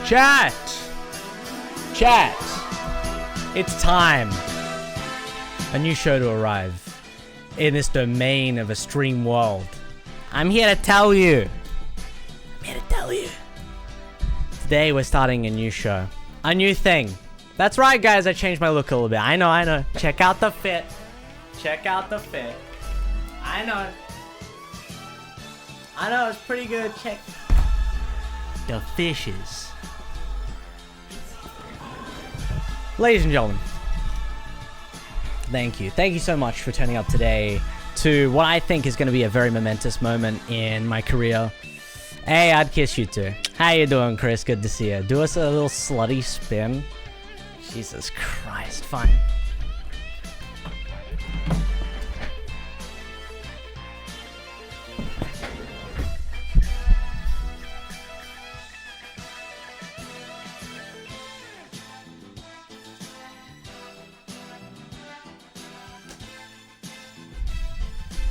Chat! Chat! It's time. A new show to arrive in this domain of a stream world. I'm here to tell you. Today we're starting a new show. A new thing. That's right, guys. I changed my look a little bit. I know. Check out the fit. I know, it's pretty good. Check the fishes. Ladies and gentlemen, thank you. Thank you so much for turning up today to what I think is going to be a very momentous moment in my career. Hey, I'd kiss you too. How you doing, Chris? Good to see you. Do us a little slutty spin. Jesus Christ, fine.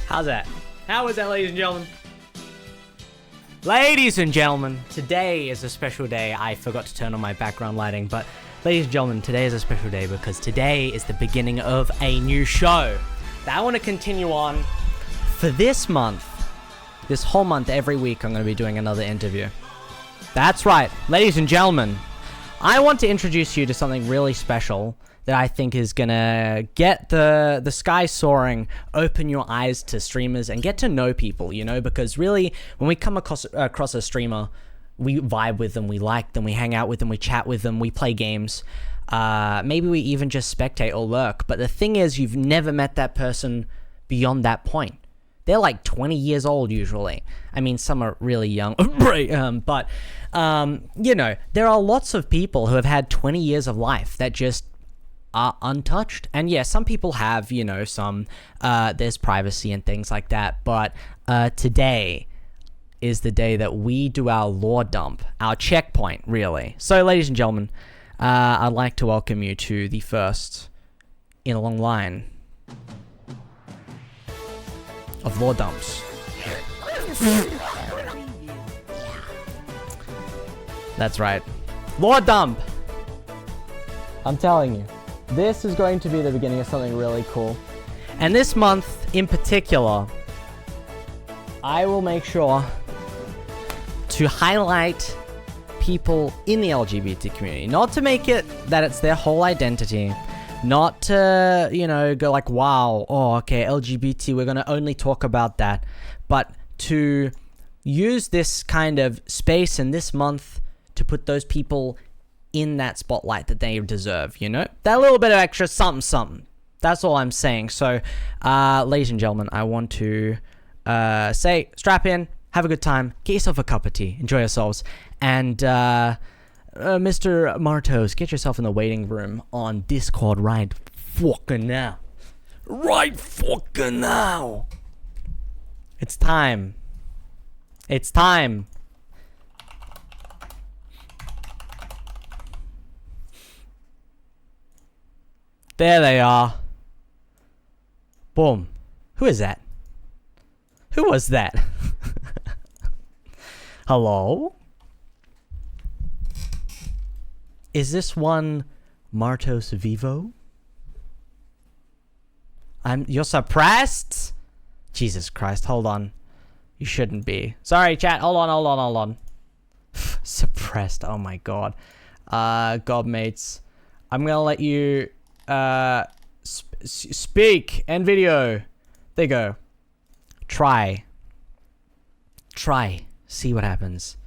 How's that? How was that, ladies and gentlemen? Ladies and gentlemen, today is a special day. I forgot to turn on my background lighting, but ladies and gentlemen, today is a special day because today is the beginning of a new show that I want to continue on for this month. This whole month, every week, I'm going to be doing another interview. That's right, ladies and gentlemen. I want to introduce you to something really special that I think is gonna get the sky soaring, open your eyes to streamers, and get to know people, you know, because really, when we come across a streamer, we vibe with them, we like them, we hang out with them, we chat with them, we play games, maybe we even just spectate or lurk, but the thing is, you've never met that person beyond that point. They're like 20 years old usually. I mean, some are really young, but, you know, there are lots of people who have had 20 years of life that just are untouched. And yeah, some people have, you know, there's privacy and things like that, but today is the day that we do our lore dump, our checkpoint, really. So, ladies and gentlemen, I'd like to welcome you to the first in a long line of lore dumps. That's right. Lore dump! I'm telling you. This is going to be the beginning of something really cool. And this month, in particular, I will make sure to highlight people in the LGBT community. Not to make it that it's their whole identity. Not to, you know, go like, wow, oh, okay, LGBT, we're going to only talk about that. But to use this kind of space in this month to put those people in that spotlight that they deserve, you know? That little bit of extra something. That's all I'm saying. So, ladies and gentlemen, I want to say, strap in, have a good time, get yourself a cup of tea, enjoy yourselves, and Mr. Martos, get yourself in the waiting room on Discord right fucking now. Right fucking now. It's time. It's time. There they are. Boom. Who is that? Who was that? Hello? Is this one MartosVEVO? You're suppressed? Jesus Christ, hold on. You shouldn't be. Sorry, chat. Hold on. Suppressed. Oh my god. Godmates. I'm gonna let you speak and video. There you go. Try. See what happens.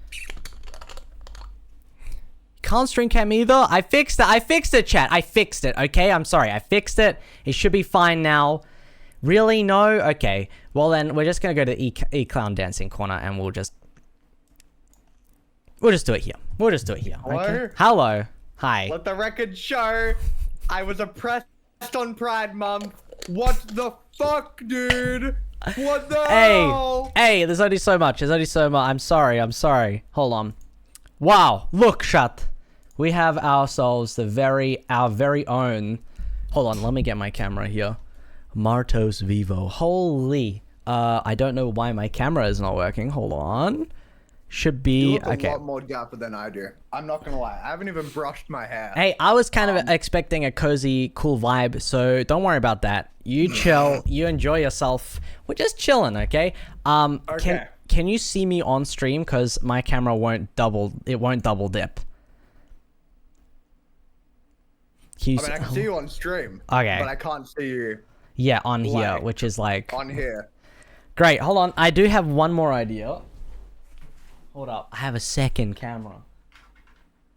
Can't stream cam either. I fixed it, chat. I fixed it, okay? I'm sorry. I fixed it. It should be fine now. Really? No? Okay. Well then, we're just gonna go to E-Clown Dancing Corner and we'll just do it here. Hello? Okay? Hello. Hi. Let the record show I was oppressed on Pride Month. What the fuck, dude? What the hell? Hey, there's only so much. I'm sorry. Hold on. Wow, look, chat. We have ourselves our very own. Hold on, let me get my camera here. MartosVEVO. Holy. I don't know why my camera is not working. Hold on. should You be look okay. a lot more dapper than I do. I'm not gonna lie. I haven't even brushed my hair. Hey, I was kind of expecting a cozy, cool vibe, so don't worry about that. You chill, you enjoy yourself. We're just chilling, okay? Okay. Can you see me on stream? Because my camera won't double dip. I mean, I can see you on stream. Okay. But I can't see you Yeah, on here, Like, which is like on here. great. Hold on, I do have one more idea. Hold up, I have a second camera.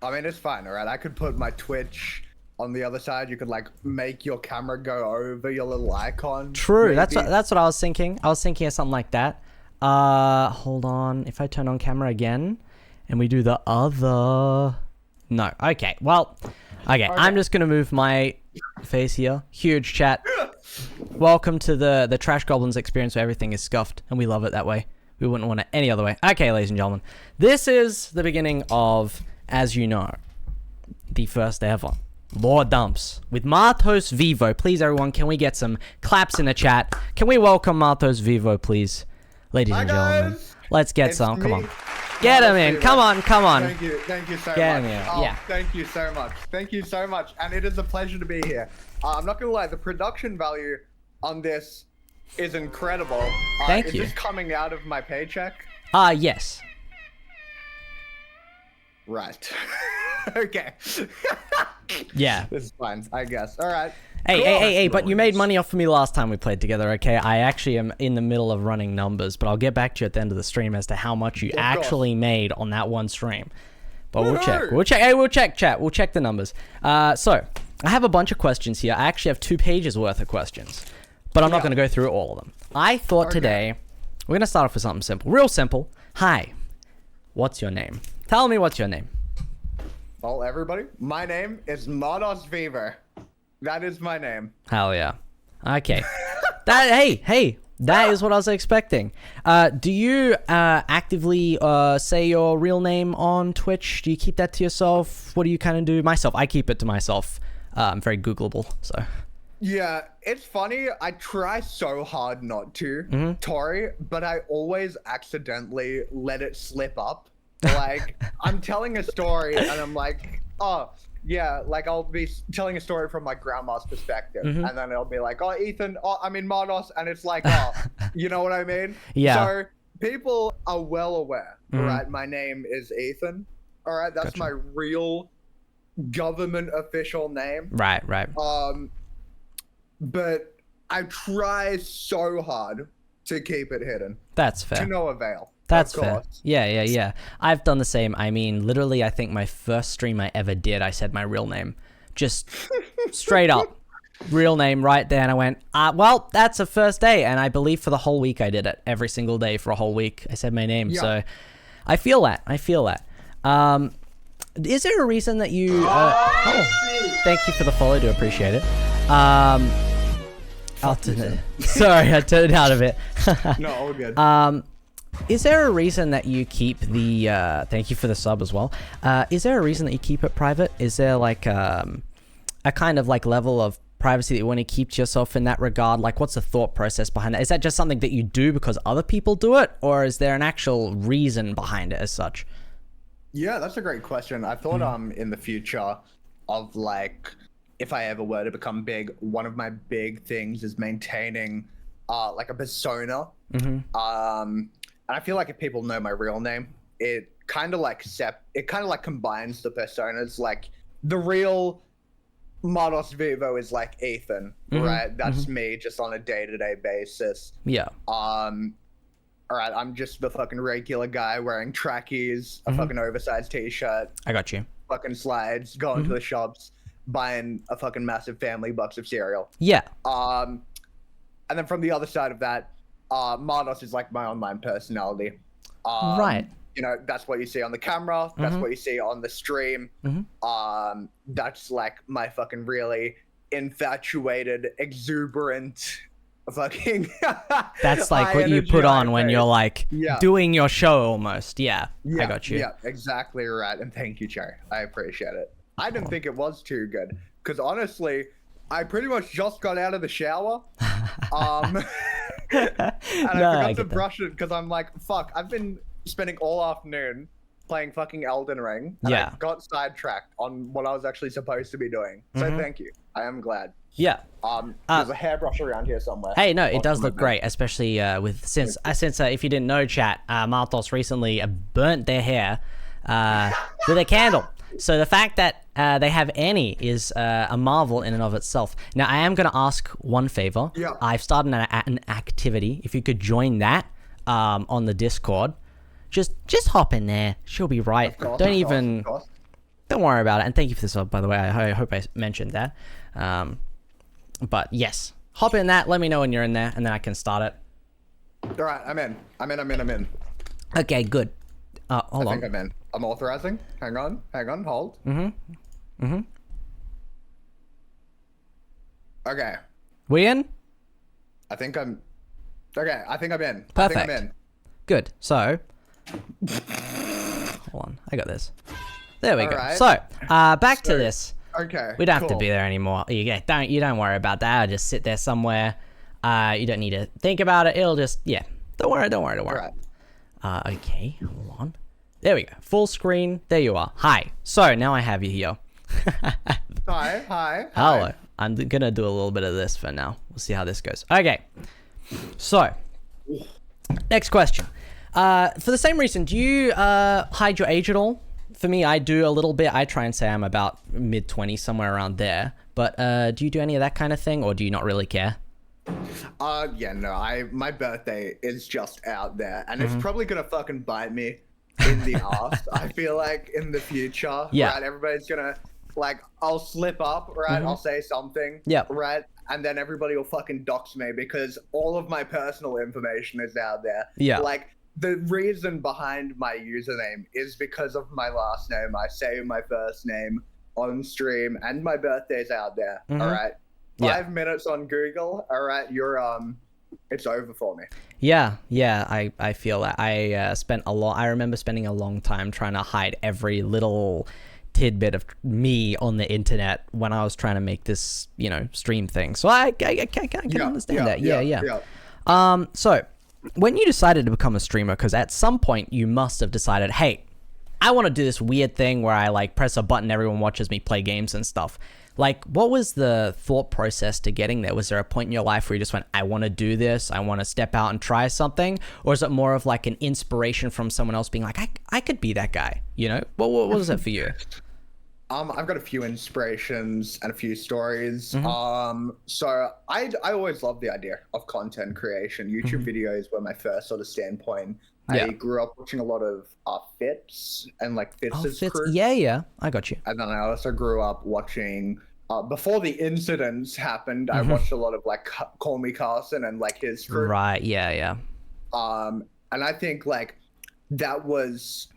I mean, it's fine, alright? I could put my Twitch on the other side. You could, like, make your camera go over your little icon. True, maybe. that's what I was thinking. I was thinking of something like that. Hold on. If I turn on camera again, and we do the other... No, okay. Well, okay. I'm just gonna move my face here. Huge chat. Welcome to the TrashGoblins experience where everything is scuffed, and we love it that way. We wouldn't want it any other way. Okay, ladies and gentlemen. This is the beginning of, as you know, the first ever Lore Dumps with MartosVEVO. Please, everyone, can we get some claps in the chat? Can we welcome MartosVEVO, please? Ladies and gentlemen. Guys. Let's get It's some. Come me, on. Get him in. Come on, come on. Thank you so Get much. him in. Oh, Yeah. Thank you so much. Thank you so much. And it is a pleasure to be here. I'm not gonna lie, the production value on this is incredible. Thank is you. this coming out of my paycheck? Yes. Right. Okay. Yeah. This is fine, I guess. All right. Hey, but you made money off of me last time we played together, okay? I actually am in the middle of running numbers, but I'll get back to you at the end of the stream as to how much you actually made on that one stream. But we'll check. We'll check. Hey, we'll check, chat. We'll check the numbers. So, I have a bunch of questions here. I actually have 2 pages worth of questions, but I'm not going to go through all of them. I thought today, we're going to start off with something simple. Real simple. Hi. What's your name? Tell me what's your name. Well, everybody, my name is MartosVEVO. That is my name. Hell yeah. Okay. Hey, that is what I was expecting. Do you actively say your real name on Twitch? Do you keep that to yourself? What do you kind of do? Myself, I keep it to myself. I'm very Googleable, so. Yeah, it's funny. I try so hard not to, Tori, but I always accidentally let it slip up. Like, I'm telling a story and I'm like, oh, yeah, like I'll be telling a story from my grandma's perspective. And then it'll be like, oh, Ethan, Martos. And it's like, oh, you know what I mean? Yeah. So people are well aware, right? My name is Ethan. All right, that's my real government official name. Right. But I try so hard to keep it hidden. That's fair. To no avail. That's fair. Yeah. I've done the same. I mean, literally, I think my first stream I ever did, I said my real name. Just straight up. Real name right there. And I went, well, that's a first day. And I believe for the whole week I did it. Every single day for a whole week. I said my name. Yeah. So I feel that. Is there a reason that you... thank you for the follow. Do appreciate it. Sorry, I turned it out of it. No, all good. Is there a reason that you keep the... thank you for the sub as well. Is there a reason that you keep it private? Is there like a kind of like level of privacy that you want to keep to yourself in that regard? Like, what's the thought process behind that? Is that just something that you do because other people do it? Or is there an actual reason behind it as such? Yeah, that's a great question. I thought in the future of like, if I ever were to become big, one of my big things is maintaining like a persona. And I feel like if people know my real name, it kind of like combines the personas. Like the real MartosVEVO is like Ethan, right? That's me just on a day-to-day basis. Yeah. All right, I'm just the fucking regular guy wearing trackies, a fucking oversized t-shirt. I got you. Fucking slides, going to the shops, buying a fucking massive family box of cereal. Yeah. And then from the other side of that, Martos is like my online personality. Right. You know, that's what you see on the camera. That's what you see on the stream. That's like my fucking really infatuated, exuberant, fucking. That's like what you put on when you're like doing your show almost. Yeah, I got you. Yeah, exactly right. And thank you, Cherry. I appreciate it. I didn't think it was too good because honestly, I pretty much just got out of the shower. And I forgot to brush it because I'm like, fuck, I've been spending all afternoon playing fucking Elden Ring. And I got sidetracked on what I was actually supposed to be doing. So thank you. I am glad. Yeah. There's a hairbrush around here somewhere. Hey, no, it does look great, especially since if you didn't know, chat, Martos recently burnt their hair with a candle. So the fact that they have any is a marvel in and of itself. Now, I am going to ask one favor. Yeah. I've started an activity. If you could join that on the Discord, just hop in there. She'll be right. Of course. Don't worry about it. And thank you for this, by the way. I hope I mentioned that. But yes, hop in that. Let me know when you're in there, and then I can start it. All right, I'm in. Okay, good. Hold on. I think I'm in. I'm authorizing. Hang on, hold. Okay. We in? I think I'm in. Perfect. Good. So, hold on. I got this. There we go. Right. So, back to this. Okay. We don't have to be there anymore. You don't worry about that. I'll just sit there somewhere. You don't need to think about it. It'll just Don't worry. All right. Okay. Hold on. There we go. Full screen. There you are. Hi. So now I have you here. Hi. Hello. I'm gonna do a little bit of this for now. We'll see how this goes. Okay. So, next question. For the same reason, do you hide your age at all? For me, I do a little bit. I try and say I'm about mid-20s, somewhere around there. But do you do any of that kind of thing, or do you not really care? Yeah, no, my birthday is just out there, and it's probably gonna fucking bite me in the ass. I feel like in the future, right? Everybody's gonna, like, I'll slip up, right? I'll say something, right? And then everybody will fucking dox me because all of my personal information is out there. Yeah. Like, the reason behind my username is because of my last name. I say my first name on stream, and my birthday's out there, all right? 5 minutes on Google, all right, you're it's over for me. Yeah, I feel that. I remember spending a long time trying to hide every little tidbit of me on the internet when I was trying to make this, stream thing. So I can understand that. Yeah. So when you decided to become a streamer, because at some point you must have decided, hey, I want to do this weird thing where I like press a button, everyone watches me play games and stuff. Like, what was the thought process to getting there? Was there a point in your life where you just went, I want to do this, I want to step out and try something? Or is it more of like an inspiration from someone else being like, I could be that guy, What was it for you? I've got a few inspirations and a few stories. So I always loved the idea of content creation. YouTube videos were my first sort of standpoint. I grew up watching a lot of Fits and like Fits' crew. Yeah, I got you. And then I also grew up watching, before the incidents happened, I watched a lot of like Call Me Carson and like his crew. Right, yeah. And I think like that was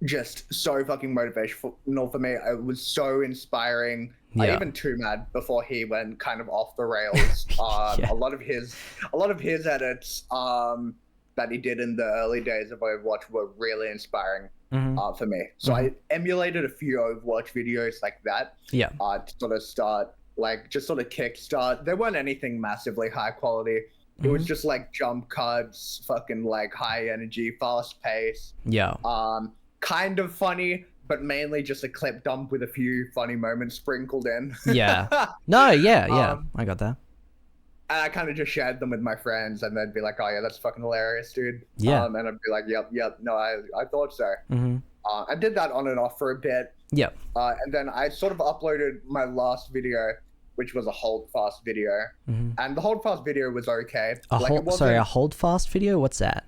just so fucking motivational for me. It was so inspiring. I even too mad before he went kind of off the rails. A lot of his edits that he did in the early days of Overwatch were really inspiring for me. So I emulated a few Overwatch videos like that. To sort of start, like, just sort of kickstart. They weren't anything massively high quality. It was just like jump cuts, fucking like high energy, fast pace. Kind of funny, but mainly just a clip dump with a few funny moments sprinkled in. I got that. And I kind of just shared them with my friends, and they'd be like, "Oh yeah, that's fucking hilarious, dude." And I'd be like, "Yep, no, I thought so." I did that on and off for a bit. And then I sort of uploaded my last video, which was a hold fast video, and the hold fast video was okay. A hold fast video? What's that?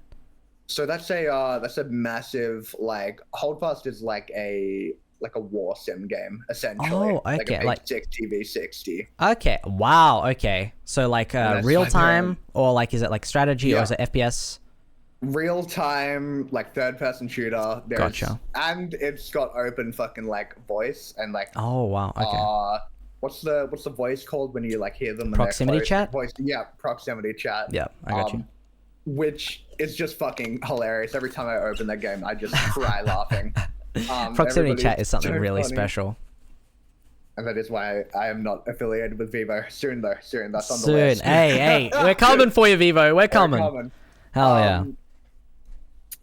So that's a massive, like, hold fast is like a war sim game, essentially. Oh, okay. Like a 60v60. Okay. Wow. Okay. So like real time, or like, is it like strategy, or is it FPS? Real time, like third person shooter. Gotcha. And it's got open fucking like voice and like. Oh wow. Okay. What's the voice called when you like hear them? Proximity chat. Voice. Yeah, proximity chat. Yeah, I got you. Which is just fucking hilarious. Every time I open that game, I just cry laughing. Proximity chat is something really special. And that is why I am not affiliated with VEVO. Soon, that's on the list. Hey, we're coming for you, VEVO. We're coming. Hell yeah.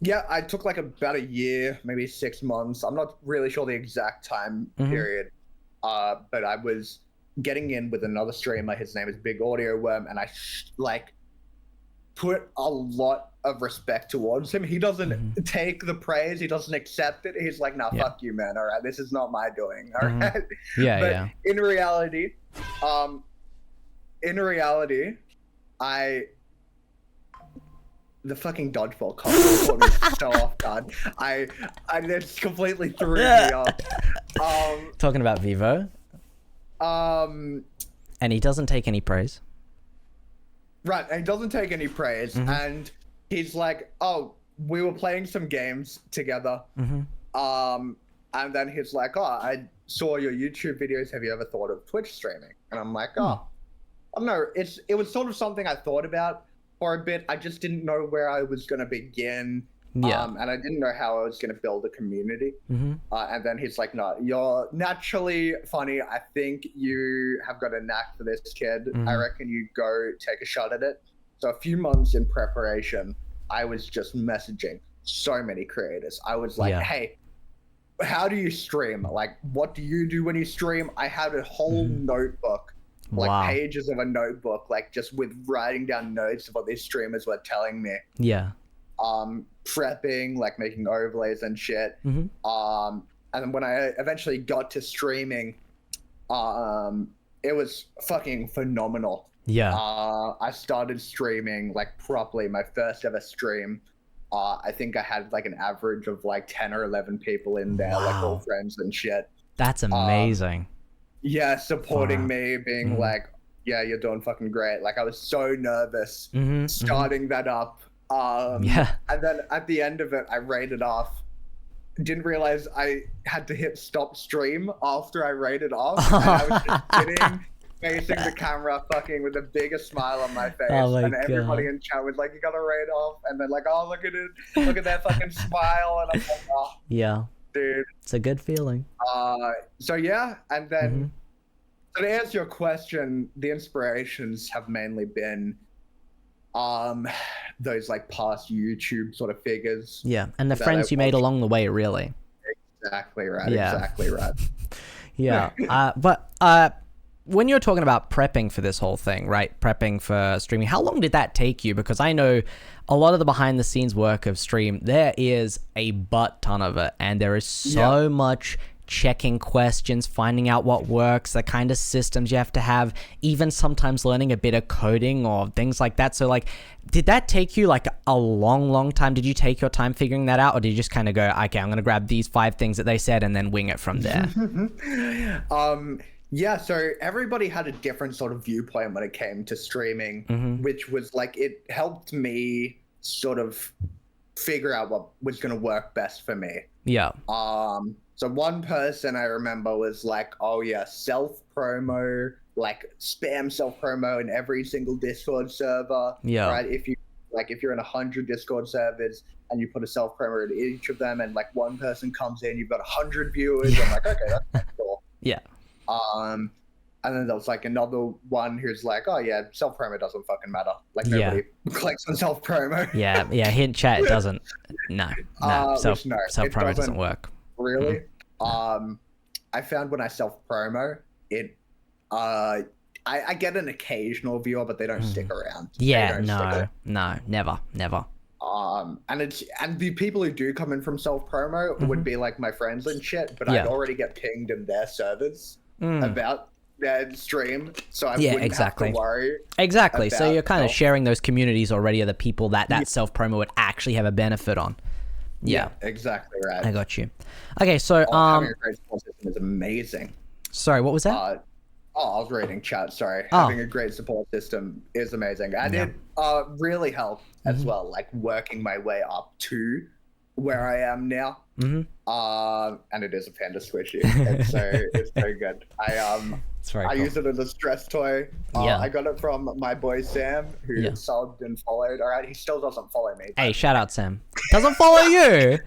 Yeah, I took like about a year, maybe 6 months. I'm not really sure the exact time period. But I was getting in with another streamer. His name is Big Audio Worm, and I like put a lot of respect towards him. He doesn't take the praise. He doesn't accept it. He's like, nah, fuck you, man. All right, this is not my doing. All right. Yeah, but yeah. in reality, the fucking dodgeball comment caught me so off guard. I just completely threw me off. Talking about VEVO. And he doesn't take any praise. Right, and he doesn't take any praise, and he's like, "Oh, we were playing some games together." And then he's like, "Oh, I saw your YouTube videos. Have you ever thought of Twitch streaming?" And I'm like, "Oh, I don't know. It was sort of something I thought about for a bit. I just didn't know where I was gonna begin." Yeah. And I didn't know how I was going to build a community. And then he's like, no, you're naturally funny. I think you have got a knack for this, kid. I reckon you go take a shot at it. So a few months in preparation, I was just messaging so many creators. I was like, hey, how do you stream? Like, what do you do when you stream? I had a whole notebook, like pages of a notebook, like just with writing down notes of what these streamers were telling me. Yeah. Prepping, like making overlays and shit. And then when I eventually got to streaming, it was fucking phenomenal. Yeah. I started streaming like properly. My first ever stream, I think I had like an average of like 10 or 11 people in there, like all friends and shit. That's amazing. Yeah, supporting me, being like, yeah, you're doing fucking great. Like I was so nervous starting that up. And then at the end of it, I rated off. Didn't realize I had to hit stop stream after I rated off. And I was just sitting, facing the camera, fucking with the biggest smile on my face. And everybody in chat was like, you gotta rate off. And then like, oh, look at it. Look at that fucking smile. And I'm like, oh, yeah, dude. It's a good feeling. So yeah, and then so to answer your question, the inspirations have mainly been those like past YouTube sort of figures. Yeah, and the friends you made along the way, really. Exactly right. Yeah. Exactly right. Yeah. But when you're talking about prepping for this whole thing, right? Prepping for streaming, how long did that take you? Because I know a lot of the behind the scenes work of stream, there is a butt ton of it, and there is so much checking questions, finding out what works, the kind of systems you have to have, even sometimes learning a bit of coding or things like that. So like, did that take you like a long time? Did you take your time figuring that out, or did you just kind of go, okay, I'm going to grab these 5 things that they said and then wing it from there? Yeah, so everybody had a different sort of viewpoint when it came to streaming, which was like, it helped me sort of figure out what was going to work best for me. Yeah. So one person I remember was like, oh yeah, self-promo, like spam self-promo in every single Discord server. Yeah. Right? If you're in 100 Discord servers and you put a self-promo in each of them and like one person comes in, you've got 100 viewers. I'm like, okay, that's cool. Yeah. And then there was like another one who's like, oh yeah, self-promo doesn't fucking matter. Like nobody clicks on self-promo. Yeah. Hint chat, it doesn't. No. Self-promo doesn't work. Really? I found when I self-promo, it I get an occasional viewer, but they don't stick around. Yeah, no, never. And the people who do come in from self-promo would be like my friends and shit, but I'd already get pinged in their servers about their stream, so I wouldn't have to worry. Exactly. So you're kind of sharing those communities already of the people that self-promo would actually have a benefit on. Yeah, exactly right. I got you. Okay, so having a great support system is amazing. Sorry, what was that? I was reading chat. Sorry, having a great support system is amazing, and it really helped as well. Like working my way up to where I am now. And it is a panda squishy. It's so good. I use it as a stress toy. I got it from my boy Sam, who subbed and followed. All right, he still doesn't follow me. Hey, shout out Sam. Doesn't follow you.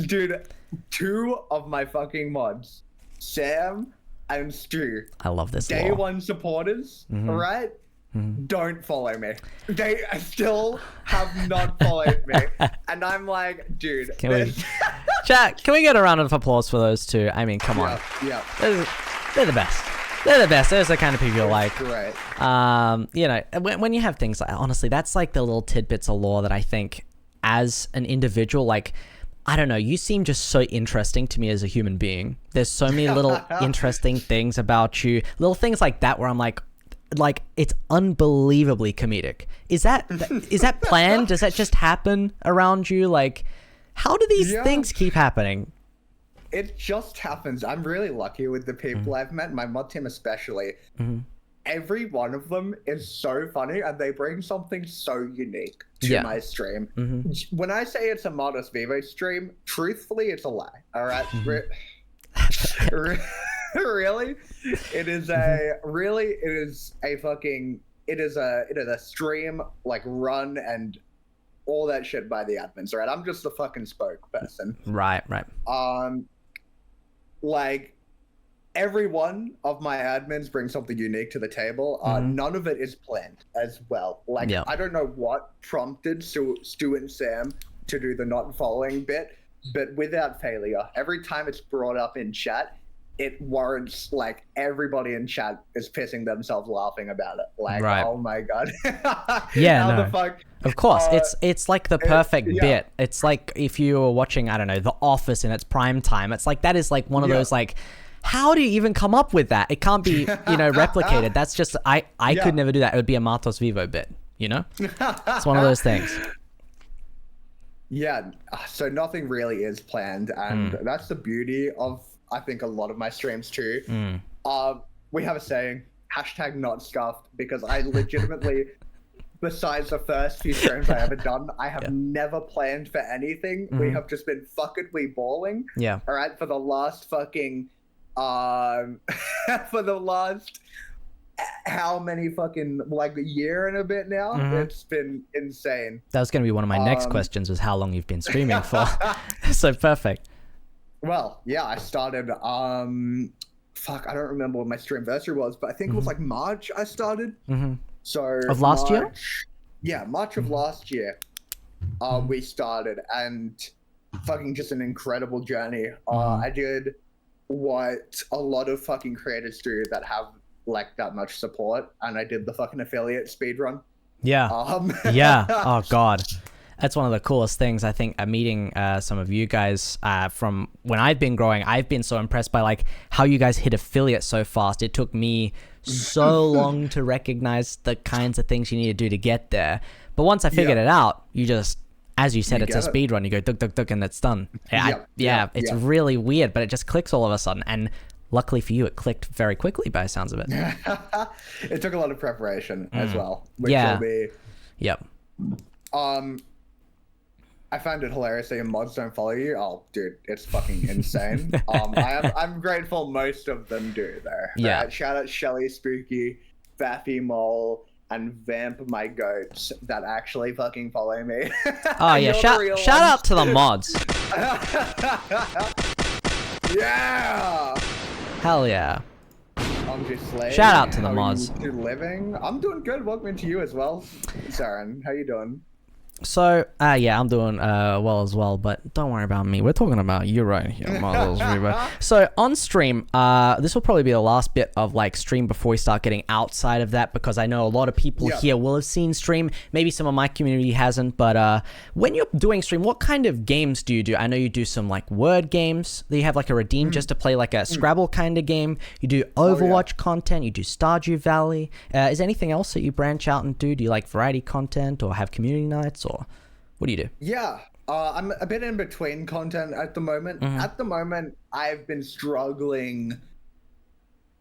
Dude, 2 of my fucking mods, Sam and Stu. I love this. Day 1 supporters. All right. don't follow me. They still have not followed me. And I'm like, dude. Chat, can we get a round of applause for those two? I mean, come on. Yeah. They're the best. They're the best. Those are the kind of people you like. Great. You know, when you have things like, honestly, that's like the little tidbits of lore that I think as an individual, like, I don't know, you seem just so interesting to me as a human being. There's so many little interesting things about you, little things like that where I'm like it's unbelievably comedic. Is that planned? Does that just happen around you? Like, how do these things keep happening? It just happens. I'm really lucky with the people I've met, my mod team especially. Every one of them is so funny and they bring something so unique to my stream. When I say it's a MartosVEVO stream, truthfully, it's a lie. All right? Really? It is a stream like run and all that shit by the admins. All right? I'm just a fucking spokesperson. Right. Like, every one of my admins brings something unique to the table. None of it is planned as well. Like, I don't know what prompted Stu and Sam to do the not following bit, but without failure, every time it's brought up in chat, it warrants, like, everybody in chat is pissing themselves laughing about it. Like, oh my god. The fuck? Of course, it's like the perfect bit. It's like if you were watching, I don't know, The Office in its prime time. It's like, that is like one of those, like, how do you even come up with that? It can't be, replicated. That's just, I could never do that. It would be a MartosVEVO bit, you know? It's one of those things. Yeah, so nothing really is planned, and that's the beauty of, I think, a lot of my streams too. We have a saying, #NotScuffed, because I legitimately, besides the first few streams I ever done, I have never planned for anything. We have just been fuckedly balling. Yeah. All right, for the last fucking, for the last how many fucking, like, a year and a bit now. It's been insane. That was going to be one of my next questions, was how long you've been streaming for. So perfect. Well, yeah, I started, I don't remember what my streamversary was, but I think it was like March I started. So of last year? Yeah, March of last year, we started, and fucking just an incredible journey. I did what a lot of fucking creators do that have, like, that much support, and I did the fucking affiliate speedrun. Yeah. Oh god, that's one of the coolest things. I think meeting some of you guys from when I've been growing, I've been so impressed by, like, how you guys hit affiliate so fast. It took me so long to recognize the kinds of things you need to do to get there, but once I figured it out, you just, as you said, it's a speed run. You go duk duk duk and it's done. It's really weird, but it just clicks all of a sudden. And luckily for you, it clicked very quickly by the sounds of it. It took a lot of preparation as well. Which will be... I found it hilarious that your mods don't follow you. Oh, dude, it's fucking insane. I'm grateful most of them do, though. Right? Shout out Shelly, Spooky, Baffy Mole, and Vamp, my goats, that actually fucking follow me. Oh yeah, shout out to the mods. Yeah. Hell yeah. I'm just like, shout out to the mods. How are you living? I'm doing good. Welcome to you as well, Saren. How you doing? So, I'm doing well as well, but don't worry about me. We're talking about you right here, MartosVEVO. So, on stream, this will probably be the last bit of, like, stream before we start getting outside of that, because I know a lot of people here will have seen stream. Maybe some of my community hasn't, but when you're doing stream, what kind of games do you do? I know you do some, like, word games. You have, like, a Redeem just to play, like, a Scrabble kind of game. You do Overwatch content. You do Stardew Valley. Is there anything else that you branch out and do? Do you like variety content or have community nights, or what do you do? Yeah, I'm a bit in between content at the moment. At the moment, I've been struggling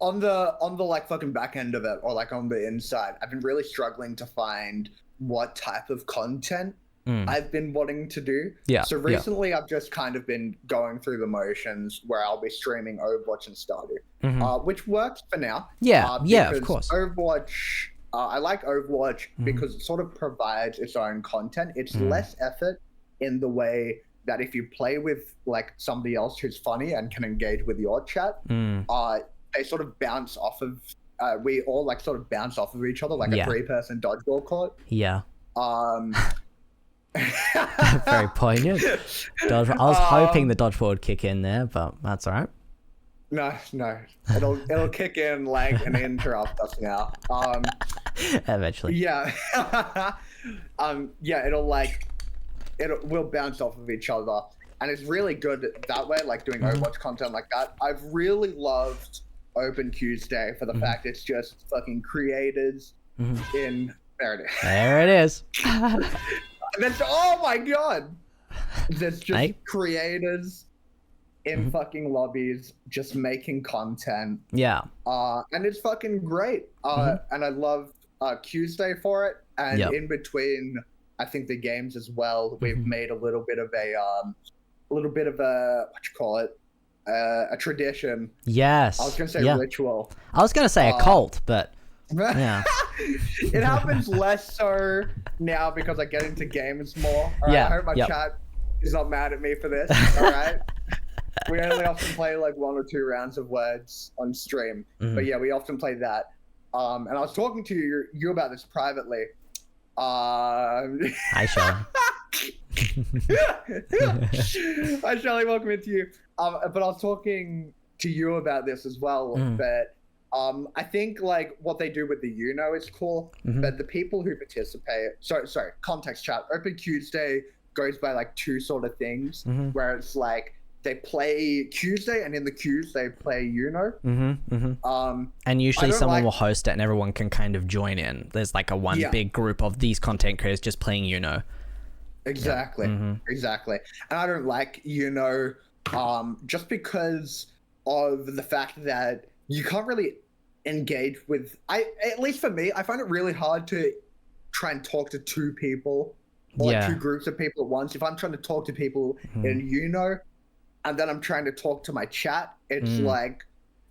on the like fucking back end of it, or like on the inside. I've been really struggling to find what type of content I've been wanting to do. So recently, I've just kind of been going through the motions where I'll be streaming Overwatch and Stardew, which works for now. Of course. Overwatch. I like Overwatch because it sort of provides its own content. It's less effort in the way that if you play with, like, somebody else who's funny and can engage with your chat, they sort of bounce off of we all like sort of bounce off of each other like a 3-person dodgeball court. Yeah. Um, Very poignant. I was hoping the dodgeball would kick in there, but that's all right. No, it'll kick in like and interrupt us now. Eventually. Yeah. Yeah, we'll bounce off of each other, and it's really good that way, like doing Overwatch content like that. I've really loved Open Tuesday for the fact it's just fucking creators in there it is. There it is. Oh my god! There's just creators in fucking lobbies just making content. Yeah. And it's fucking great. And I love Tuesday for it. And in between, I think the games as well, we've made a little bit of a what you call it? A tradition. Yes. I was gonna say ritual. I was gonna say a cult, but yeah. It happens less so now because I get into games more. All right? I hope my chat is not mad at me for this. All right. We only often play like 1 or 2 rounds of words on stream, but yeah, we often play that. And I was talking to you about this privately. Hi, Shelly. Hi, Shelly. Welcome into you. But I was talking to you about this as well. But I think like what they do with the is cool, but the people who participate. Sorry. Context chat. Open Tuesday goes by like 2 sort of things, where it's like they play Tuesday, and in the queues they play and usually someone will host it, and everyone can kind of join in. There's like a big group of these content creators just playing Exactly. Exactly. And I don't like just because of the fact that you can't really engage with. At least for me, I find it really hard to try and talk to 2 people, or like 2 groups of people at once. If I'm trying to talk to people in and then I'm trying to talk to my chat, it's like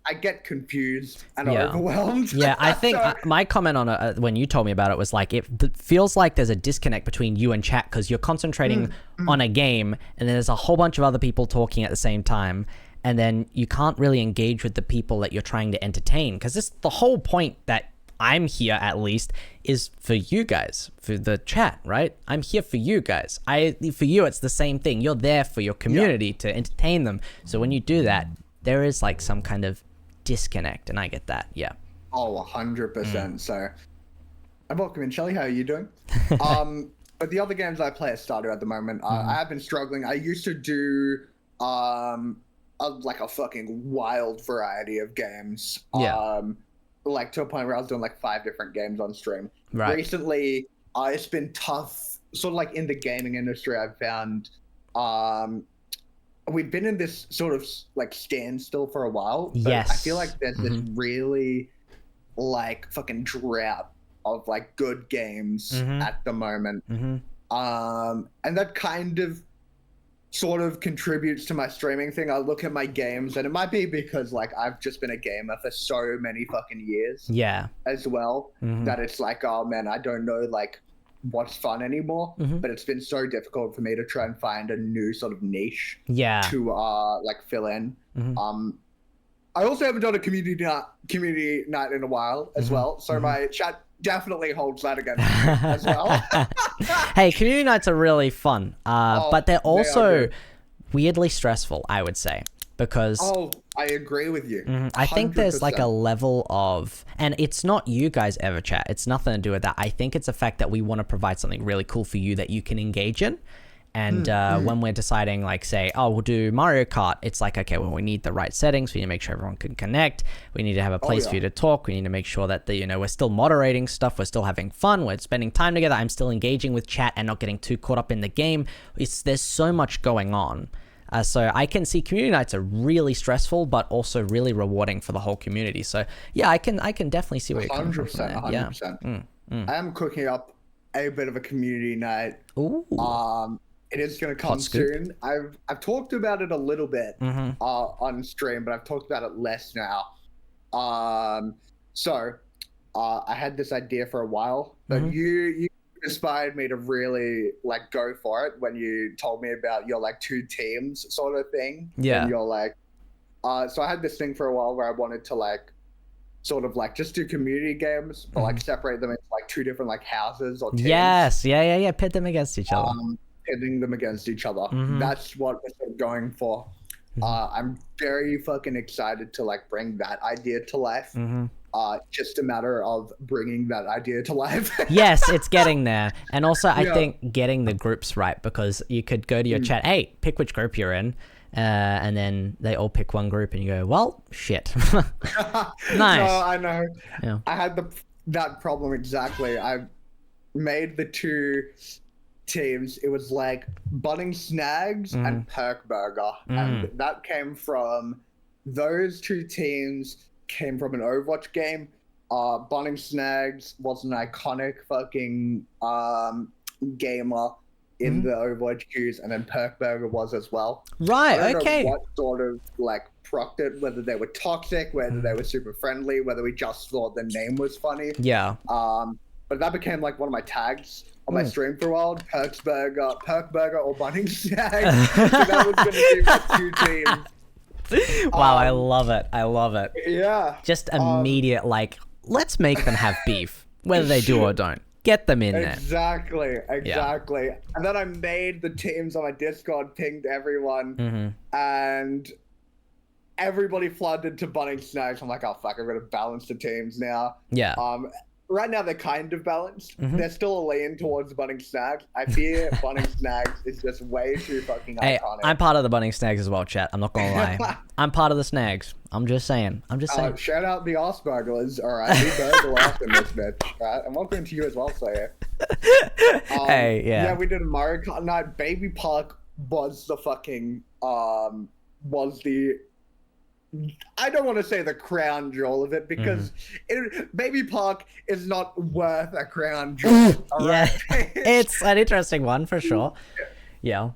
I get confused and overwhelmed. Yeah, I think my comment on it when you told me about it was like it feels like there's a disconnect between you and chat because you're concentrating on a game, and then there's a whole bunch of other people talking at the same time, and then you can't really engage with the people that you're trying to entertain, because this the whole point that I'm here, at least, is for you guys, for the chat, right? I'm here for you guys. For you, it's the same thing. You're there for your community to entertain them. So when you do that, there is like some kind of disconnect, and I get that. Yeah. Oh, 100%. So, I'm welcome in, Shelly. How are you doing? But the other games I play as starter at the moment, I have been struggling. I used to do like a fucking wild variety of games. Like to a point where I was doing like 5 different games on stream. Right. Recently, it's been tough. Sort of like in the gaming industry, I've found we've been in this sort of like standstill for a while. But I feel like there's this really like fucking drought of like good games at the moment. And that kind of sort of contributes to my streaming thing. I look at my games, and it might be because like I've just been a gamer for so many fucking years as well, that it's like, oh man, I don't know like what's fun anymore. But it's been so difficult for me to try and find a new sort of niche to like fill in. I also haven't done a community night in a while as well, so my chat definitely holds that against me as well. Hey, community nights are really fun, but they're also weirdly stressful, I would say, because I agree with you. I think there's like a level of, and it's not you guys ever chat, it's nothing to do with that. I think it's the fact that we want to provide something really cool for you that you can engage in. And when we're deciding, like, say, oh, we'll do Mario Kart, it's like, okay, well, we need the right settings. We need to make sure everyone can connect. We need to have a place for you to talk. We need to make sure that, we're still moderating stuff. We're still having fun. We're spending time together. I'm still engaging with chat and not getting too caught up in the game. There's so much going on. So I can see community nights are really stressful, but also really rewarding for the whole community. So, yeah, I can definitely see where you're coming from. 100%. I am cooking up a bit of a community night. Ooh. It is going to come soon. I've talked about it a little bit on stream, but I've talked about it less now. So I had this idea for a while, but you inspired me to really like go for it when you told me about your like 2 teams sort of thing. Yeah. And you're like, so I had this thing for a while where I wanted to like sort of like just do community games, but like separate them into like two different like houses or teams. Yes, yeah. Pit them against each other. Pitting them against each other. That's what we're sort of going for. I'm very fucking excited to like bring that idea to life. Just a matter of bringing that idea to life. Yes, it's getting there. And also, I think getting the groups right, because you could go to your chat, hey, pick which group you're in, and then they all pick one group, and you go, well, shit. Nice. No, I know. Yeah. I had that problem exactly. I made the two teams. It was like Bunning Snags and Perk Burger, and that came from those two teams. Came from an Overwatch game. Bunning Snags was an iconic fucking gamer in the Overwatch queues, and then Perk Burger was as well. Right. I don't Okay. know what sort of like procked it, whether they were toxic, whether they were super friendly, whether we just thought the name was funny. Yeah. But that became like one of my tags on my stream for a while. Perk Burger or Bunning Snags. So that was gonna be my two teams. Wow, I love it. I love it. Yeah. Just immediate, like, let's make them have beef, whether they do or don't. Get them in there. Exactly. And then I made the teams on my Discord, pinged everyone, and everybody flooded to Bunning Snags. I'm like, oh fuck, I'm gonna balance the teams now. Yeah. Right now they're kind of balanced. They're still a lean towards Bunning Snags. I fear Bunning Snags is just way too fucking Hey, iconic. I'm part of the Bunning Snags as well, chat. I'm not gonna lie. I'm part of the Snags. I'm just saying. Shout out the Osburglers, alright? We burgle off in this bitch, right? And welcome to you as well, Slayer. Hey, yeah. Yeah, we did a Mario Kart night. Baby Park was the fucking, I don't want to say the crown jewel of it, because Baby Park is not worth a crown jewel. Yeah, it's an interesting one for sure. Yeah.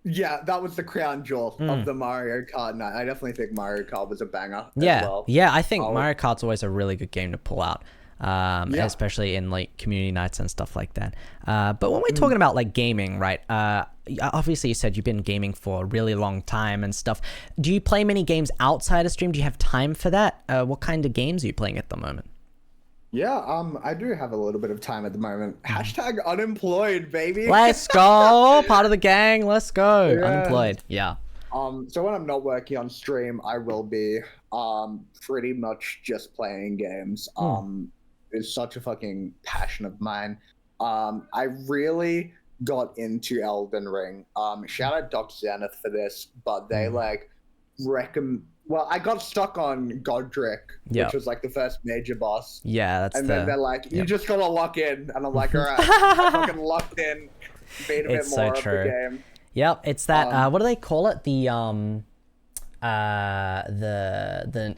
Yeah, that was the crown jewel of the Mario Kart night. I definitely think Mario Kart was a banger as Yeah, well. yeah. I think Mario Kart's always a really good game to pull out. Especially in like community nights and stuff like that. But when we're talking about like gaming, right? Obviously you said you've been gaming for a really long time and stuff. Do you play many games outside of stream? Do you have time for that? What kind of games are you playing at the moment? Yeah, I do have a little bit of time at the moment. Hashtag unemployed, baby. Let's go. Part of the gang. Let's go. Yeah. Unemployed. Yeah. So when I'm not working on stream, I will be pretty much just playing games. It's such a fucking passion of mine. I really got into Elden Ring. Shout out Doc Zenith for this, but they like well, I got stuck on Godric, which was like the first major boss. Yeah, that's then they're like, you just gotta lock in, and I'm like, all right, I fucking locked in, beat a bit more of the game. Yep, it's that. What do they call it? The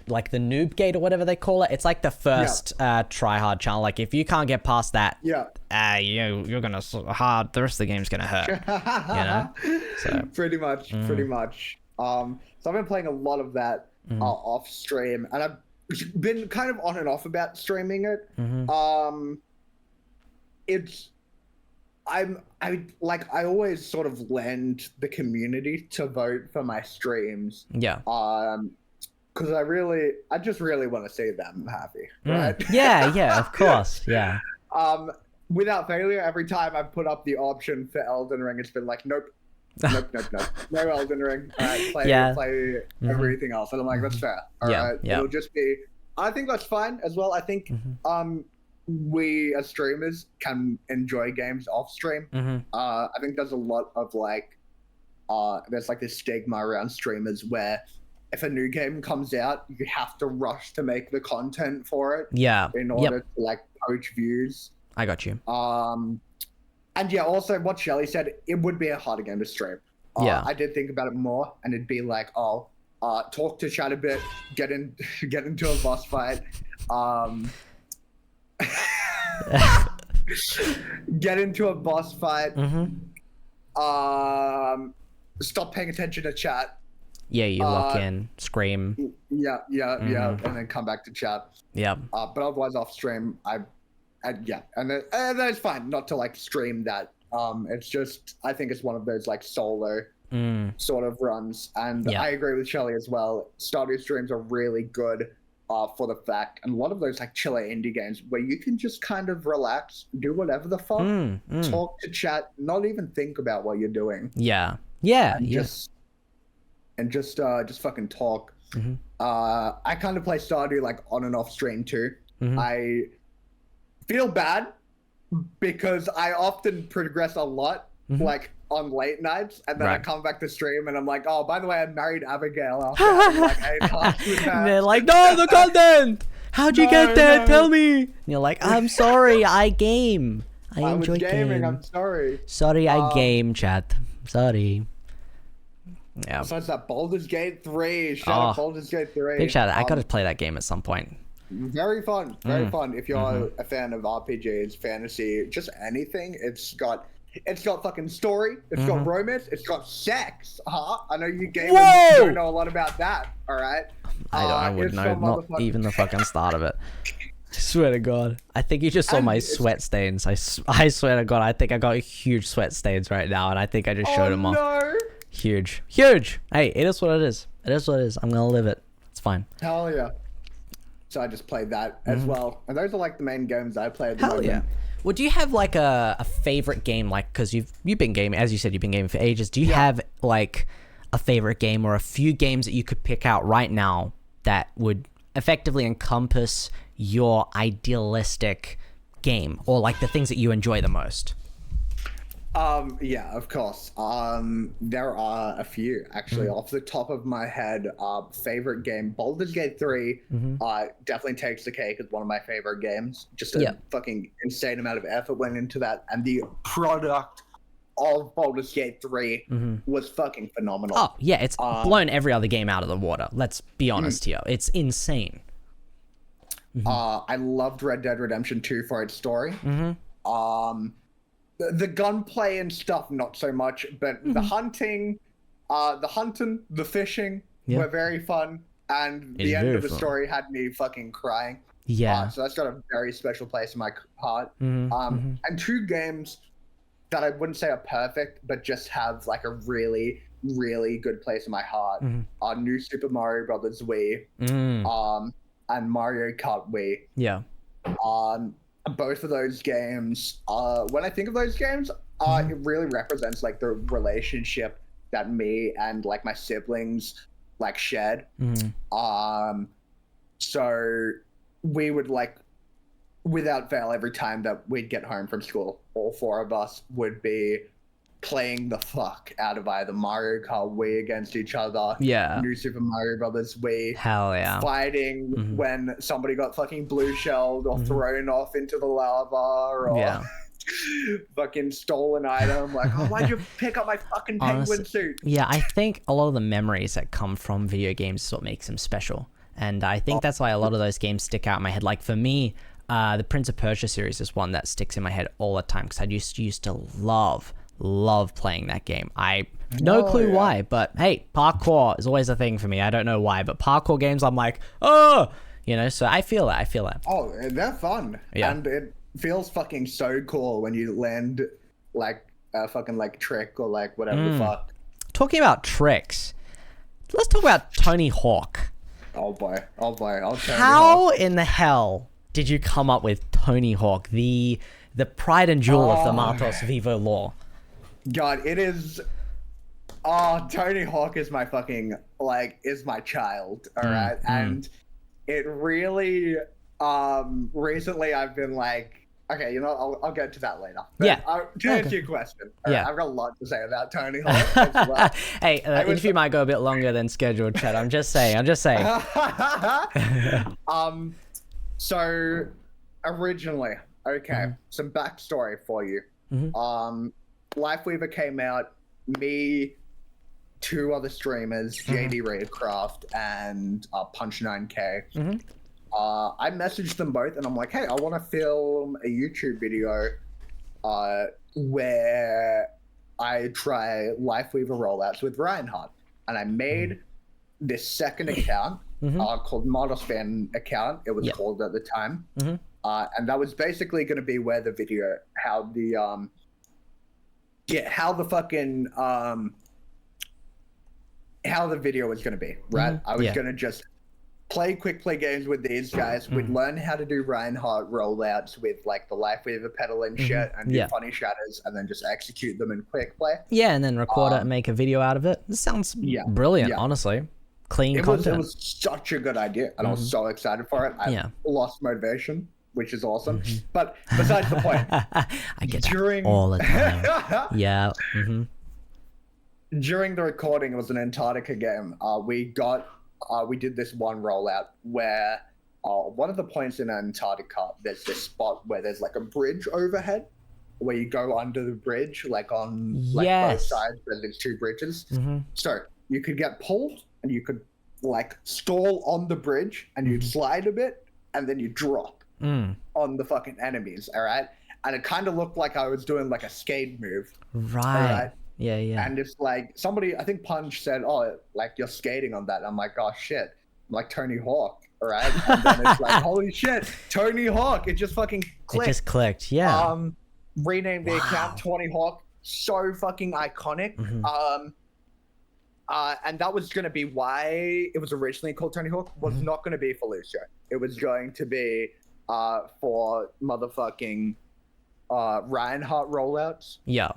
like the noob gate or whatever they call it. It's like the first try hard channel. Like if you can't get past that, you're gonna hard. The rest of the game's gonna hurt. You know. So pretty much. So I've been playing a lot of that off stream, and I've been kind of on and off about streaming it. I always sort of lend the community to vote for my streams. Yeah. Because I just really want to see them happy, right? Yeah, of course, yeah. Without failure, every time I've put up the option for Elden Ring, it's been like, nope. No Elden Ring. All right, play everything else. And I'm like, that's fair. All right. It'll just be, I think that's fine as well. I think we as streamers can enjoy games off stream. I think there's a lot of like, there's like this stigma around streamers where if a new game comes out, you have to rush to make the content for it. Yeah. In order to like poach views. I got you. And yeah, also what Shelly said, it would be a harder game to stream. I did think about it more, and it'd be like, talk to chat a bit, get into a boss fight, get into a boss fight, stop paying attention to chat. Yeah, you lock in, scream. Yeah, and then come back to chat. Yeah. But otherwise off stream, and that's fine not to like stream that. It's just, I think it's one of those like solo sort of runs. And Yeah. I agree with Shelly as well. Stardew streams are really good for the fact, and a lot of those like chiller indie games where you can just kind of relax, do whatever the fuck, talk to chat, not even think about what you're doing. Yeah. And just fucking talk. I kind of play Stardew like on and off stream too. I feel bad because I often progress a lot like on late nights, and then I come back to stream and I'm like, oh, by the way, I married Abigail after having, like 8 months with her. And they're like, no, the content. How'd you get there? Tell me. And you're like, I'm sorry, I game. I enjoy gaming. I'm sorry. Sorry, I game, chat. Sorry. Yeah. Besides that, Baldur's Gate 3. Shout out Baldur's Gate 3. Big shout out. I gotta play that game at some point. Very fun. Very fun. If you're a fan of RPGs, fantasy, just anything, it's got fucking story. It's got romance. It's got sex. I know you gamers don't know a lot about that. All right. I wouldn't know. Not even the fucking start of it. I swear to God. I think you just saw my sweat stains. I swear to God. I think I got huge sweat stains right now, and I think I just showed them off. Huge. Hey, it is what it is. It is what it is. I'm gonna live it. It's fine. Hell yeah. So I just played that as well, and those are like the main games I play at the moment. Yeah. Well, do you have like a favorite game, like, because you've been gaming, as you said, you've been gaming for ages. Do you have like a favorite game or a few games that you could pick out right now that would effectively encompass your idealistic game, or like the things that you enjoy the most? Yeah, of course. There are a few actually off the top of my head. Favorite game, Baldur's Gate 3, definitely takes the cake as one of my favorite games. Just a fucking insane amount of effort went into that, and the product of Baldur's Gate 3 was fucking phenomenal. Oh yeah, it's blown every other game out of the water. Let's be honest here. It's insane. I loved Red Dead Redemption 2 for its story. The gunplay and stuff, not so much, but the hunting, the fishing were very fun, and the end of the story had me fucking crying. Yeah. So that's got a very special place in my heart. And two games that I wouldn't say are perfect, but just have like a really, really good place in my heart are New Super Mario Brothers Wii, and Mario Kart Wii. Yeah. Both of those games, when I think of those games, it really represents like the relationship that me and like my siblings like shared. So we would like, without fail, every time that we'd get home from school, all four of us would be playing the fuck out of either Mario Kart Wii against each other, New Super Mario Brothers Wii, hell yeah, fighting when somebody got fucking blue shelled or thrown off into the lava, or fucking stole an item, like, oh, why'd you pick up my fucking penguin suit? Yeah, I think a lot of the memories that come from video games is what makes them special, and I think that's why a lot of those games stick out in my head. Like for me, the Prince of Persia series is one that sticks in my head all the time, because I used to love playing that game. I no clue why, but hey, parkour is always a thing for me. I don't know why, but parkour games, I'm like, oh, you know, so I feel that. Oh, they're fun. And it feels fucking so cool when you land like a fucking like trick or like whatever the fuck. Talking about tricks, let's talk about Tony Hawk. Oh boy, I'll tell you. How in the hell did you come up with Tony Hawk, the pride and jewel of the MartosVEVO lore? God, it is. Tony Hawk is my fucking is my child. All right, and it really. Recently, I've been like, okay, you know, I'll get to that later. But, to answer your question, I've got a lot to say about Tony Hawk as well. Hey, interview might go a bit longer than scheduled, Chad. I'm just saying. So originally, some backstory for you. LifeWeaver came out, me, two other streamers, JD Raidcraft and Punch9K. I messaged them both and I'm like, hey, I want to film a YouTube video where I try LifeWeaver rollouts with Reinhardt. And I made this second account called MartosFan account. It was called at the time. And that was basically going to be where the video, how the fucking how the video was going to be, right? I was Yeah. going to just play quick play games with these guys. We'd learn how to do Reinhardt rollouts with like the life weaver pedal and shit, and do funny shatters, and then just execute them in quick play. Yeah, and then record it and make a video out of it. This sounds brilliant, honestly. Clean content. It was such a good idea, and I was so excited for it. I lost motivation, which is awesome. But besides the point, I get that all the time. Yeah. During the recording, it was an Antarctica game. We did this one rollout where one of the points in Antarctica, there's this spot where there's like a bridge overhead, where you go under the bridge, like on both sides, where there's two bridges. So you could get pulled, and you could like stall on the bridge, and you'd slide a bit, and then you drop on the fucking enemies. All right, and it kind of looked like I was doing like a skate move. Right. Yeah. And it's like somebody, I think Punch said, "Oh, like you're skating on that." And I'm like, "Oh shit!" I'm like Tony Hawk, all right? And then it's like, "Holy shit, Tony Hawk!" It just fucking clicked. It just clicked, yeah. Renamed the account Tony Hawk. So fucking iconic. And that was gonna be why it was originally called Tony Hawk. Was not gonna be for Lucio. It was going to be for motherfucking Reinhardt rollouts. Yeah.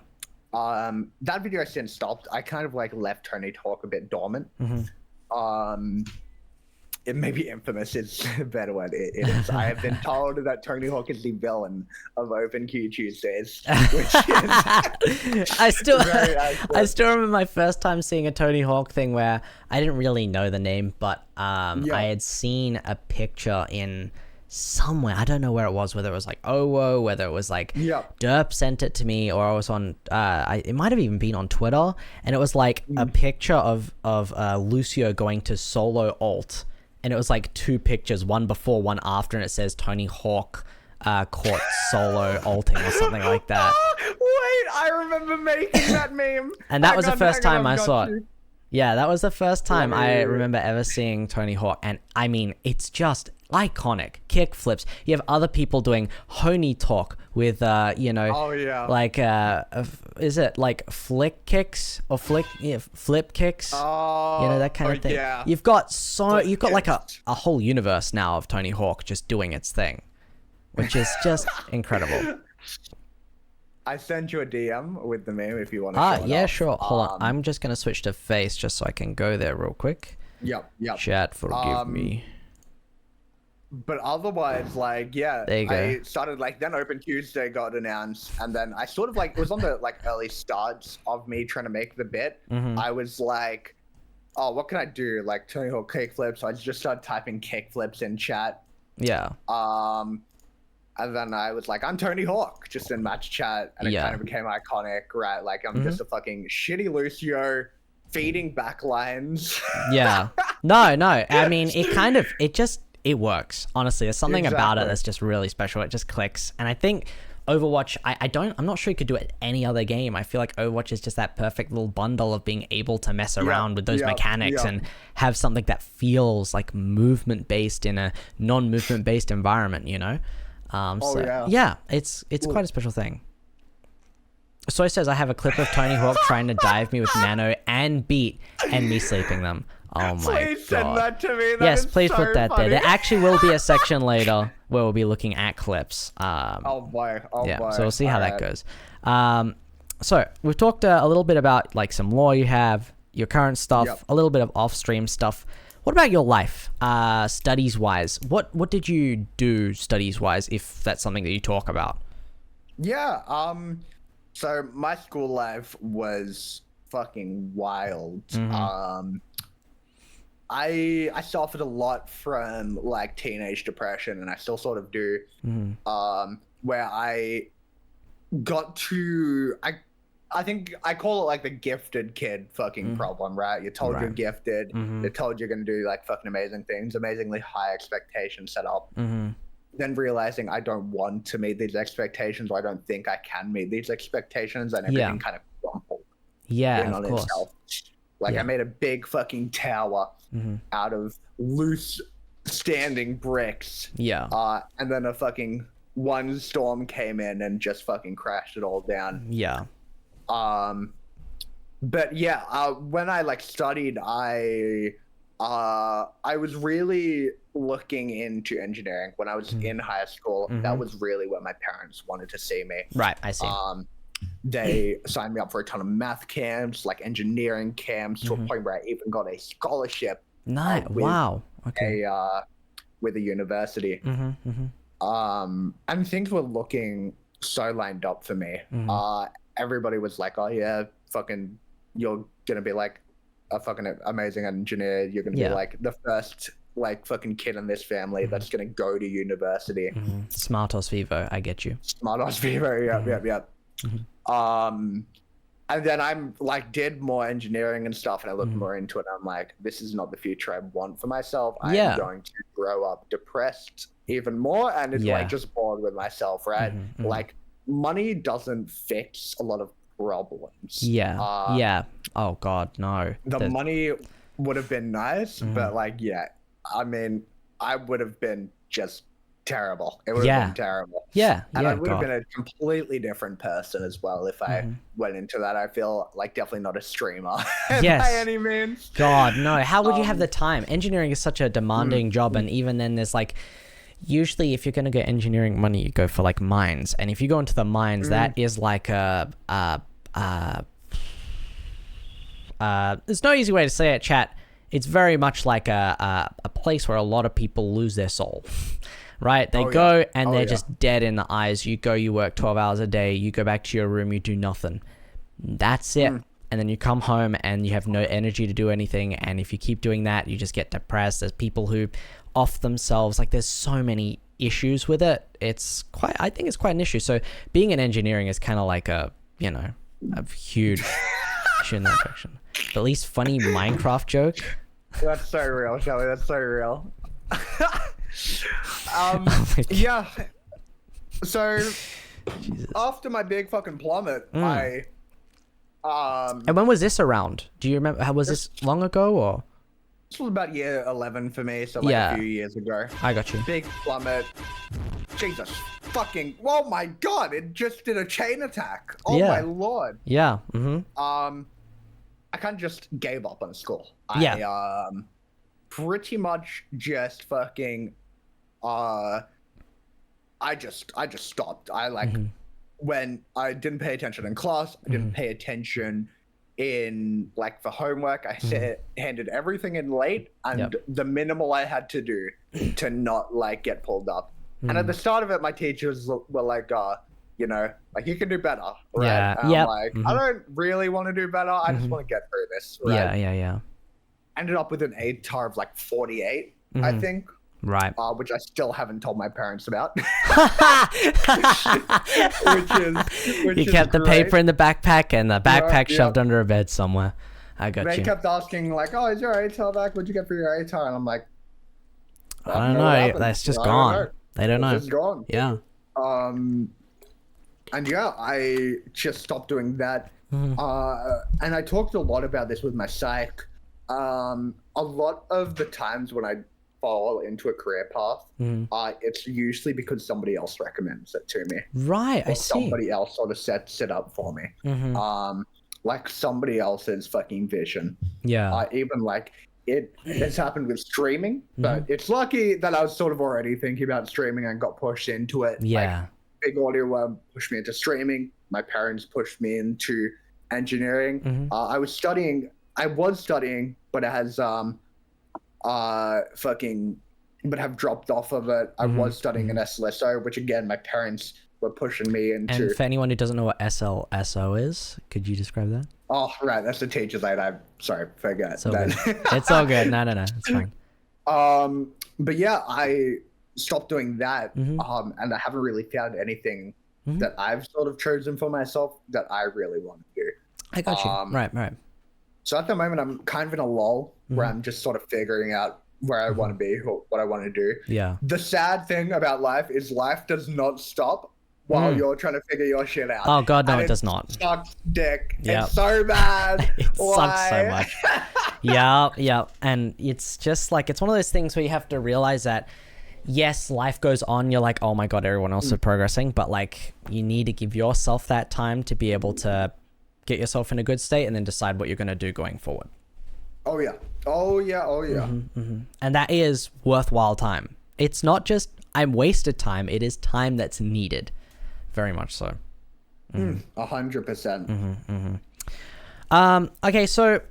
That video has since stopped. I kind of like left Tony Hawk a bit dormant. It may be infamous is a better word. It is. I have been told that Tony Hawk is the villain of Open Q Tuesdays, which is I still remember my first time seeing a Tony Hawk thing where I didn't really know the name, but I had seen a picture in somewhere, I don't know where it was, whether it was like OWO, whether it was like Derp sent it to me, or I was on it might have even been on Twitter, and it was like a picture of Lucio going to solo ult, and it was like two pictures, one before, one after, and it says Tony Hawk caught solo ulting or something like that. Wait, I remember making that meme. And that was the first time I saw it. Yeah, that was the first time I remember ever seeing Tony Hawk, and I mean, it's just iconic. Kick flips. You have other people doing Honey talk with, like, is it like flick kicks or flip kicks? That kind of thing. Yeah. You've got like a whole universe now of Tony Hawk just doing its thing, which is just incredible. I sent you a DM with the meme if you want to. Yeah, sure. Hold on. I'm just gonna switch to face just so I can go there real quick. Yep. Chat, forgive me. But otherwise, like, yeah, there you go. I started like then Open Tuesday got announced, and then I sort of like it was on the like early starts of me trying to make the bit. I was like, oh, what can I do? Like Tony Hawk kickflips. So I just started typing kickflips in chat. Yeah. And then I was like, I'm Tony Hawk, just in match chat, and it kind of became iconic, right? Like I'm just a fucking shitty Lucio feeding backlines. Yeah. No. I mean, it works. Honestly, there's something about it that's just really special. It just clicks. And I think Overwatch, I'm not sure you could do it at any other game. I feel like Overwatch is just that perfect little bundle of being able to mess around with those mechanics and have something that feels like movement based in a non-movement based environment, you know? It's quite a special thing. Soy says, I have a clip of Tony Hawk trying to dive me with Nano and Beat and me sleeping them. Oh my god. Please send that to me. Yes, please put that there. There actually will be a section later where we'll be looking at clips. Oh boy. So we'll see how that goes. So we've talked a little bit about like some lore you have, your current stuff, a little bit of off-stream stuff. What about your life, studies-wise? What did you do studies-wise, if that's something that you talk about? Yeah, so my school life was fucking wild. I suffered a lot from like teenage depression, and I still sort of do. Where I got to I think I call it like the gifted kid fucking problem, right? You're told you're gifted. You're told you're going to do like fucking amazing things, amazingly high expectations set up. Then realizing I don't want to meet these expectations, or I don't think I can meet these expectations, and everything kind of crumpled. Of course. Itself. Like I made a big fucking tower out of loose standing bricks. And then a fucking one storm came in and just fucking crashed it all down. but yeah, when I like studied, I was really looking into engineering when I was in high school. That was really where my parents wanted to see me. Right, I see. They signed me up for a ton of math camps, like engineering camps, to a point where I even got a scholarship. Nice. Wow. Okay. With a university. And things were looking so lined up for me. Everybody was like, "Oh yeah, fucking, you're gonna be like a fucking amazing engineer. You're gonna be like the first like fucking kid in this family that's gonna go to university." MartosVEVO, I get you. MartosVEVO, yep. And then I'm like did more engineering and stuff, and I looked more into it. And I'm like, this is not the future I want for myself. I'm going to grow up depressed even more, and it's like just bored with myself, right? Like money doesn't fix a lot of problems. Oh god, no. The money would have been nice, but like I mean, I would have been just terrible. It would have been terrible. And I would have been a completely different person as well if I went into that. I feel like definitely not a streamer by any means. God, no. How would you have the time? Engineering is such a demanding job, and even then there's like, usually if you're going to get engineering money, you go for like mines. And if you go into the mines, that is like there's no easy way to say it, chat. It's very much like a place where a lot of people lose their soul. Right? They go and they're just dead in the eyes. You go, you work 12 hours a day, you go back to your room, you do nothing. That's it. And then you come home and you have no energy to do anything. And if you keep doing that, you just get depressed. There's people who off themselves. Like there's so many issues with it. I think it's quite an issue. So being in engineering is kind of like a huge issue in that direction. But at least funny Minecraft joke. That's so real, Shelly. That's so real. Yeah. So Jesus. After my big fucking plummet, and when was this around? Do you remember? How was this long ago or? This was about year 11 for me, so like a few years ago. I got you. Big plummet. Jesus fucking! Oh my god! It just did a chain attack. Oh my lord. Yeah. I kind of just gave up on school. I pretty much just fucking I just stopped. I like when I didn't pay attention in class, I didn't pay attention in like for homework. I handed everything in late, and the minimal I had to do to not like get pulled up. And at the start of it, my teachers were like, you know, like you can do better, right? I'm like, I don't really want to do better. I just want to get through this. Right? Yeah. Ended up with an ATAR of like 48, I think. Right. Which I still haven't told my parents about. You kept the paper in the backpack and the backpack shoved under a bed somewhere. I got you. They kept asking like, "Oh, is your ATAR back? What'd you get for your ATAR?" And I'm like, I don't know. That's just gone. They don't know. It's gone. Yeah. And yeah, I just stopped doing that. And I talked a lot about this with my psych. A lot of the times when I fall into a career path, it's usually because somebody else recommends it to me. Right, I see. Somebody else sort of sets it up for me. Like somebody else's fucking vision. Yeah. Even like it has happened with streaming, but it's lucky that I was sort of already thinking about streaming and got pushed into it. Yeah. Like, Big Audio Web pushed me into streaming. My parents pushed me into engineering. I was studying, but it has but have dropped off of it. I was studying an SLSO, which again my parents were pushing me into. And for anyone who doesn't know what SLSO is, could you describe that? Oh right, that's the teacher's aid. I'm sorry, forget it's all that. Good. It's all good. No, it's fine. But yeah, I stopped doing that, and I haven't really found anything that I've sort of chosen for myself that I really want to do. I got you. Right. So at the moment, I'm kind of in a lull where I'm just sort of figuring out where I want to be, what I want to do. Yeah. The sad thing about life is life does not stop while you're trying to figure your shit out. Oh god, no, it does not. Sucks dick. Yep. It's so bad. It sucks so much. Yeah. And it's just like, it's one of those things where you have to realize that yes, life goes on. You're like, oh my god, everyone else is progressing, but like you need to give yourself that time to be able to get yourself in a good state, and then decide what you're going to do going forward. Oh yeah. Oh yeah. Oh yeah. And that is worthwhile time. It's not just I'm wasted time. It is time that's needed. Very much so. 100%. Okay, so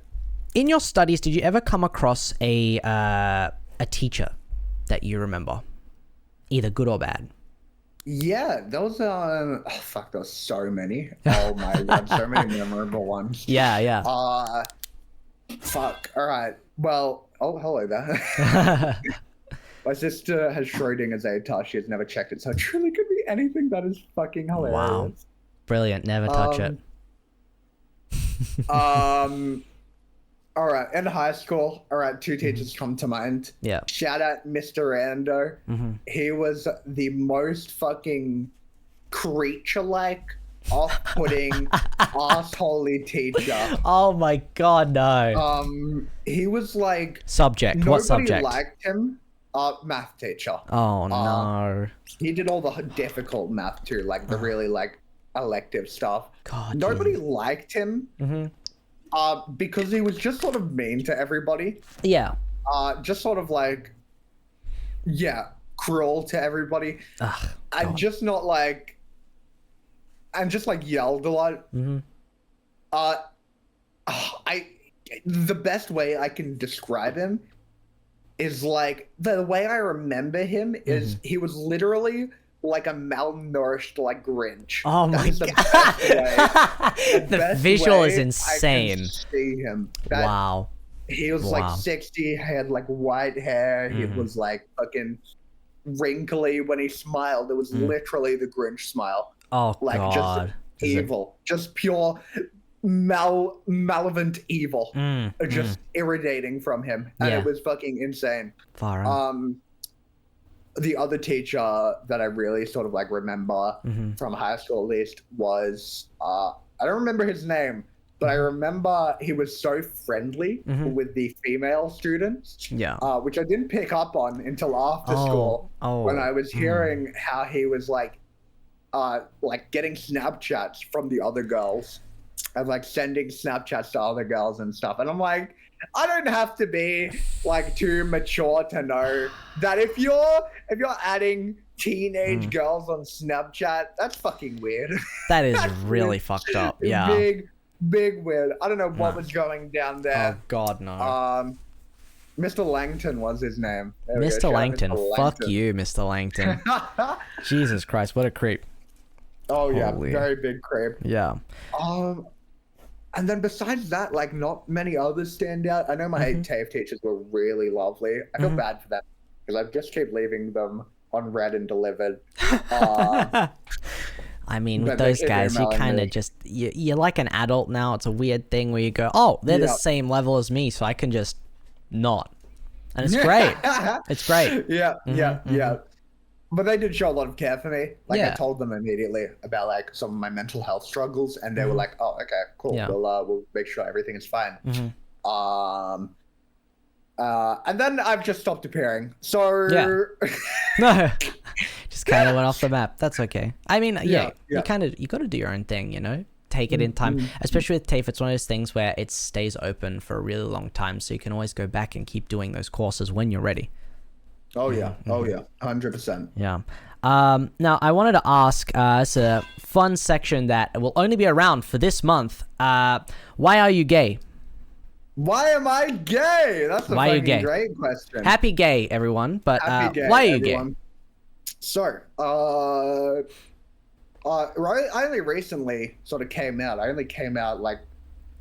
in your studies, did you ever come across a teacher that you remember, either good or bad? Yeah, those fuck, there was so many. Oh my god, so many memorable ones. Yeah. Fuck. All right. Well, oh, hello there. My sister has Schrodinger's ATAR. She has never checked it, so it truly could be anything that is fucking hilarious. Wow. Brilliant. Never touch it. All right. In high school, all right, two teachers come to mind. Yeah. Shout out Mr. Rando. He was the most fucking creature-like, off-putting, assholey teacher. Oh my god, no. He was like Subject. What subject? Nobody liked him. Math teacher. Oh no. He did all the difficult math too, like the really like elective stuff. God. Nobody liked him. Because he was just sort of mean to everybody. Yeah. Just sort of like, yeah, cruel to everybody. Ugh, and just not like, and just like yelled a lot. The best way I can describe him is like, the way I remember him is he was literally like a malnourished like Grinch. Oh my god. The visual is insane. I can see him. Wow. He was like 60, had like white hair. He was like fucking wrinkly when he smiled. It was literally the Grinch smile. Oh like god. Just evil. Just pure malevolent evil. Just irritating from him. And it was fucking insane. Far out. The other teacher that I really sort of like remember from high school at least was I don't remember his name, but I remember he was so friendly with the female students. Yeah. Which I didn't pick up on until after school when I was hearing how he was like getting Snapchats from the other girls and like sending Snapchats to other girls and stuff. And I'm like, I don't have to be like too mature to know that if you're adding teenage girls on Snapchat, that's fucking weird. That is really fucked up. Yeah. Big weird. I don't know what was going down there. Oh god, no. Mr. Langton was his name. Mr. Langton. Fuck you, Mr. Langton. Jesus Christ, what a creep. Oh yeah, very big creep. Yeah. And then besides that, like not many others stand out. I know my TAFE teachers were really lovely. I feel bad for them because I just keep leaving them on read and delivered. I mean, with those guys, you kind of just, you're like an adult now. It's a weird thing where you go, oh, they're the same level as me, so I can just not. And it's great. It's great. Yeah. But they did show a lot of care for me. Like I told them immediately about like some of my mental health struggles, and they were like, "Oh, okay, cool. Yeah. We'll make sure everything is fine." And then I've just stopped appearing. So no, just kind of went off the map. That's okay. I mean, you got to do your own thing, you know. Take it in time, especially with TAFE. It's one of those things where it stays open for a really long time, so you can always go back and keep doing those courses when you're ready. Oh yeah, 100%. Yeah. Now I wanted to ask, it's a fun section that will only be around for this month. Why are you gay? Why am I gay? That's a fucking great question. Happy gay, everyone. But why are you gay? So, I only recently sort of came out. I only came out like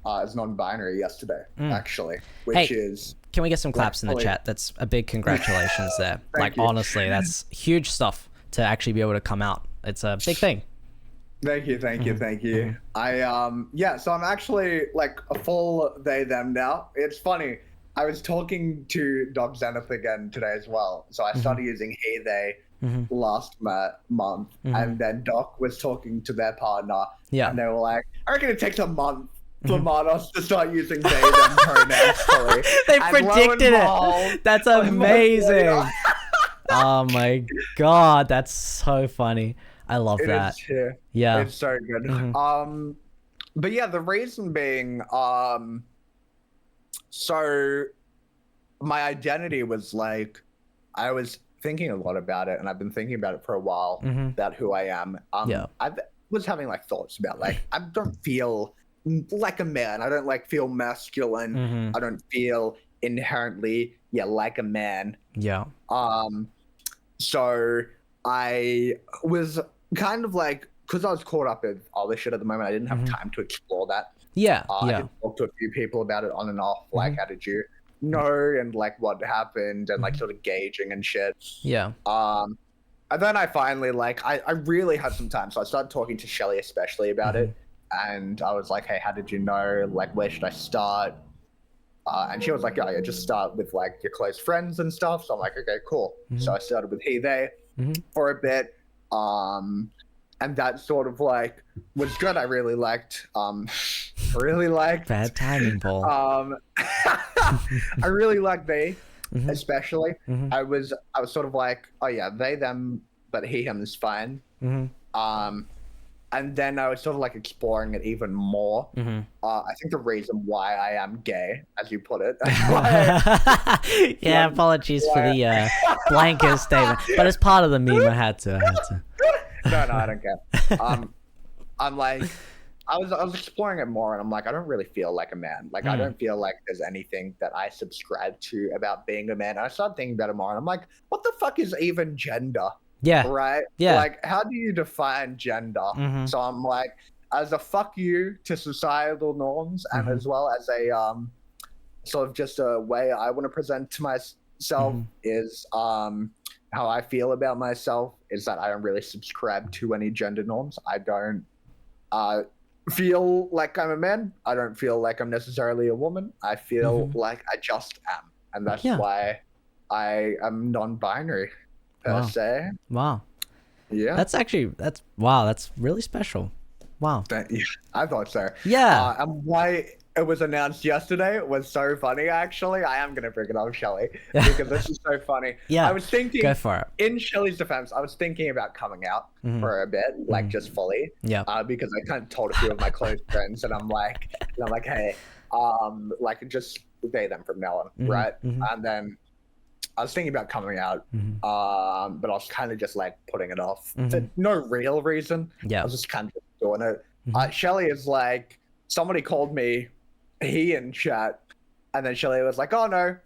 as non-binary yesterday, actually, which is. Can we get some claps in the chat? That's a big congratulations there. Like, honestly, that's huge stuff to actually be able to come out. It's a big thing. Thank you. So I'm actually like a full they, them now. It's funny. I was talking to Doc Zenith again today as well. So I started using he, they last month. And then Doc was talking to their partner. Yeah. And they were like, I reckon it takes a month for Martos to start using they, them pronouns fully. They predicted it. That's amazing. Oh my god, that's so funny. I love that. Yeah, it's so good. but yeah, the reason being, so my identity was like, I was thinking a lot about it, and I've been thinking about it for a while, about who I am. Yeah. I was having like thoughts about like, I don't feel like a man. I don't like feel masculine. I don't feel inherently, like a man. Yeah. So I was kind of like, because I was caught up in all this shit at the moment, I didn't have time to explore that. Yeah. I did talk to a few people about it on and off, like how did you know, and like what happened, and like sort of gauging and shit. Yeah. And then I finally like I really had some time, so I started talking to Shelly especially about it, and I was like, hey, how did you know? Like, where should I start? And she was like, oh yeah, just start with like your close friends and stuff. So I'm like, okay, cool. So I started with he, they for a bit. And that sort of like was good. I really liked Bad timing, Paul. I really liked they, especially. I was sort of like, oh yeah, they, them, but he, him is fine. And then I was sort of like exploring it even more. I think the reason why I am gay, as you put it. Yeah, apologies for the blanket statement, but as part of the meme, I had to. No, I don't care. I'm like, I was exploring it more, and I'm like, I don't really feel like a man. Like, I don't feel like there's anything that I subscribe to about being a man. And I started thinking about it more, and I'm like, what the fuck is even gender? Yeah. Right? Yeah. Like, how do you define gender? So I'm like, as a fuck you to societal norms, and as well as a sort of just a way I want to present to myself is how I feel about myself is that I don't really subscribe to any gender norms. I don't feel like I'm a man. I don't feel like I'm necessarily a woman. I feel like I just am. And that's why I am non-binary per se. Wow. Yeah. That's really special. Wow. I thought so. Yeah. And why it was announced yesterday was so funny, actually. I am going to bring it up, Shelly, because this is so funny. Yeah. I was thinking, go for it. In Shelly's defense, I was thinking about coming out for a bit, like just fully. Yeah. Because I kind of told a few of my close friends, and I'm like, hey, like just they, them from now on, right? And then I was thinking about coming out, but I was kind of just like putting it off for no real reason. Yeah. I was just kind of doing it. Shelly is like, somebody called me he in chat, and then Shelly was like, oh no,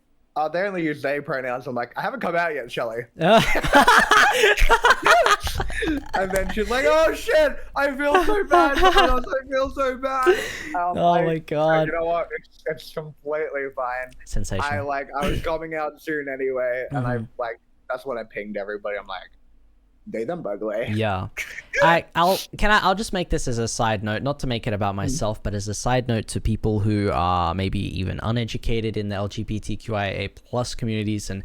they only use they pronouns. I'm like, I haven't come out yet, Shelly. And then she's like, oh shit, I feel so bad. I feel so bad. Oh like, my god. You know what? It's completely fine. Sensational. I was coming out soon anyway, and I like that's when I pinged everybody. I'm like, they, them, by the way. Yeah. I'll just make this as a side note, not to make it about myself, but as a side note to people who are maybe even uneducated in the LGBTQIA plus communities, and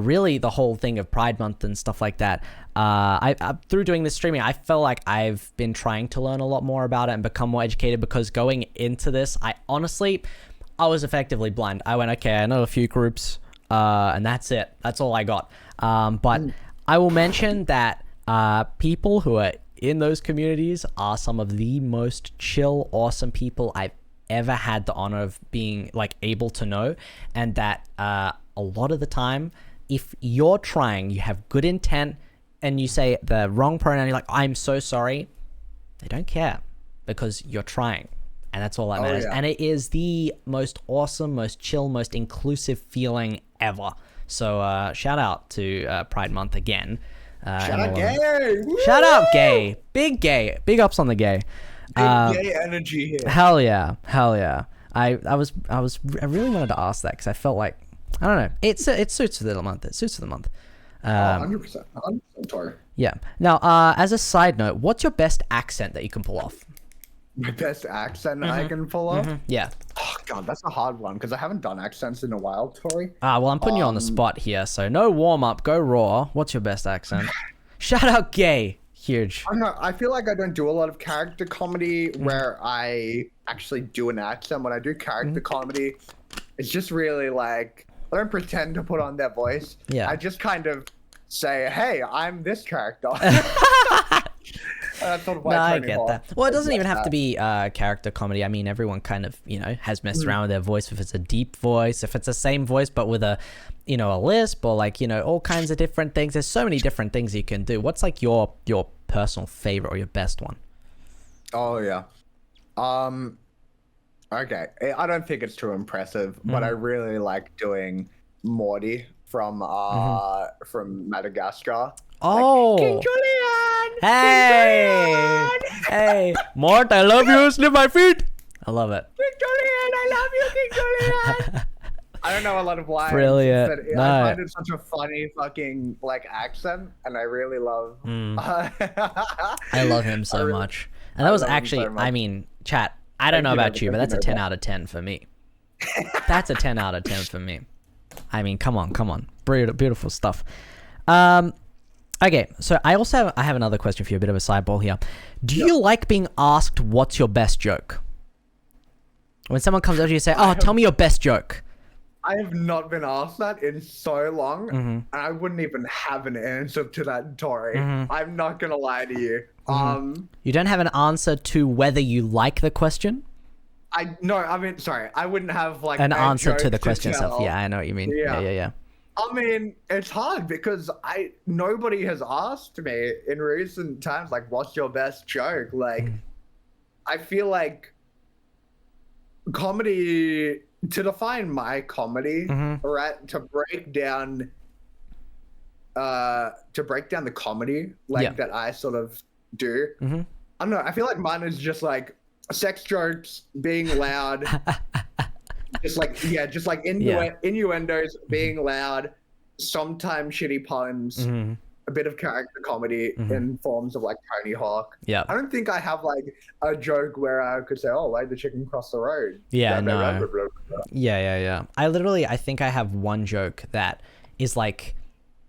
really the whole thing of Pride Month and stuff like that. I through doing this streaming, I feel like I've been trying to learn a lot more about it and become more educated, because going into this, I was effectively blind. I went, okay, I know a few groups, and that's it. That's all I got. But I will mention that people who are in those communities are some of the most chill, awesome people I've ever had the honor of being like able to know. And that a lot of the time, if you're trying, you have good intent, and you say the wrong pronoun, you're like, I'm so sorry, they don't care, because you're trying. And that's all that matters. And it is the most awesome, most chill, most inclusive feeling ever. So shout out to Pride Month again. Shout out gay! Shout out gay! Big gay! Big ups on the gay. Gay energy here. Hell yeah! Hell yeah! I really wanted to ask that, because I felt like, I don't know, it suits for the month. It suits for the month. 100%. 100% Tori. Yeah. Now, as a side note, what's your best accent that you can pull off? My best accent I can pull off? Yeah. Oh god, that's a hard one, because I haven't done accents in a while, Tori. Well, I'm putting you on the spot here, so no warm up, go raw. What's your best accent? Shout out gay. Huge. I don't know. I feel like I don't do a lot of character comedy where I actually do an accent. When I do character comedy, it's just really like, I don't pretend to put on their voice. Yeah. I just kind of say, hey, I'm this character. That's sort of No, why I Tony get Hawk that. Well, it doesn't does even have that. to be character comedy. I mean, everyone kind of, has messed around with their voice. If it's a deep voice, if it's the same voice but with a, a lisp, or like, all kinds of different things. There's so many different things you can do. What's like your personal favorite or your best one? Oh yeah. Okay. I don't think it's too impressive, but I really like doing Morty from Madagascar. Oh, King Julian! hey, King Julian! hey, Mort, I love you. Slip my feet. I love it. King Julian! I love you, King Julian! I don't know a lot of lines, Brilliant. but No. I find it such a funny fucking like accent, and I really love. I love him so really- much. And that was love him actually, so much. I mean, chat, I don't know you, about Nova. you, but Thank that's a you, 10 Nova. out of 10 for me. That's a 10 out of 10 for me. I mean, come on. Beautiful stuff. Okay, so I have another question for you, a bit of a sideball here. Do you like being asked what's your best joke? When someone comes up to you and say, "Oh, tell me your best joke." I have not been asked that in so long, Mm-hmm. and I wouldn't even have an answer to that, Tori. I'm not gonna lie to you. You don't have an answer to whether you like the question? Sorry, I wouldn't have like An a answer to joke the question itself. tell. Yeah, I know what you mean. Yeah. Yeah. I mean, it's hard because nobody has asked me in recent times like, "What's your best joke?" Like, I feel like comedy, to define my comedy, right? To break down the comedy that I sort of do. I don't know. I feel like mine is just like sex jokes, being loud, just like innuendos, being loud, sometimes shitty puns, a bit of character comedy in forms of like Tony Hawk. Yeah. I don't think I have like a joke where I could say, "Oh, why did the chicken cross the road?" Yeah, Blah, blah, no. blah, blah, blah, blah. Yeah. I think I have one joke that is like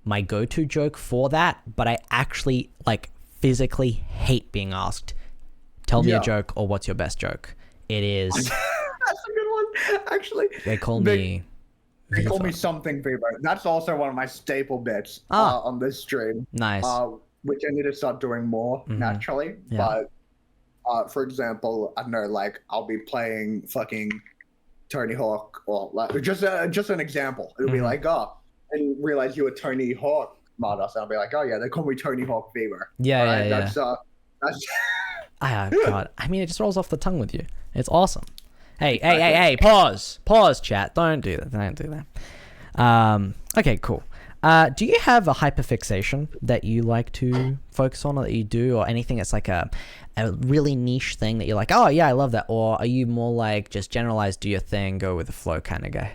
my go-to joke for that, but I actually like physically hate being asked, "Tell me a joke," or "What's your best joke?" It is. That's a good one, actually. They call me. They call me VEVO. something VEVO. That's also one of my staple bits on this stream. Nice. Which I need to start doing more naturally. Yeah. But for example, I don't know, like I'll be playing fucking Tony Hawk, or like just an example. It'll be like, "Oh, I didn't realize you were Tony Hawk, Martos." I'll be like, "Oh yeah, they call me Tony Hawk VEVO." Yeah, Right? yeah. That's God. I mean, it just rolls off the tongue with you. It's awesome. Hey, pause, chat. Don't do that. Okay, cool. Do you have a hyperfixation that you like to focus on, or that you do, or anything that's like a really niche thing that you're like, "Oh yeah, I love that," or are you more like just generalize, do your thing, go with the flow kind of guy?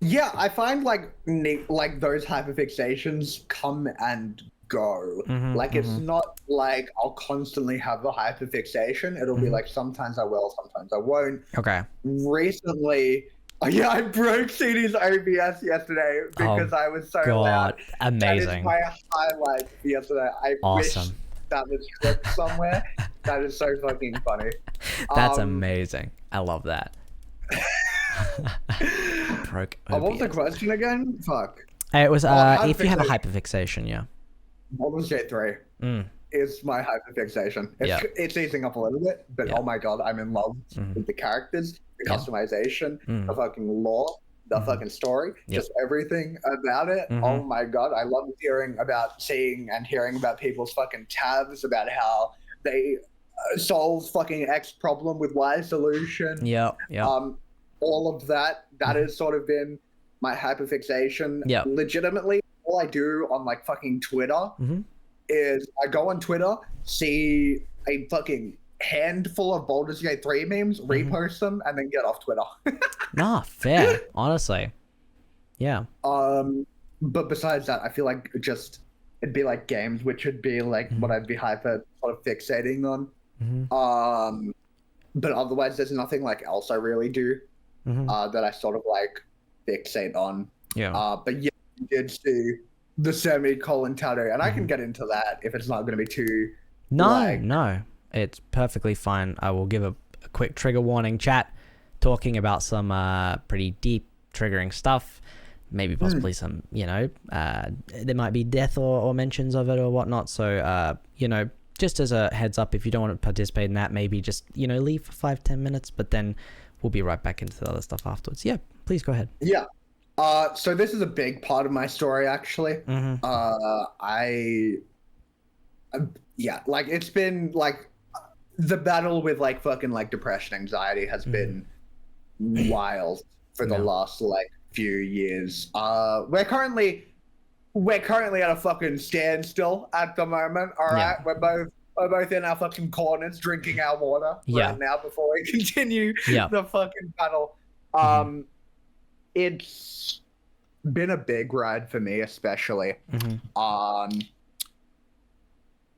Yeah, I find like those hyperfixations come and go. It's not like I'll constantly have a hyperfixation. It'll be like sometimes I will, sometimes I won't. Okay. Recently, I broke CD's OBS yesterday because I was so loud. Amazing. That is my highlight yesterday. I wish that was clipped somewhere. That is so fucking funny. That's amazing. I love that. Broke OBS. What was the question again? Fuck. It was if you have a hyperfixation, yeah. Baldur's Gate 3 is my hyperfixation. It's easing up a little bit, but oh my god, I'm in love with the characters, the customization, the fucking lore, the fucking story, just everything about it. Oh my god, I love seeing and hearing about people's fucking tabs, about how they solve fucking X problem with Y solution. Yeah. All of that has sort of been my hyperfixation. Yeah. Legitimately, all I do on like fucking Twitter is I go on Twitter, see a fucking handful of Baldur's Gate 3 memes, repost them, and then get off Twitter. Nah, fair. Honestly. Yeah. But besides that, I feel like it'd be like games, which would be like what I'd be hyper sort of fixating on. But otherwise, there's nothing like else I really do that I sort of like fixate on. Yeah. But yeah, you did see the semicolon tattoo, and I can get into that if it's not going to be too. No, it's perfectly fine. I will give a quick trigger warning. Chat, talking about some pretty deep triggering stuff. maybe possibly some, there might be death or mentions of it or whatnot. So, just as a heads up, if you don't want to participate in that, maybe just, leave for 5-10 minutes, but then we'll be right back into the other stuff afterwards. Yeah, please go ahead. Yeah. So this is a big part of my story, actually. Like it's been like the battle with like fucking like depression, anxiety has been wild for the last like few years. We're currently at a fucking standstill at the moment. All right, we're both in our fucking corners drinking our water right now before we continue the fucking battle. It's been a big ride for me, especially.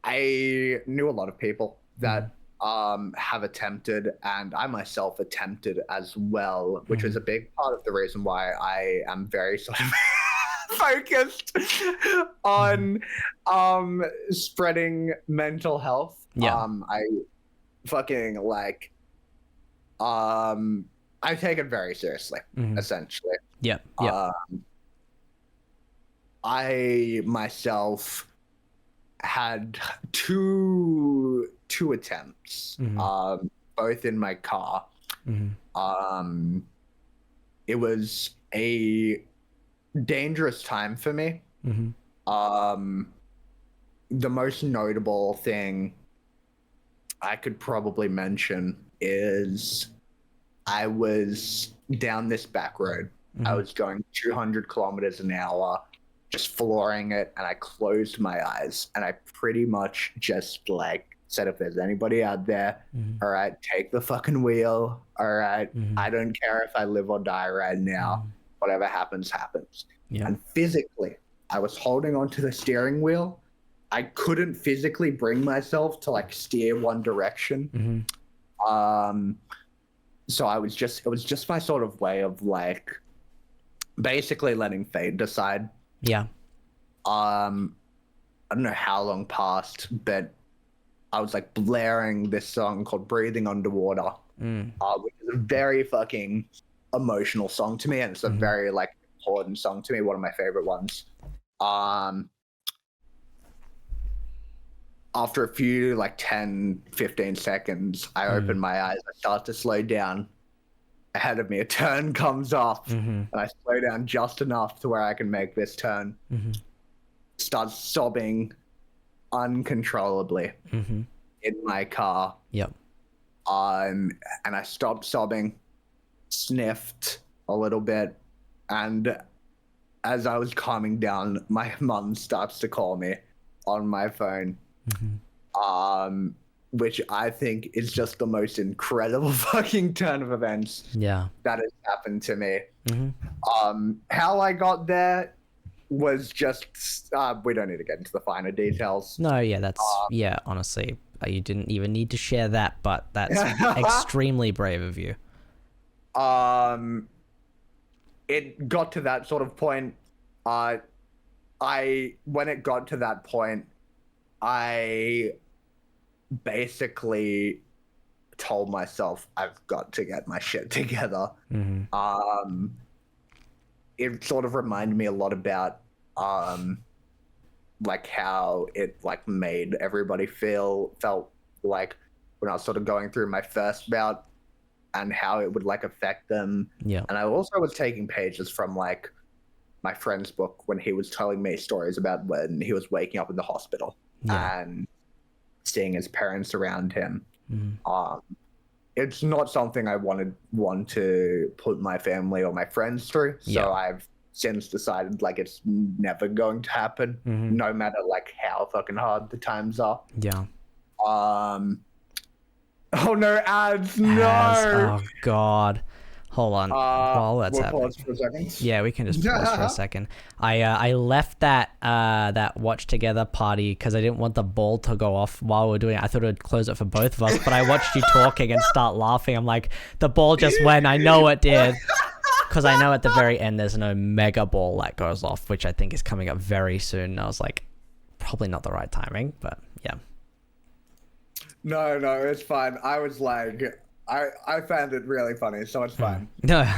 I knew a lot of people that have attempted, and I myself attempted as well, which was a big part of the reason why I am very sort of focused on spreading mental health. I fucking like I take it very seriously, essentially. I myself had two attempts, both in my car. It was a dangerous time for me. The most notable thing I could probably mention is I was down this back road. I was going 200 kilometers an hour, just flooring it, and I closed my eyes and I pretty much just like said, if there's anybody out there, all right, take the fucking wheel. All right, I don't care if I live or die right now. Whatever happens, happens. And physically, I was holding onto the steering wheel. I couldn't physically bring myself to like steer one direction. So it was just my sort of way of like basically letting fate decide. I don't know how long passed, but I was like blaring this song called Breathing Underwater, which is a very fucking emotional song to me, and it's a very like important song to me, one of my favorite ones. After a few like 10-15 seconds, I open my eyes, I start to slow down. Ahead of me, a turn comes off, and I slow down just enough to where I can make this turn. Start sobbing uncontrollably in my car. And I stopped sobbing, sniffed a little bit, and as I was calming down, my mum starts to call me on my phone. Which I think is just the most incredible fucking turn of events that has happened to me. How I got there was just, we don't need to get into the finer details. No, that's, honestly, you didn't even need to share that, but that's extremely brave of you. It got to that sort of point. When it got to that point, I basically told myself I've got to get my shit together. It sort of reminded me a lot about like how it like made everybody felt like when I was sort of going through my first bout, and how it would like affect them. And I also was taking pages from like my friend's book when he was telling me stories about when he was waking up in the hospital and seeing his parents around him. It's not something I want to put my family or my friends through. So I've since decided like it's never going to happen, no matter like how fucking hard the times are. Oh no, ads, no. Oh god. Hold on. While that's happening. Pause for a second. Yeah, we can just pause for a second. I left that watch together party because I didn't want the ball to go off while we are doing it. I thought it would close it for both of us, but I watched you talking and start laughing. I'm like, the ball just went. I know it did. Because I know at the very end there's no mega ball that goes off, which I think is coming up very soon. And I was like, probably not the right timing, but yeah. No, it's fine. I was like, I found it really funny, so it's fine. No,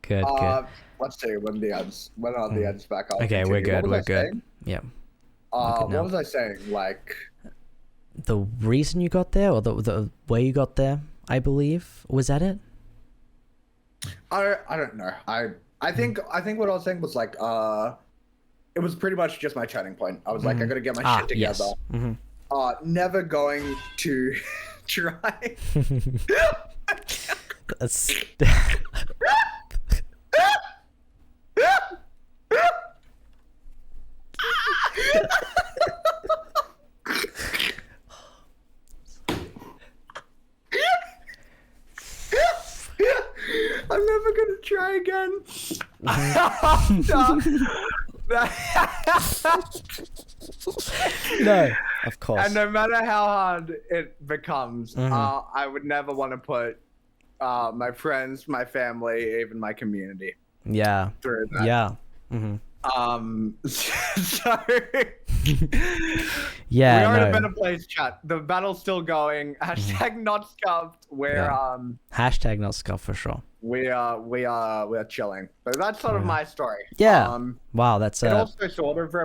Good, good. Let's see when are the ads back? I'll Okay, we're continue. good. We're good. Yeah. What was I saying? Like the reason you got there, or the way you got there, I believe, was that it? I don't know. I think what I was saying was like it was pretty much just my turning point. I was like, I gotta get my shit together. Yes. Never going to try. That's... I'm never gonna try again. No, of course. And no matter how hard it becomes, I would never want to put my friends, my family, even my community through that. Yeah. So yeah, we are in a better place, chat. The battle's still going. Hashtag NotScuffed. We're hashtag NotScuffed for sure. We're chilling. But that's sort of my story. Yeah. Wow, that's it also sort of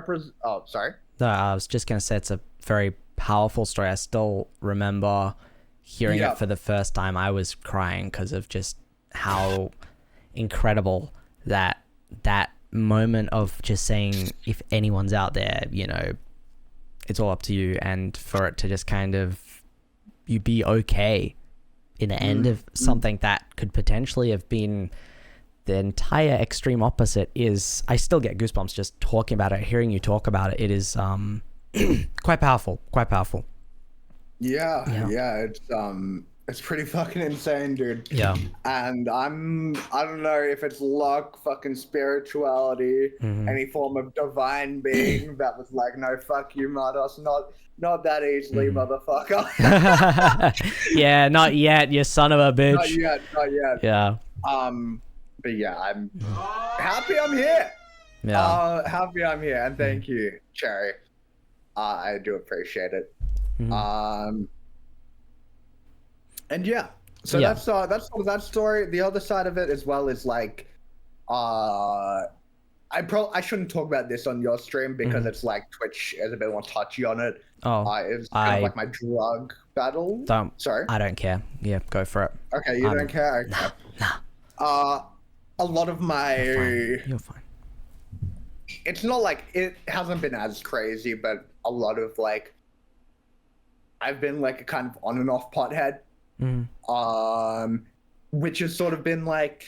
oh, sorry. No, I was just gonna say it's a very powerful story. I still remember hearing it for the first time. I was crying because of just how incredible that moment of just saying, if anyone's out there, you know, it's all up to you, and for it to just kind of you be okay in the end of something that could potentially have been the entire extreme opposite. Is I still get goosebumps just talking about it, hearing you talk about it. It is quite powerful. Yeah, it's pretty fucking insane, dude. Yeah. And I don't know if it's luck, fucking spirituality, any form of divine being that was like, no, fuck you, Martos, not that easily, motherfucker. Yeah, not yet, you son of a bitch. Not yet. Yeah. But yeah, I'm happy I'm here. Yeah. Happy I'm here, and thank you, Cherry. I do appreciate it. And yeah, so that's sort of that story. The other side of it as well is like, I shouldn't talk about this on your stream because it's like Twitch is a bit more touchy on it. It's kind of like my drug battle. Sorry, I don't care. Yeah, go for it. Okay, you don't care. Okay. Nah. A lot of my. You're fine. It's not like it hasn't been as crazy, but a lot of like, I've been like a kind of on and off pothead. Which has sort of been like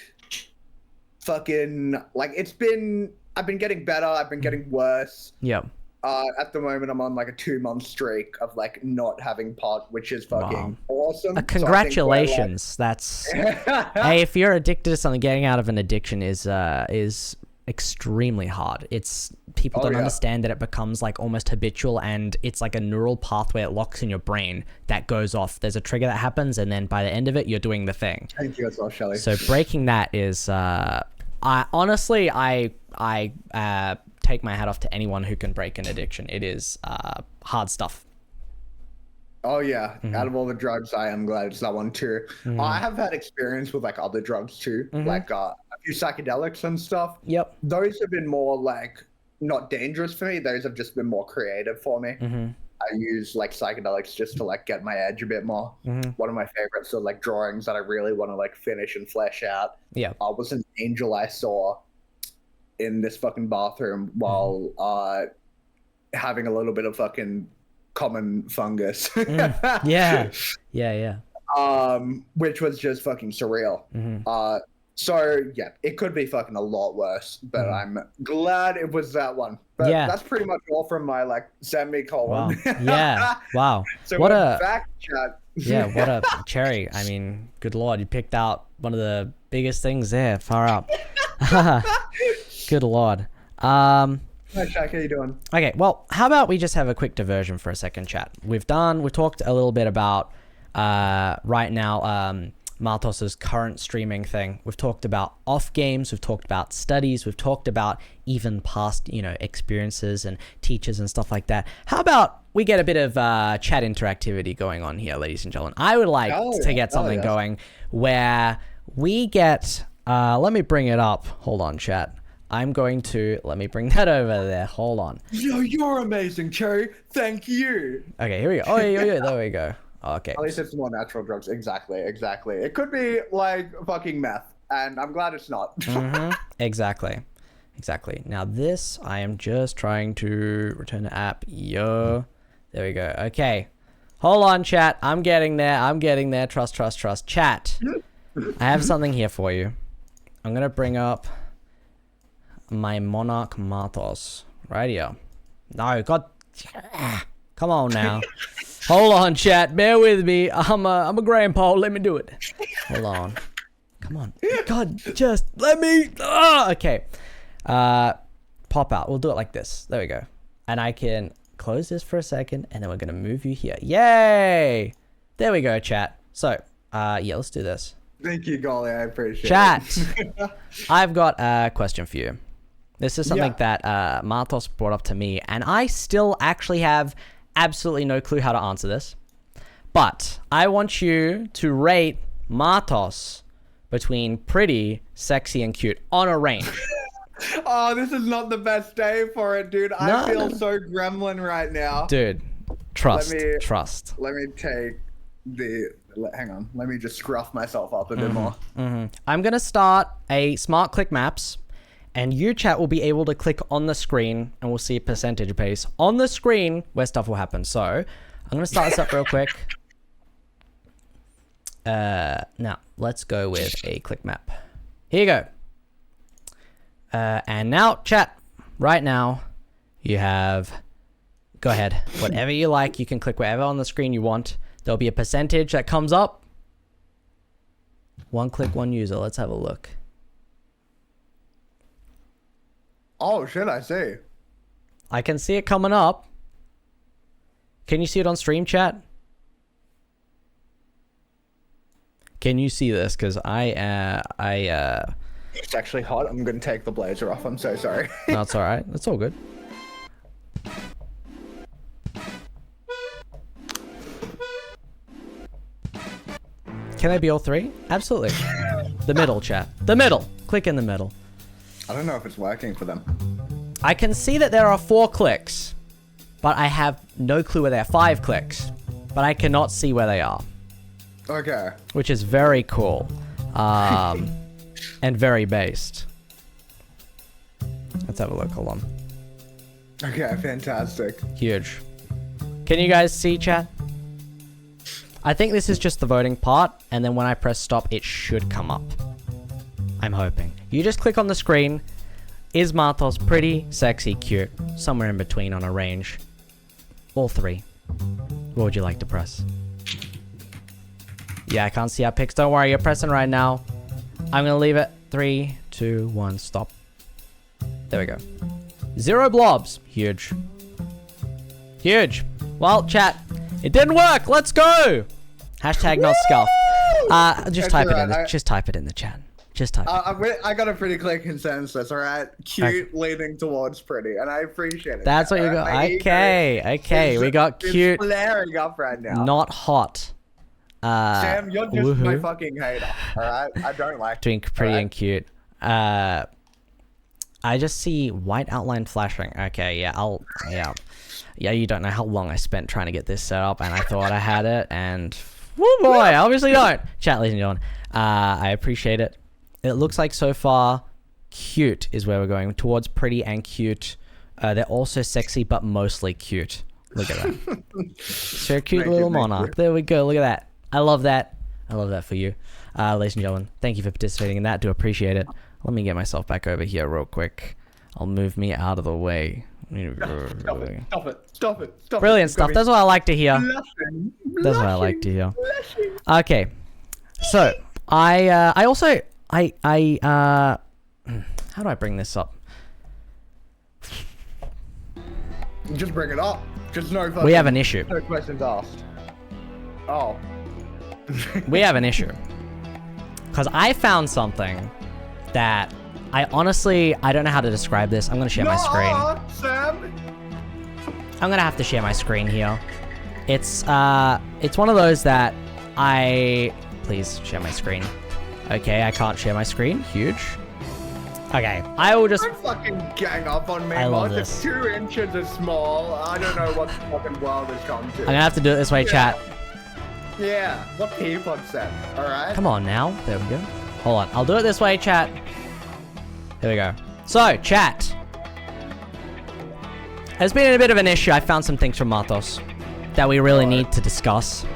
fucking like I've been getting better, I've been getting worse. Yep. At the moment I'm on like a 2-month streak of like not having pot, which is fucking awesome. Congratulations. So that's hey, if you're addicted to something, getting out of an addiction is extremely hard. It's people don't understand that it becomes like almost habitual, and it's like a neural pathway it locks in your brain that goes off. There's a trigger that happens, and then by the end of it you're doing the thing. Thank you as well, Shelly. So breaking that is I honestly take my hat off to anyone who can break an addiction. It is hard stuff. Oh yeah, out of all the drugs, I am glad it's that one too. I have had experience with like other drugs too, like a few psychedelics and stuff. Yep. Those have been more like not dangerous for me. Those have just been more creative for me. I use like psychedelics just to like get my edge a bit more. One of my favorite sort of like drawings that I really want to like finish and flesh out. Was an angel I saw in this fucking bathroom while having a little bit of fucking common fungus. Yeah. Which was just fucking surreal. So yeah, it could be fucking a lot worse, but I'm glad it was that one. But that's pretty much all from my like semicolon. Wow. Yeah. Wow. So what a fact chat. Yeah, what a Cherry. I mean, good lord, you picked out one of the biggest things there. Far up. Good lord. Hi, Shaq, how you doing? Okay, well, how about we just have a quick diversion for a second, chat. We've talked a little bit about right now Martos's current streaming thing. We've talked about off games, we've talked about studies, we've talked about even past, experiences and teachers and stuff like that. How about we get a bit of chat interactivity going on here, ladies and gentlemen? I would like to get something going where we get Let me bring it up. Hold on, chat. Let me bring that over there. Hold on. Yo, you're amazing, Cherry. Thank you. Okay, here we go. Oh, yeah, there we go. Okay. At least it's more natural drugs. Exactly. It could be like fucking meth, and I'm glad it's not. Exactly. Now this, I am just trying to return the app. Yo. There we go. Okay. Hold on, chat. I'm getting there. Trust. Chat. I have something here for you. I'm going to bring up my Monarch Martos right here. No, God. Come on now. Hold on, chat. Bear with me. I'm a grandpa. Let me do it. Hold on. Come on. God, just let me. Okay. Pop out. We'll do it like this. There we go. And I can close this for a second, and then we're gonna move you here. Yay! There we go, chat. So, yeah, let's do this. Thank you, Golly. I appreciate Chat. it. I've got a question for you. This is something that Martos brought up to me, and I still actually have absolutely no clue how to answer this. But I want you to rate Martos between pretty, sexy, and cute on a range. Oh, this is not the best day for it, dude. I feel so gremlin right now. Dude, trust. Let me take the... Hang on. Let me just scruff myself up a bit more. I'm going to start a smart click maps, and you, chat, will be able to click on the screen, and we'll see a percentage base on the screen where stuff will happen. So I'm going to start this up real quick. Now, let's go with a click map. Here you go. And now, chat, right now, you have, go ahead, whatever you like, you can click wherever on the screen you want. There'll be a percentage that comes up. One click, one user. Let's have a look. Oh, shit, I see. I can see it coming up. Can you see it on stream, chat? Can you see this? Because It's actually hot. I'm going to take the blazer off. I'm so sorry. No, it's all right. It's all good. Can they be all three? Absolutely. The middle, chat. The middle. Click in the middle. I don't know if it's working for them. I can see that there are 4 clicks, but I have no clue where they are. 5 clicks, but I cannot see where they are. Okay. Which is very cool. And very based. Let's have a look. Hold on. Okay, fantastic. Huge. Can you guys see, chat? I think this is just the voting part, and then when I press stop, it should come up. I'm hoping. You just click on the screen. Is Martos pretty, sexy, cute? Somewhere in between on a range. All 3. What would you like to press? Yeah, I can't see our picks. Don't worry, you're pressing right now. I'm gonna leave it. 3, 2, 1, stop. There we go. 0 blobs. Huge. Huge. Well, chat, it didn't work. Let's go. Hashtag NotScuffed. Just type it in. Just type it in the chat. Just type. I got a pretty clear consensus. All right, cute leaning towards pretty, and I appreciate it. That's what you got. Okay. We got cute. It's flaring up right now. Not hot. Sam, you're just my fucking hater. All right, I don't like doing pretty and cute. I just see white outline flashing. Okay, yeah, you don't know how long I spent trying to get this set up, and I thought I had it, and woo boy, I obviously don't. Chat, ladies and gentlemen, I appreciate it. It looks like so far, cute is where we're going, towards pretty and cute. They're also sexy, but mostly cute. Look at that. So cute little monarch. There we go. Look at that. I love that. I love that for you. Ladies and gentlemen, thank you for participating in that. Do appreciate it. Let me get myself back over here real quick. I'll move me out of the way. Stop it. Brilliant stuff. That's what I like to hear. That's what I like to hear. Okay. So, how do I bring this up? Just bring it up. Just no We have an issue. No questions asked. Oh. We have an issue. Because I found something that I don't know how to describe this. I'm going to share my screen. Sam. I'm going to have to share my screen here. It's one of those that please share my screen. Okay, I can't share my screen. Huge. Okay, I will just... Don't fucking gang up on me, I love Mart. this. If 2 inches is small, I don't know what the fucking world has come to. I'm gonna have to do it this way, chat. Yeah, what Peapod said, alright? Come on now. There we go. Hold on. I'll do it this way, chat. Here we go. So, chat. There's been a bit of an issue. I found some things from Martos that we really need to discuss.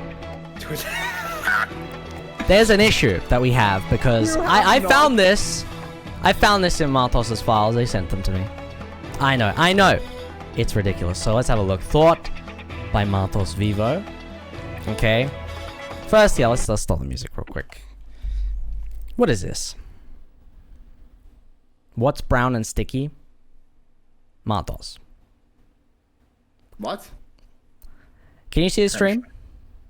There's an issue that we have because I found this. I found this in Martos's files. They sent them to me. I know. It's ridiculous. So let's have a look. Thought by MartosVEVO. Okay. First, yeah, let's stop the music real quick. What is this? What's brown and sticky? Martos. What? Can you see the stream?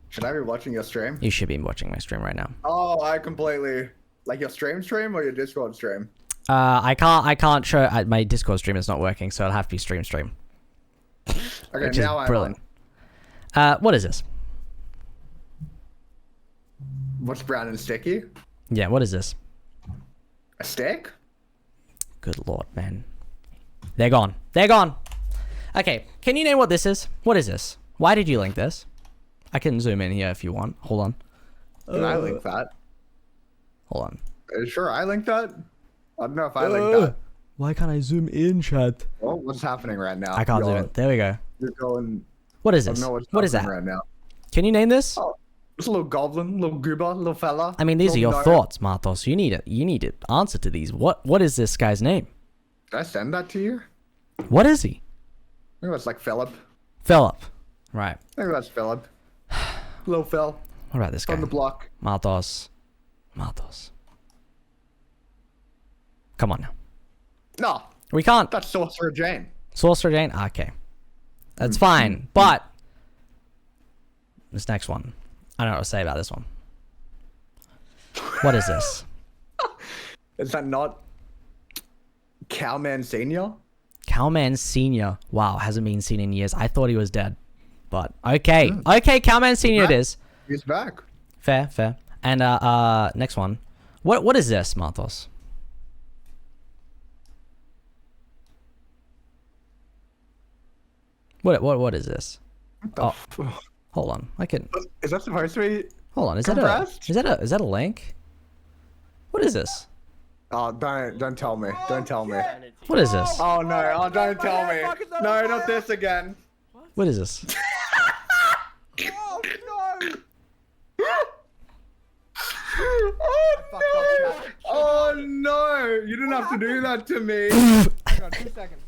Should I be watching your stream? You should be watching my stream right now. Oh, I completely... Like your stream or your Discord stream? I can't show... my Discord stream is not working, so it'll have to be stream. Okay, now I'm brilliant. What is this? What's brown and sticky? Yeah, what is this? A stick? Good lord, man. They're gone. They're gone. Okay, can you name what this is? What is this? Why did you link this? I can zoom in here if you want. Hold on. Can I link that? Hold on. Are you sure I linked that? I don't know if I linked that. Why can't I zoom in, chat? Oh, what's happening right now? I can't zoom in. There we go. You're going... What is I this? don't know what's What is that? happening right now. Can you name this? Oh, it's a little goblin, little goober, little fella. I mean, these are your gnome. thoughts, Martos. You need to answer to these. What is this guy's name? Did I send that to you? What is he? I think that's like Philip. Philip. Right. I think that's Philip. Little Phil. What about this guy? On the block. Martos. Come on now. No, We can't. that's Sorcerer Jane. Sorcerer Jane? Okay. That's fine. But this next one. I don't know what to say about this one. What is this? Is that not Cowman Senior? Cowman Senior. Wow, hasn't been seen in years. I thought he was dead. But okay. Okay, Cowman Senior it is. He's back. Fair. And next one. What is this, Martos? What is this? Oh, hold on. I can. Is that supposed to be? Hold on. Is compressed? that a link? What is this? Oh, don't tell me. Don't tell me. What is this? Oh no! Oh, don't tell me. No, not this again. What is this? Oh no! Oh no! You didn't have to do that to me. Hang on, 2 seconds.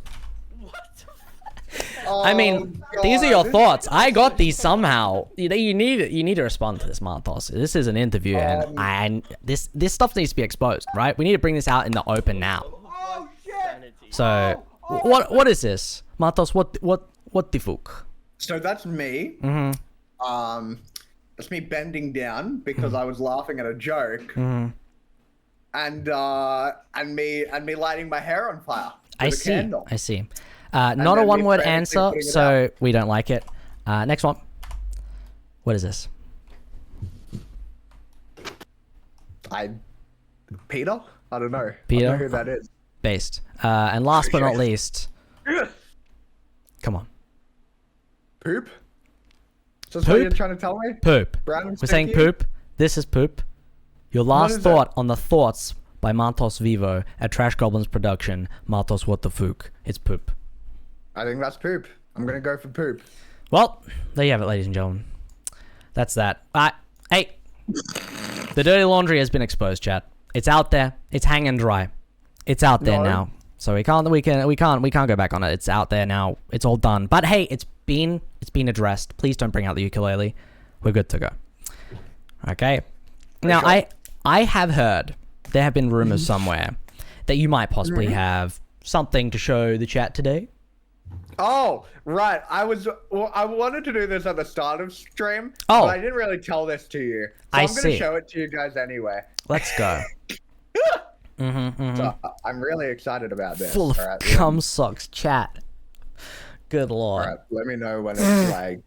I mean, these are your thoughts. I got these somehow. You need to respond to this, Martos. This is an interview, and this stuff needs to be exposed, right? We need to bring this out in the open now. Oh shit! So, what is this, Martos? What the fuck? So that's me. Mm-hmm. That's me bending down because I was laughing at a joke. Mm-hmm. And me lighting my hair on fire with a candle. I see. Not a then one-word me answer, putting it so we don't like it. Next one. What is this? Peter? I don't know. Peter? I don't know who that is. Based. And last but not least. Come on. Poop? Is that what you're trying to tell me? Poop. Brown and We're saying sticky? poop. This is poop. Your last is thought on the thoughts by MartosVEVO at TrashGoblins production. Martos, what the fuck? It's poop. I think that's poop. I'm gonna go for poop. Well, there you have it, ladies and gentlemen. That's that. Hey, the dirty laundry has been exposed, chat. It's out there. It's hanging dry. It's out there now. So we can't go back on it. It's out there now. It's all done. But hey, it's been addressed. Please don't bring out the ukulele. We're good to go. Okay. Now I have heard there have been rumors somewhere that you might possibly have something to show the chat today. Oh, right. I wanted to do this at the start of stream, Oh. but I didn't really tell this to you. So I I'm going see. to show it to you guys anyway. Let's go. So I'm really excited about this. Full of alright? cum socks, chat. Good lord. Alright, let me know when it's like.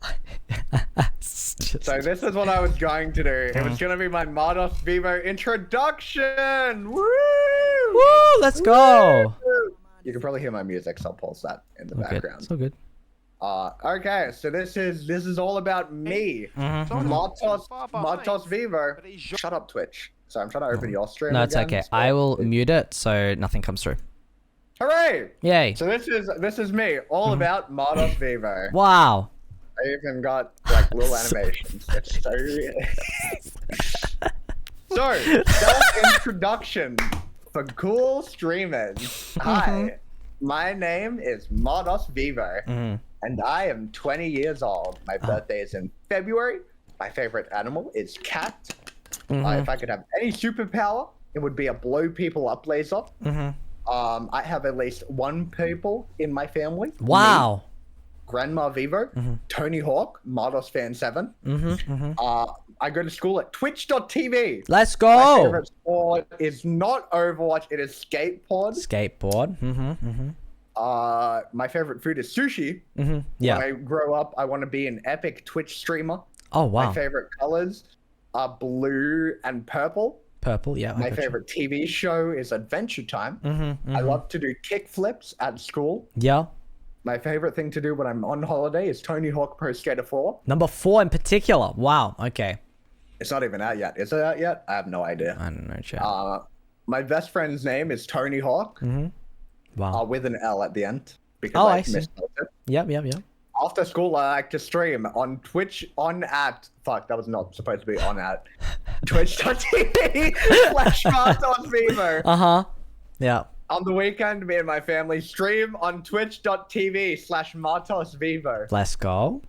So this is what I was going to do. It was gonna be my MartosVEVO introduction. Woo! Woo! Let's go. You can probably hear my music, so I'll pause that in the background. So good. Okay, so this is all about me, MartosVEVO. Shut up, Twitch. So I'm trying to open your stream. No, it's again, okay. so I will mute it so nothing comes through. Hooray! Yay! So this is me, all about MartosVEVO. Wow. I even got like little animations. It's so so self-introduction for cool streamers. Hi, my name is MartosVEVO. And I am 20 years old. My birthday is in February. My favorite animal is cat. If I could have any superpower, it would be a blow people up laser. I have at least one people in my family. Wow. Me, Grandma Vevo, Tony Hawk, Martos Fan 7. I go to school at twitch.tv. Let's My go. favorite sport is not Overwatch, it is skateboard. Skateboard. My favorite food is sushi. Yeah. When I grow up, I want to be an epic Twitch streamer. Oh, wow. My favorite colors are blue and purple. Purple, yeah. My favorite TV show is Adventure Time. I love to do kickflips at school. Yeah. My favorite thing to do when I'm on holiday is Tony Hawk Pro Skater 4. Number 4 in particular. Wow. Okay. It's not even out yet. Is it out yet? I have no idea. I don't know, chat. My best friend's name is Tony Hawk. Wow. With an L at the end. Because I misspelled it. Yep. After school, I like to stream on Twitch fuck, that was not supposed to be on at twitch.tv/MartosVEVO. Yeah. On the weekend, me and my family stream on twitch.tv/MartosVEVO. Let's go.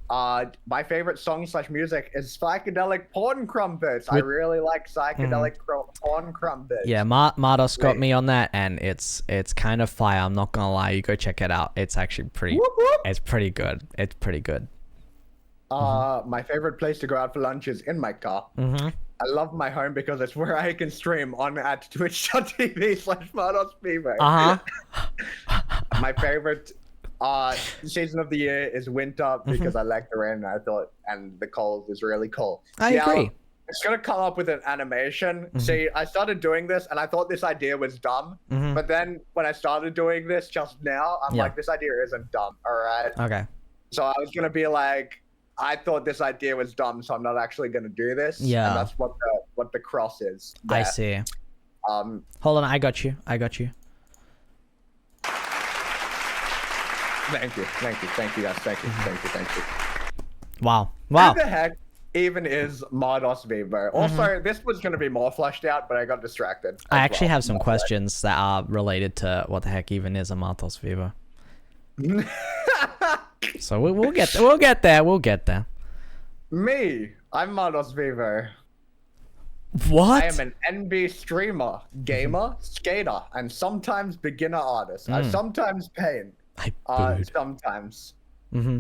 My favorite song / music is Psychedelic Porn Crumpets. I really like Psychedelic Porn Crumpets. Yeah, Martos got me on that, and it's kind of fire. I'm not gonna lie. You go check it out. It's actually pretty. Whoop, whoop. It's pretty good. It's pretty good. My favorite place to go out for lunch is in my car. I love my home because it's where I can stream on at twitch.tv/MartosVEVO. My favorite season of the year is winter because I like the rain and the cold is really cold. I agree. It's gonna come up with an animation. See, I started doing this and I thought this idea was dumb, but then when I started doing this just now, I'm like, this idea isn't dumb. All right. Okay. So I was gonna be like, I thought this idea was dumb, so I'm not actually gonna do this. Yeah. And that's what the cross is. I there. see. Hold on, I got you. Thank you guys. Thank you. Wow. Who the heck even is MartosVEVO? Also, this was gonna be more fleshed out, but I got distracted. I actually have some questions that are related to what the heck even is a MartosVEVO. So we'll get there. Me, I'm MartosVEVO. What? I am an NB streamer, gamer, skater, and sometimes beginner artist. I sometimes paint. Sometimes.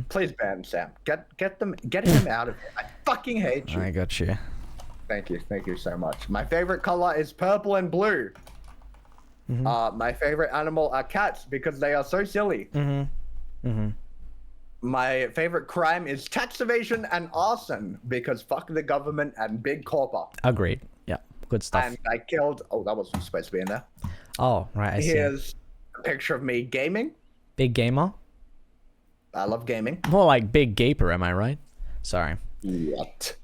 Please ban Sam. Get him out of here. I fucking hate you. I got you. Thank you so much. My favorite color is purple and blue. My favorite animal are cats because they are so silly. My favorite crime is tax evasion and arson because fuck the government and big corporate. Agreed. Yeah, good stuff. And I killed. Oh, that wasn't supposed to be in there. Oh, right. I see. Here's a picture of me gaming. Big gamer. I love gaming. More like big gaper, am I right? Sorry. What?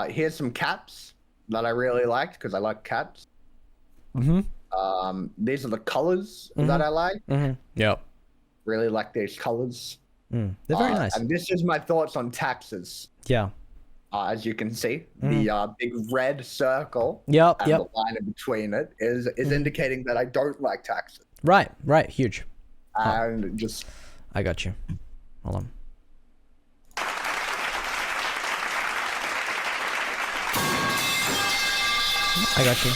Here's some caps that I really liked because I like caps. These are the colors that I like. Yep. Really like these colors. They're very nice. And this is my thoughts on taxes. Yeah. As you can see, the big red circle and the line in between it is indicating that I don't like taxes. Right. Huge. And just... I got you. Hold on. I got you.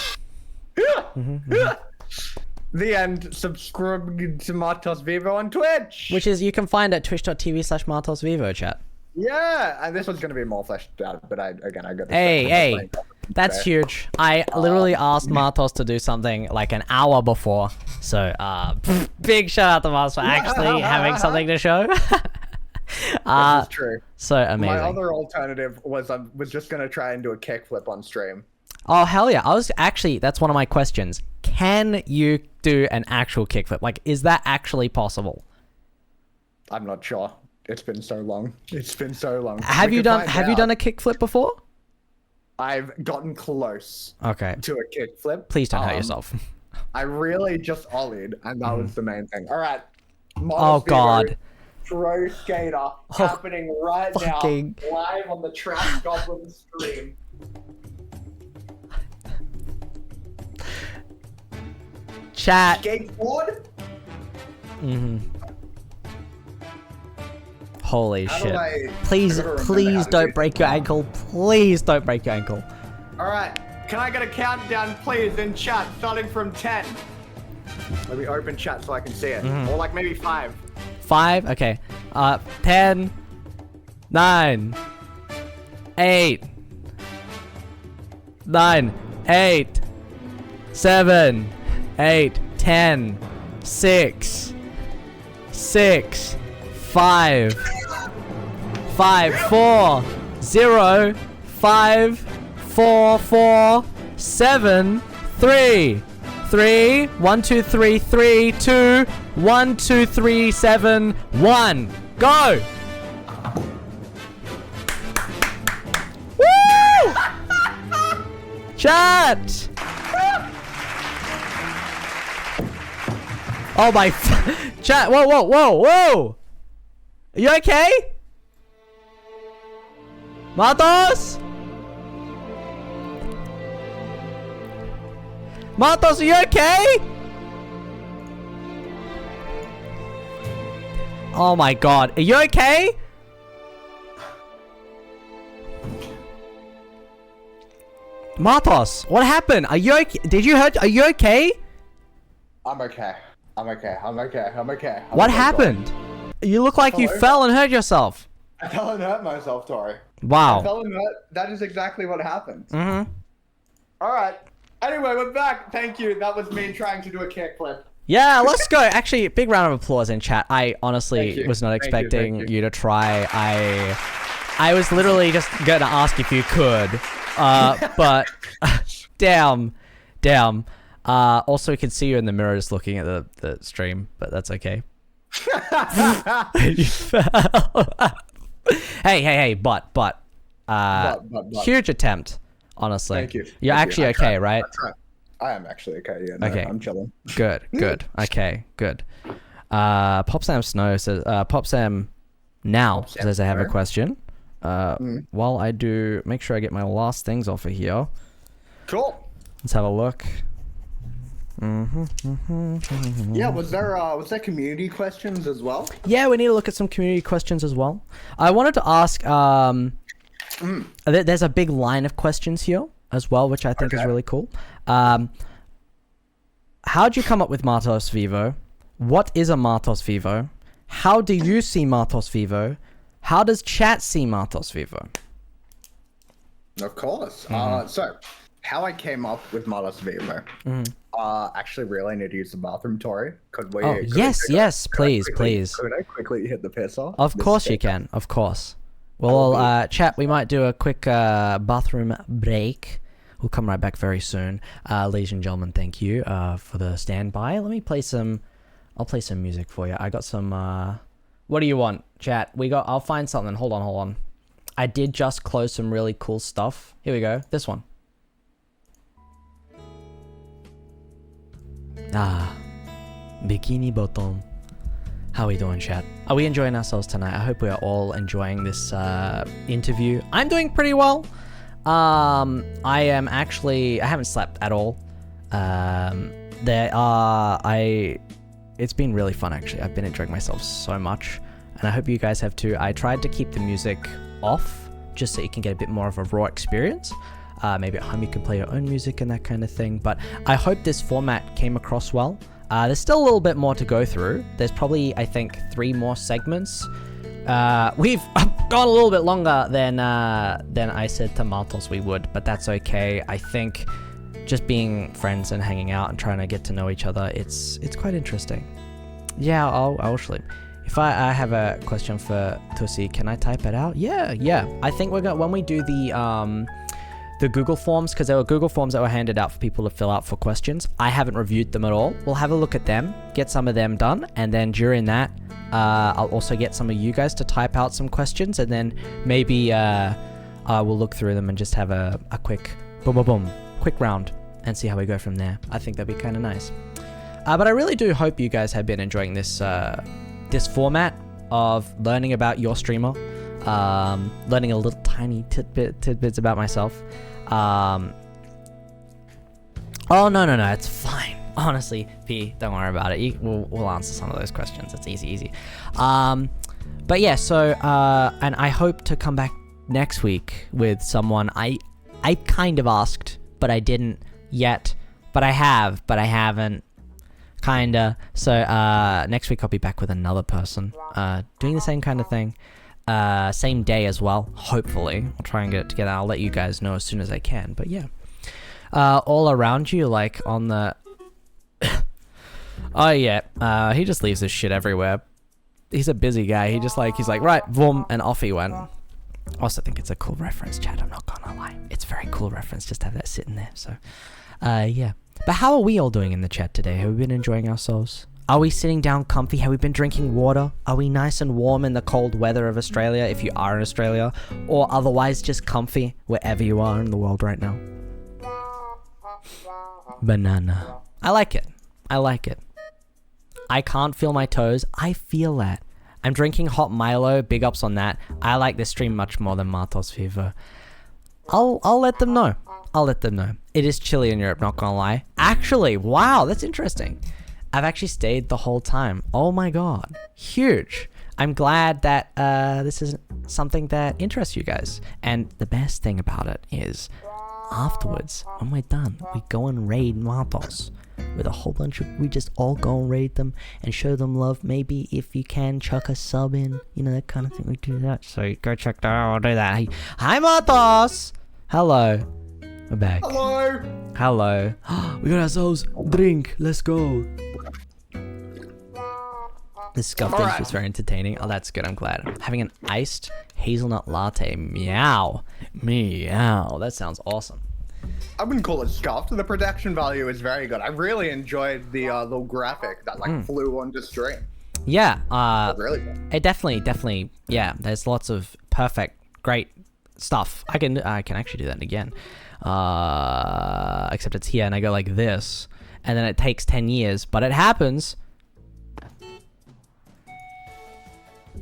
The end. Subscribe to MartosVEVO on Twitch. Which is you can find at twitch.tv/MartosVEVO, chat. Yeah, and this one's going to be more fleshed out, but I got Hey. That's Okay. huge. I literally asked Martos to do something like an hour before. So, big shout out to Martos for actually having something to show. This is true. So amazing. My other alternative was I was just gonna try and do a kickflip on stream. Oh, hell yeah. That's one of my questions. Can you do an actual kickflip? Like, is that actually possible? I'm not sure. It's been so long. It's been so long. Have you done a kickflip before? I've gotten close Okay. to a kickflip. Please don't hurt yourself. I really just ollied, and that was the main thing. All right. Oh, God. Pro skater happening right fucking- now, live on the TrashGoblins stream. Chat. Skateboard? Holy How do shit. I Please, never remember how please to don't do break your that? ankle. Please don't break your ankle. All right. Can I get a countdown, please, in chat, starting from 10? Let me open chat so I can see it. Or like maybe 5. 5? Okay. 10, 9, 8, 9, 8, 7, 8, 10, 6, 6, 5, 5, 4, 0, 5, 4, 4, 7, 3, 3, 1, 2, 3, 3, 2, 1, 2, 3, 7, 1. Go! Woo! Chat! Oh my chat, whoa, whoa, whoa, whoa! Are you okay? Martos? Martos, are you okay? Oh my god, are you okay? Martos, what happened? Are you okay? Did you hurt? Are you okay? I'm okay. I'm okay. I'm okay. I'm okay. What happened? You look like you Hello? fell and hurt yourself. I fell and hurt myself, Tori. I Wow. fell and hurt. That is exactly what happened. Mm-hmm. All right. Anyway, we're back. Thank you. That was me trying to do a kickflip. Yeah, let's go. Actually, big round of applause in chat. I honestly Thank you. was not Thank you, expecting thank you to try. I was literally just going to ask if you could. But damn. Also, we can see you in the mirror just looking at the stream, but that's okay. You fell. hey, but. Huge attempt, honestly. Thank you. You're Thank actually you. I okay, tried. right? I am actually okay. Yeah, no, Okay. I'm chilling. Good. Okay, good. Pop Sam Snow says, Pop Sam now Sam says I have a Snow. question. While I do, make sure I get my last things off of here. Cool. Let's have a look. Yeah, was there community questions as well? Yeah, we need to look at some community questions as well. I wanted to ask, there's a big line of questions here as well, which I think is Okay. really cool. How'd you come up with MartosVEVO? What is a MartosVEVO? How do you see MartosVEVO? How does chat see MartosVEVO? Of course. Mm-hmm. So, how I came up with MartosVEVO. Actually, really need to use the bathroom, Tori. Could we? Oh, could yes, we- yes, could I please, quickly- please. Could I quickly hit the pisser? Of This course is you it. can, of course. Well, chat, we might do a quick bathroom break. We'll come right back very soon. Ladies and gentlemen, thank you for the standby. Let me play some... I'll play some music for you. I got some... what do you want, chat? I'll find something. Hold on. I did just close some really cool stuff. Here we go. This one. Bikini Bottom. How are we doing, chat? Are we enjoying ourselves tonight? I hope we are all enjoying this interview. I'm doing pretty well. I haven't slept at all. It's been really fun, actually. I've been enjoying myself so much, and I hope you guys have too. I tried to keep the music off, just so you can get a bit more of a raw experience. Maybe at home you can play your own music and that kind of thing, but I hope this format came across well. There's still a little bit more to go through. There's probably, I think, 3 more segments. We've gone a little bit longer than I said to Martos we would, but that's okay. I think just being friends and hanging out and trying to get to know each other, it's quite interesting. Yeah, I'll sleep. If I have a question for Tussie, can I type it out? Yeah. I think we're gonna, when we do the Google Forms, because there were Google Forms that were handed out for people to fill out for questions. I haven't reviewed them at all. We'll have a look at them, get some of them done, and then during that, I'll also get some of you guys to type out some questions, and then maybe we'll look through them and just have a quick quick round and see how we go from there. I think that'd be kind of nice. But I really do hope you guys have been enjoying this this format of learning about your streamer, learning a little tiny tidbits about myself. Oh no, it's fine. Honestly, P, don't worry about it. We'll answer some of those questions. It's easy. But yeah, so and I hope to come back next week with someone I kind of asked, but I didn't yet. But I haven't. Kinda. So next week I'll be back with another person doing the same kind of thing. Same day as well, hopefully. I'll try and get it together. I'll let you guys know as soon as I can. But yeah. All around you, like on the... Oh yeah, he just leaves his shit everywhere. He's a busy guy. He's like, right, boom, and off he went. I also think it's a cool reference, Chad. I'm not gonna lie. It's a very cool reference just to have that sitting there. So, yeah. But how are we all doing in the chat today? Have we been enjoying ourselves? Are we sitting down comfy? Have we been drinking water? Are we nice and warm in the cold weather of Australia, if you are in Australia? Or otherwise just comfy wherever you are in the world right now? Banana. I like it. I can't feel my toes. I feel that. I'm drinking hot Milo. Big ups on that. I like this stream much more than MartosVEVO. I'll let them know. It is chilly in Europe, not gonna lie. Actually, wow, that's interesting. I've actually stayed the whole time. Oh my god. Huge. I'm glad that this is something that interests you guys. And the best thing about it is, afterwards, when we're done, we go and raid Martos. With a whole bunch of... We just all go and raid them and show them love. Maybe if you can, chuck a sub in. You know, that kind of thing. We do that. So go check that out. I'll do that. Hi, Martos! Hello. We're back. Hello. We got ourselves a drink. Let's go. This scuffed drink was very entertaining. Oh, that's good. I'm glad. I'm having an iced hazelnut latte. Meow. That sounds awesome. I wouldn't call it scuffed. The production value is very good. I really enjoyed the little graphic that flew onto stream. Yeah. Really good. It definitely. Yeah. There's lots of perfect, great stuff. I can actually do that again. Except it's here and I go like this, and then it takes 10 years, but it happens.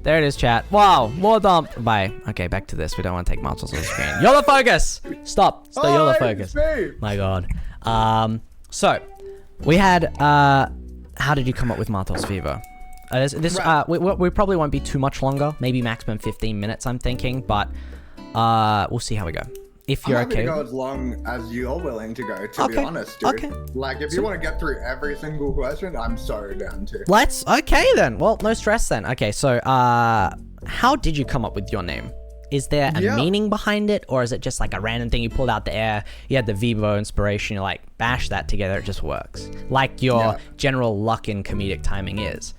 There it is, chat. Wow, more dumped. Bye. Okay, back to this. We don't want to take Martos on the screen. YOLO focus! Stop. YOLO focus. My god. So, we had, how did you come up with MartosVEVO? We probably won't be too much longer. Maybe maximum 15 minutes, I'm thinking, but we'll see how we go. If you're okay. I'm happy to go as long as you're willing to go, to be honest, dude. Okay. Like, if you want to get through every single question, I'm so down to. Okay then. Well, no stress then. Okay, so, how did you come up with your name? Is there a meaning behind it, or is it just like a random thing you pulled out the air? You had the VEVO inspiration, you like bash that together, it just works. Like your general luck in comedic timing is.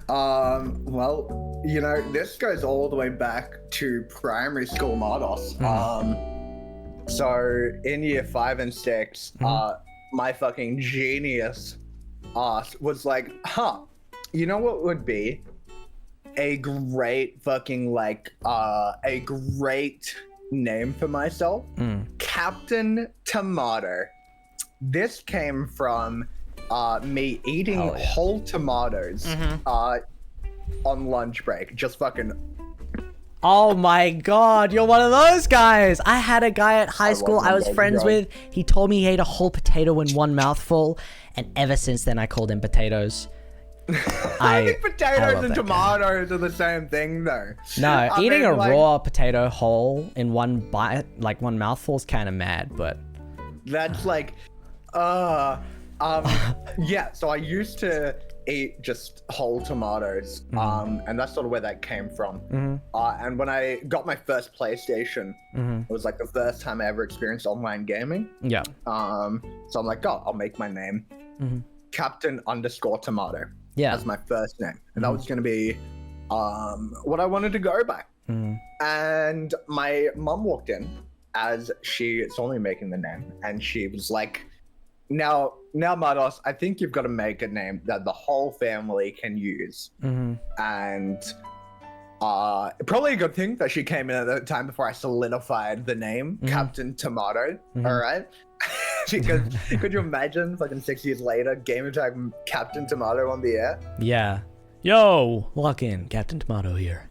Well, you know, this goes all the way back to primary school Martos. So in year 5 and 6, my fucking genius was like, you know what would be a great fucking like a great name for myself? Captain Tomato. This came from me eating whole tomatoes on lunch break. Just fucking... Oh my god, you're one of those guys! I had a guy at high school I was friends with. He told me he ate a whole potato in one mouthful, and ever since then I called him potatoes. I think potatoes and tomatoes are the same thing though. No, eating a raw potato whole in one bite, like one mouthful, is kind of mad, but... That's like... yeah, so I used to eat just whole tomatoes. And that's sort of where that came from. And when I got my first PlayStation, it was like the first time I ever experienced online gaming. Yeah. So I'm like, oh, I'll make my name Captain_Tomato. Yeah. As my first name. And that was going to be what I wanted to go by. And my mom walked in as she saw me making the name, and she was like, now Martos, I think you've got to make a name that the whole family can use. And probably a good thing that she came in at the time before I solidified the name Captain Tomato. All right. Because could you imagine fucking 6 years later, game attack Captain Tomato on the air? Yeah. Yo, lock in. Captain Tomato here.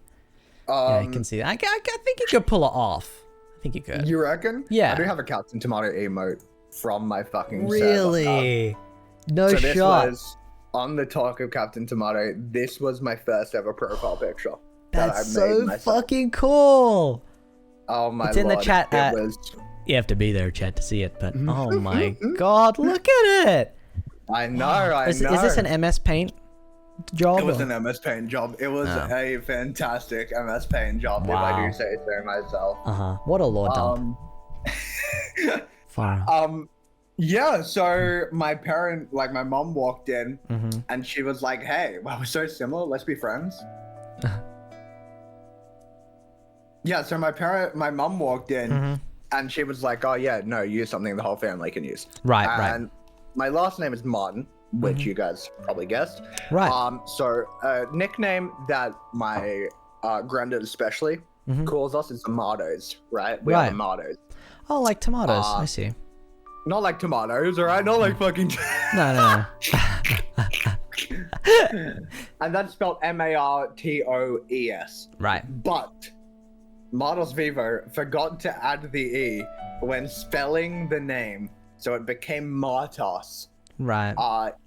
Yeah, I can see that. I think you could pull it off. I think you could. You reckon? Yeah. I do have a Captain Tomato emote from my fucking really? No so shot. This was, on the talk of Captain Tomato, this was my first ever profile picture. That's so fucking cool. Oh my It's in Lord. the chat. You have to be there, chat, to see it. But oh my God, look at it. I know. Is this an MS Paint job? It was an MS Paint job. It was a fantastic MS Paint job, if I do say so myself. What a lore dump. Far. Yeah, so my mom walked in and she was like, hey, well, we're so similar, let's be friends. Yeah, so my mom walked in and she was like, oh yeah, no, use something the whole family can use. Right. And my last name is Martin, which you guys probably guessed. Right. So a nickname that my granddad especially calls us is the Martos, right? We are the Martos. Oh, like tomatoes. I see. Not like tomatoes, all right? Not like fucking... No. And that's spelled Martoes. Right. But MartosVEVO forgot to add the E when spelling the name, so it became Martos. Right.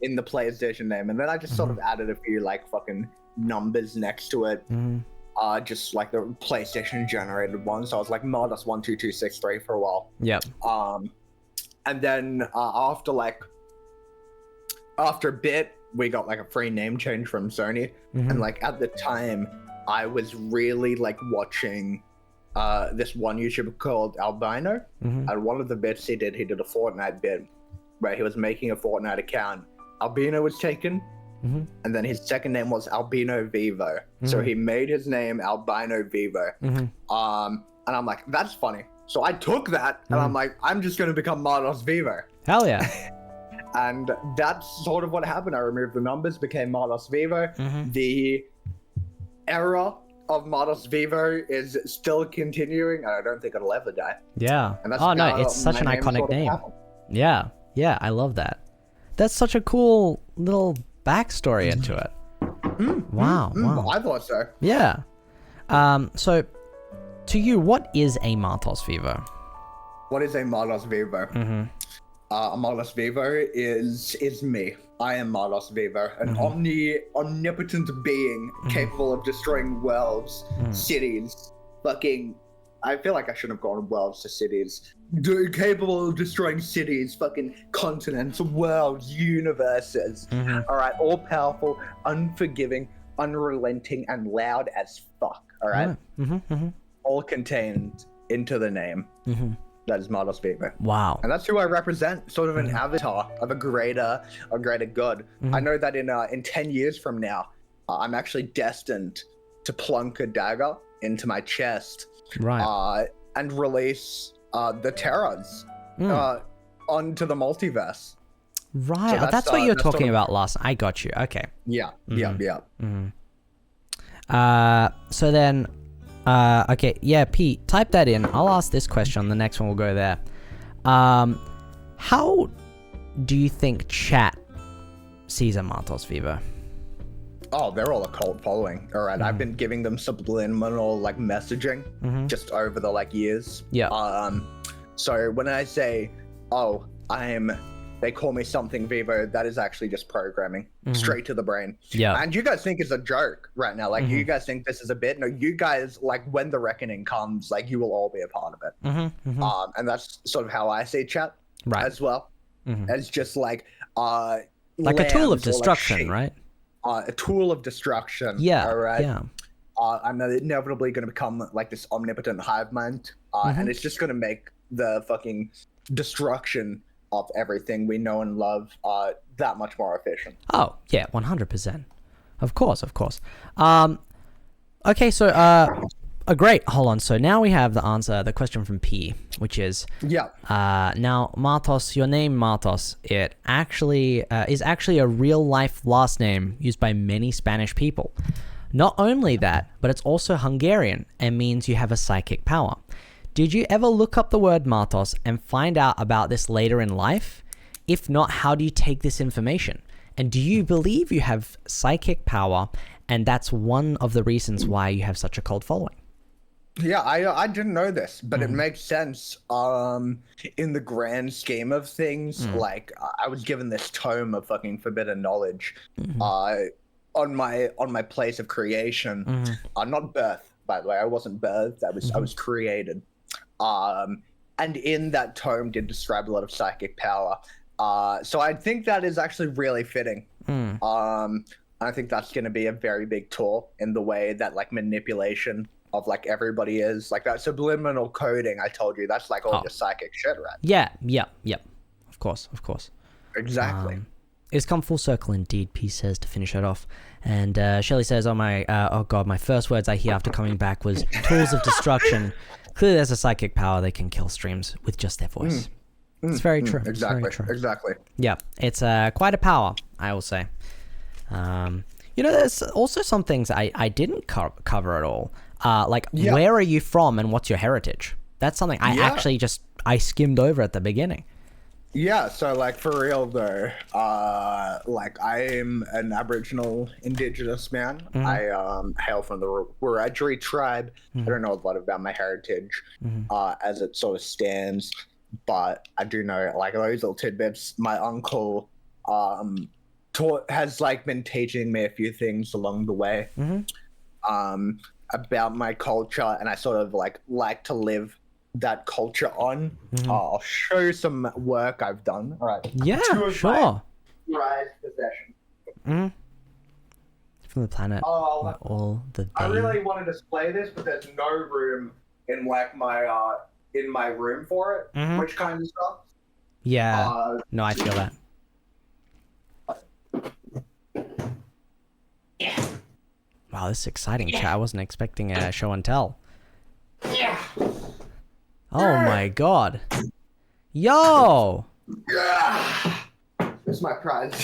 In the PlayStation name. And then I just sort of added a few like fucking numbers next to it. Just like the PlayStation generated one. So I was like Martos12263 for a while. Yep. And then after a bit, we got like a free name change from Sony. And like at the time, I was really like watching this one YouTuber called Albino. And one of the bits he did a Fortnite bit where he was making a Fortnite account. Albino was taken. And then his second name was MartosVEVO. So he made his name MartosVEVO. And I'm like, that's funny. So I took that and I'm like, I'm just going to become MartosVEVO. Hell yeah. And that's sort of what happened. I removed the numbers, became MartosVEVO. The era of MartosVEVO is still continuing, and I don't think it'll ever die. Yeah. And that's no, it's such an iconic name. Yeah. Yeah, I love that. That's such a cool little backstory into it. Wow. I thought so. Yeah. So, to you, what is a MartosVEVO? What is a MartosVEVO? A MartosVEVO is me. I am MartosVEVO, an omnipotent being capable of destroying worlds, cities, fucking... I feel like I shouldn't have gone worlds to cities. Capable of destroying cities, fucking continents, worlds, universes. Alright, all powerful, unforgiving, unrelenting, and loud as fuck. Alright? All contained into the name. That is MartosVEVO. Wow. And that's who I represent, sort of an avatar of a greater good. I know that in 10 years from now, I'm actually destined to plunk a dagger into my chest. Right. And release the Terrors onto the multiverse. Right. So that's what you were talking about last. I got you. Okay. Yeah. So then, okay. Yeah, Pete, type that in. I'll ask this question. The next one will go there. How do you think chat sees a MartosVEVO? Oh, they're all a cult following. All right, I've been giving them subliminal like messaging just over the like years. Yeah. So when I say, oh, they call me something Vevo, that is actually just programming straight to the brain. Yeah. And you guys think it's a joke right now. Like you guys think this is a bit. No, you guys like when the reckoning comes, like you will all be a part of it. And that's sort of how I see chat as well. It's just like a tool of destruction, right? a tool of destruction. Yeah. All right. Yeah. I'm inevitably going to become like this omnipotent hive mind, and it's just going to make the fucking destruction of everything we know and love that much more efficient. Oh, yeah, 100%. Of course, of course. Okay, so, great. Hold on. So now we have the question from P, which is, Yeah. now, Martos, your name, Martos, it actually is actually a real-life last name used by many Spanish people. Not only that, but it's also Hungarian and means you have a psychic power. Did you ever look up the word Martos and find out about this later in life? If not, how do you take this information? And do you believe you have psychic power and that's one of the reasons why you have such a cult following? Yeah, I didn't know this, but it makes sense. In the grand scheme of things, like I was given this tome of fucking forbidden knowledge, on my place of creation, not birth, by the way. I wasn't birthed. I was created. And in that tome did describe a lot of psychic power. So I think that is actually really fitting. I think that's going to be a very big tool in the way that like manipulation of like everybody is like that subliminal coding. I told you that's like all your psychic shit, right? Yeah. Of course. Exactly. It's come full circle indeed, P says, to finish it off. And Shelley says, oh god, my first words I hear after coming back was tools of destruction. Clearly there's a psychic power they can kill streams with just their voice. It's very true. Exactly. Very true. Exactly. Yeah, it's quite a power, I will say. There's also some things I didn't cover at all. Where are you from and what's your heritage? That's something I skimmed over at the beginning. Yeah, so like for real though, like I am an Aboriginal Indigenous man. I hail from the Wiradjuri tribe. I don't know a lot about my heritage as it sort of stands, but I do know like those little tidbits. My uncle has like been teaching me a few things along the way about my culture, and I sort of like to live that culture on. I'll show you some work I've done. All right. Yeah, sure. Prized possession. From the planet where all the I really want to display this, but there's no room in like my room for it, which kind of stuff. Yeah. No, I feel that. Wow, this is exciting, chat. I wasn't expecting a show and tell. Yeah. Oh my god. Yo! This is my prize.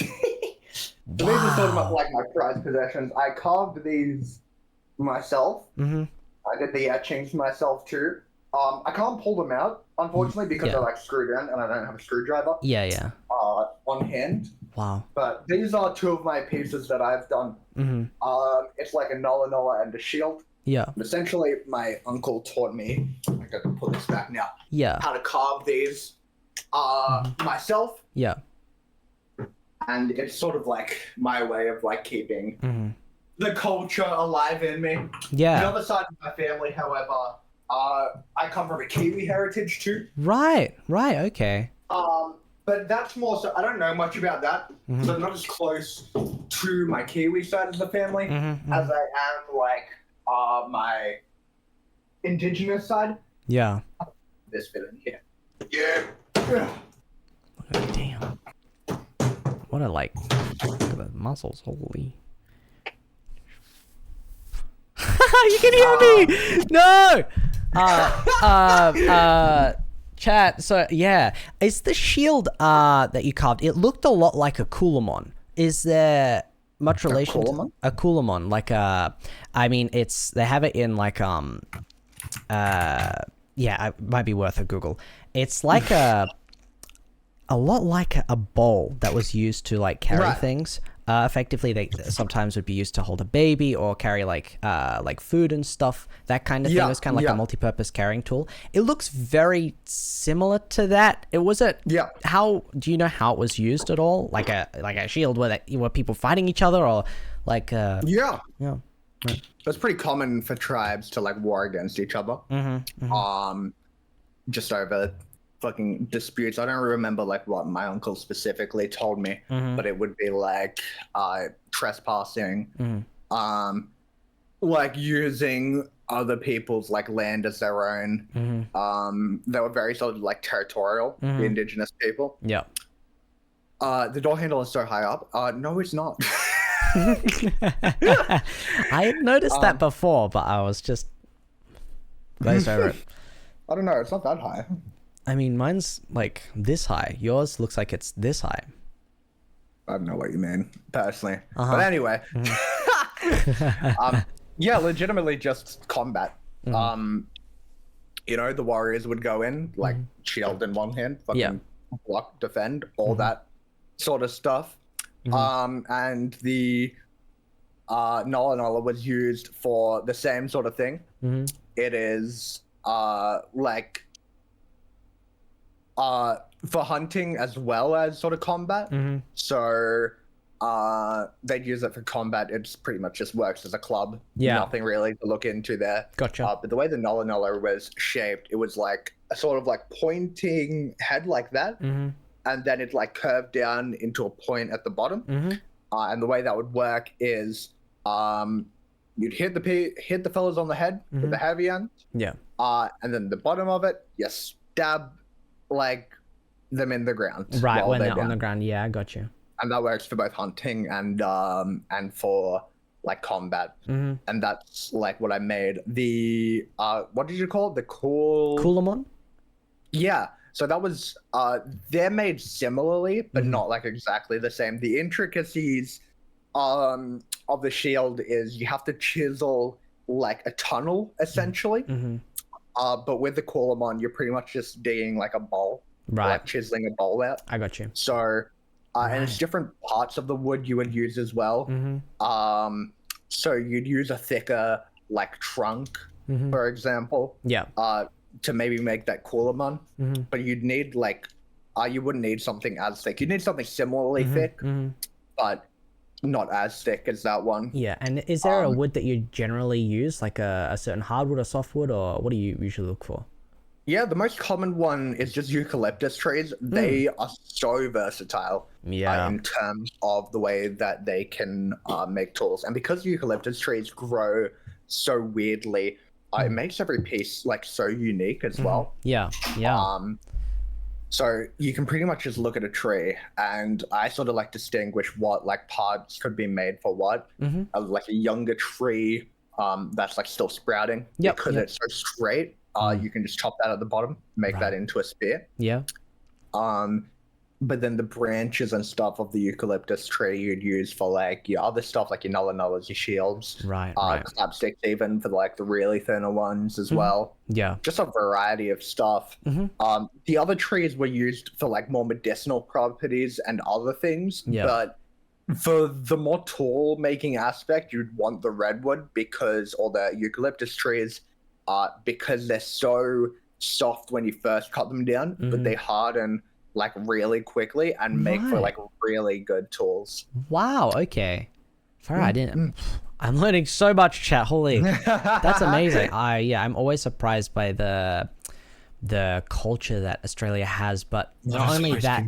These are sort of like my prized possessions. I carved these myself. I did the etchings myself too. I can't pull them out, unfortunately, because they're like screwed in and I don't have a screwdriver. Yeah. On hand. Wow. But these are two of my pieces that I've done. It's like a Nola and a shield. Yeah. Essentially, my uncle taught me, I got to put this back now, how to carve these myself. Yeah. And it's sort of like my way of like keeping the culture alive in me. Yeah. The other side of my family, however, I come from a Kiwi heritage too. Right, okay. But that's more so, I don't know much about that. So I'm not as close to my Kiwi side of the family as I am like my indigenous side. Yeah. This bit in here. Yeah. Damn. What a look at the muscles, holy. You can hear me! No! Chat, so yeah. It's the shield that you carved. It looked a lot like a Kulamon. Is there much relation to a Kulamon? Like I mean they have it in like it might be worth a Google. It's like a lot like a bowl that was used to like carry things. Effectively, they sometimes would be used to hold a baby or carry like food and stuff. That kind of thing. It's kind of like a multi-purpose carrying tool. It looks very similar to that. How do you know how it was used at all? Like a shield were people fighting each other or like Yeah. Right. It's pretty common for tribes to like war against each other. Just over fucking disputes. I don't remember like what my uncle specifically told me, but it would be like trespassing, like using other people's like land as their own. They were very sort of like territorial, the indigenous people. Yeah. The door handle is so high up. No, it's not. I had noticed that before, but I was just glazed over it. I don't know. It's not that high. I mean, mine's like this high. Yours looks like it's this high. I don't know what you mean, personally. But anyway. Yeah, legitimately just combat. You know, the warriors would go in, like, shield in one hand, fucking block, defend, all that sort of stuff. And the Nola Nola was used for the same sort of thing. It is, like, for hunting as well as sort of combat. So they'd use it for combat. It's pretty much just works as a club. Nothing really to look into there. Gotcha. But the way the Nola Nola was shaped, it was like a sort of like pointing head like that. And then it like curved down into a point at the bottom. And the way that would work is you'd hit the fellas on the head with the heavy end. And then the bottom of it, you stab like them in the ground. Right, when they're on the ground. Yeah, I got you. And that works for both hunting and for like combat. And that's like what I made. The what did you call it? The Coolamon? Yeah. So that was they're made similarly, but not like exactly the same. The intricacies of the shield is you have to chisel like a tunnel essentially. But with the Coolamon, you're pretty much just digging like a bowl. Right. Like chiseling a bowl out. I got you. So and it's different parts of the wood you would use as well. So you'd use a thicker like trunk, for example. To maybe make that Coolamon. But you'd need like you wouldn't need something as thick. You'd need something similarly thick, but not as thick as that one. Yeah, and is there a wood that you generally use, like a certain hardwood or softwood, or what do you usually look for? Yeah, the most common one is just eucalyptus trees. They are so versatile in terms of the way that they can make tools. And because eucalyptus trees grow so weirdly, it makes every piece like so unique as well. So you can pretty much just look at a tree, and I sort of like distinguish what like parts could be made for what. Like a younger tree that's like still sprouting because it's so straight. You can just chop that at the bottom, make that into a spear. But then the branches and stuff of the eucalyptus tree you'd use for like your other stuff, like your Nola Nolas, your shields, clapsticks, even for like the really thinner ones as well. Just a variety of stuff. The other trees were used for like more medicinal properties and other things, but for the more tool making aspect, you'd want the redwood or the eucalyptus trees, because they're so soft when you first cut them down, but they harden like really quickly and make for like really good tools. Wow. Okay. I didn't. I'm learning so much, chat. Holy, that's amazing. I'm always surprised by the culture that Australia has, but not only that,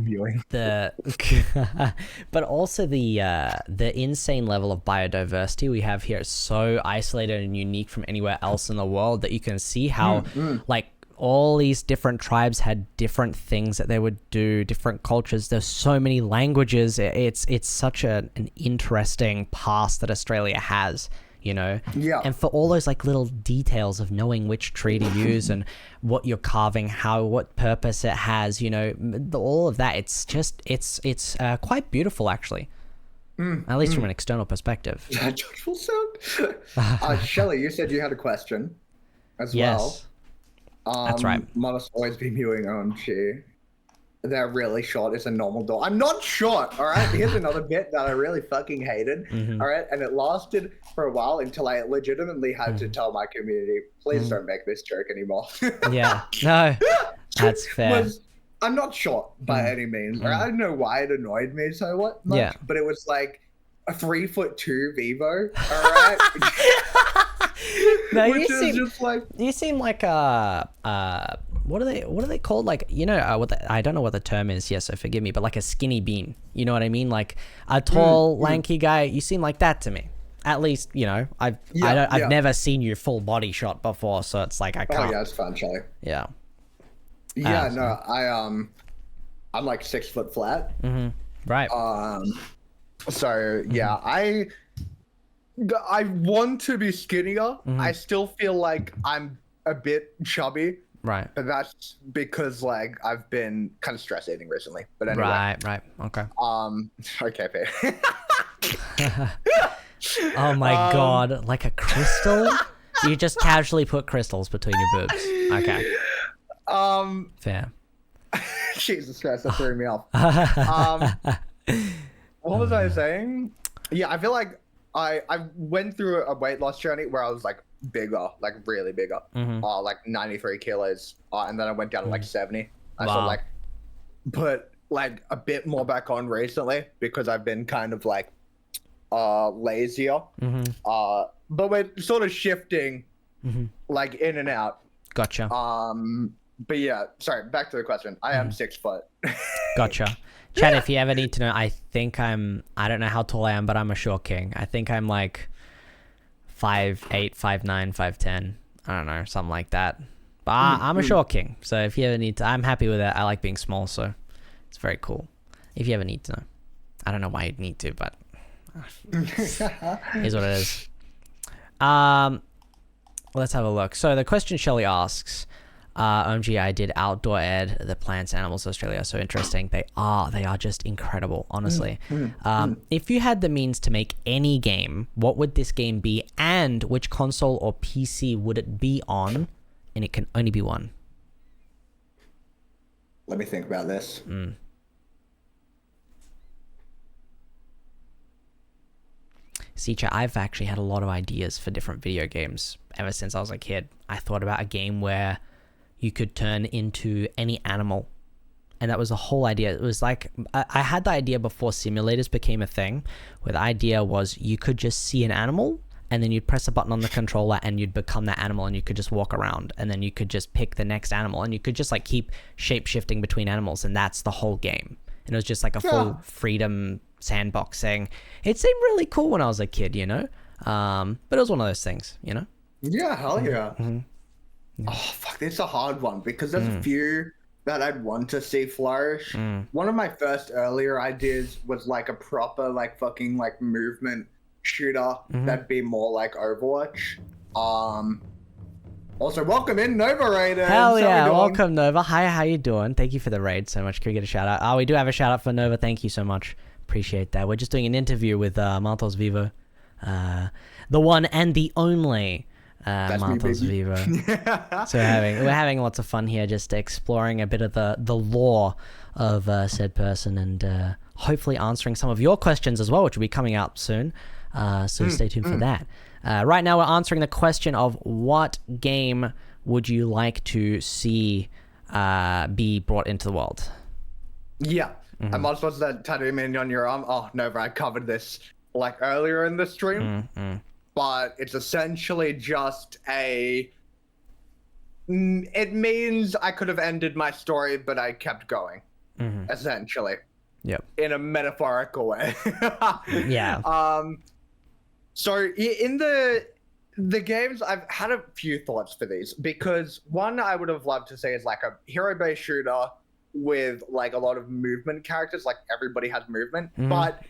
but also the insane level of biodiversity we have here is so isolated and unique from anywhere else in the world that you can see how like all these different tribes had different things that they would do, different cultures. There's so many languages. It's such an interesting past that Australia has, you know? And for all those like little details of knowing which tree to use and what you're carving, what purpose it has, you know, all of that, it's quite beautiful actually. At least from an external perspective. Judgeful sound. Shelley, you said you had a question as well. That's right. Must always be mewing on she. They're really short. It's a normal door. I'm not short, all right? Here's another bit that I really fucking hated, all right? And it lasted for a while until I legitimately had to tell my community, please don't make this joke anymore. No, that's fair. I'm not short by any means. I don't know why it annoyed me so much, but it was like a 3'2" VEVO, all right? No, you seem like what are they called? Like, you know, I don't know what the term is here, so forgive me, but like a skinny bean. You know what I mean? Like a tall, lanky guy. You seem like that to me. At least, you know, I've never seen you full body shot before, so it's like I can't. Oh yeah, it's fun, Charlie. Yeah. Yeah, no, I'm like 6 foot flat. Right. So yeah, I want to be skinnier. I still feel like I'm a bit chubby. Right. But that's because like I've been kind of stress eating recently. But anyway. Right. Okay. Okay, Pete. Oh my god, like a crystal? You just casually put crystals between your boobs. Okay. Fair. Jesus Christ, that threw me off. What was I saying? Yeah, I feel like I went through a weight loss journey where I was like bigger, like really bigger, like 93 kilos, and then I went down to like 70. I sort of like put like a bit more back on recently because I've been kind of like lazier. But we're sort of shifting like in and out. Gotcha. But yeah, sorry, back to the question. I am 6 foot. Gotcha. Chad, if you ever need to know, I don't know how tall I am, but I'm a short king. I think I'm like 5'8", 5'9", 5'10". I don't know, something like that. But I'm a short king, so if you ever need to, I'm happy with that. I like being small, so it's very cool. If you ever need to know. I don't know why you'd need to, but here's what it is. Let's have a look. So the question Shelly asks, OMG, I did outdoor ed. The plants and animals of Australia are so interesting. They are just incredible, honestly. If you had the means to make any game, what would this game be, and which console or PC would it be on? And it can only be one. Let me think about this. See, Chat, I've actually had a lot of ideas for different video games ever since I was a kid. I thought about a game where you could turn into any animal. And that was the whole idea. It was like, I had the idea before simulators became a thing, where the idea was you could just see an animal, and then you'd press a button on the controller and you'd become that animal, and you could just walk around, and then you could just pick the next animal, and you could just like keep shape shifting between animals, and that's the whole game. And it was just like a full freedom sandboxing. It seemed really cool when I was a kid, you know? But it was one of those things, you know? Yeah, hell yeah. Oh, fuck, this is a hard one because there's a few that I'd want to see flourish. One of my first earlier ideas was like a proper, like fucking like movement shooter that'd be more like Overwatch. Also, welcome in, Nova Raiders. Hell yeah, welcome Nova. Hi, how you doing? Thank you for the raid so much. Can we get a shout out? Oh, we do have a shout out for Nova. Thank you so much. Appreciate that. We're just doing an interview with MartosVEVO, the one and the only MartosVEVO. So we're having lots of fun here, just exploring a bit of the lore of said person, and hopefully answering some of your questions as well, which will be coming out soon. So stay tuned for that. Right now, we're answering the question of what game would you like to see be brought into the world? Yeah. I might as well that tattoo man on your arm. Oh, no, I covered this like earlier in the stream. But it's essentially just it means I could have ended my story, but I kept going. Essentially. Yep. In a metaphorical way. Yeah. So in the games, I've had a few thoughts for these, because one I would have loved to see is like a hero-based shooter with like a lot of movement characters, like everybody has movement, but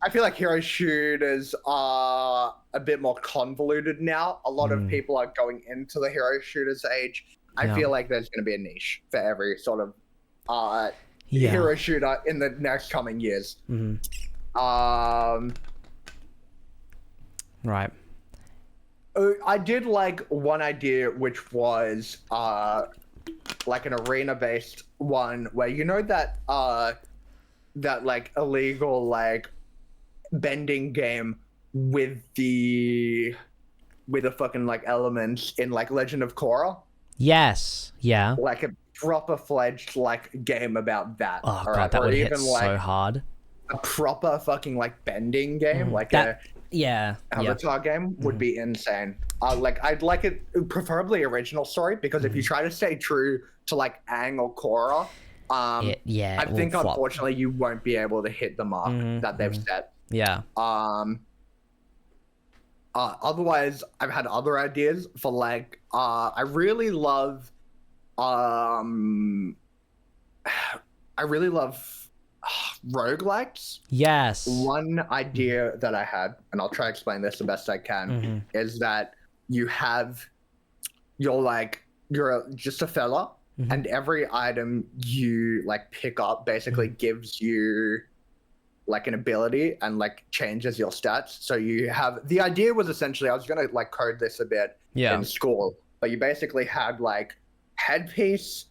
I feel like hero shooters are a bit more convoluted now. A lot of people are going into the hero shooters age. I feel like there's going to be a niche for every sort of hero shooter in the next coming years. Right. I did like one idea, which was like an arena-based one where, you know, that that like illegal like bending game with the fucking like elements in like Legend of Korra. Yes. Yeah. Like a proper fledged like game about that. Oh god, that would hit so hard. A proper fucking like bending game, like that. Avatar game would be insane. like I'd like it preferably original story, because if you try to stay true to like Aang or Korra, I think unfortunately you won't be able to hit the mark that they've set. Yeah. Otherwise, I've had other ideas for like I really love roguelikes. Yes. One idea that I had, and I'll try to explain this the best I can, is that you're just a fella, and every item you like pick up basically gives you like an ability and like changes your stats. So you have, the idea was essentially, I was gonna like code this a bit in school, but you basically had like headpiece,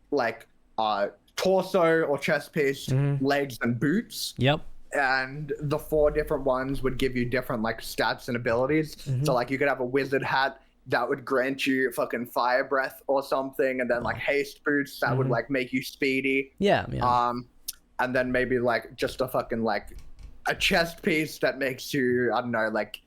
like torso or chest piece, legs and boots. Yep. And the 4 different ones would give you different like stats and abilities. So like you could have a wizard hat that would grant you fucking fire breath or something, and then like haste boots that would like make you speedy. Yeah. And then maybe like just a fucking like a chest piece that makes you, I don't know, like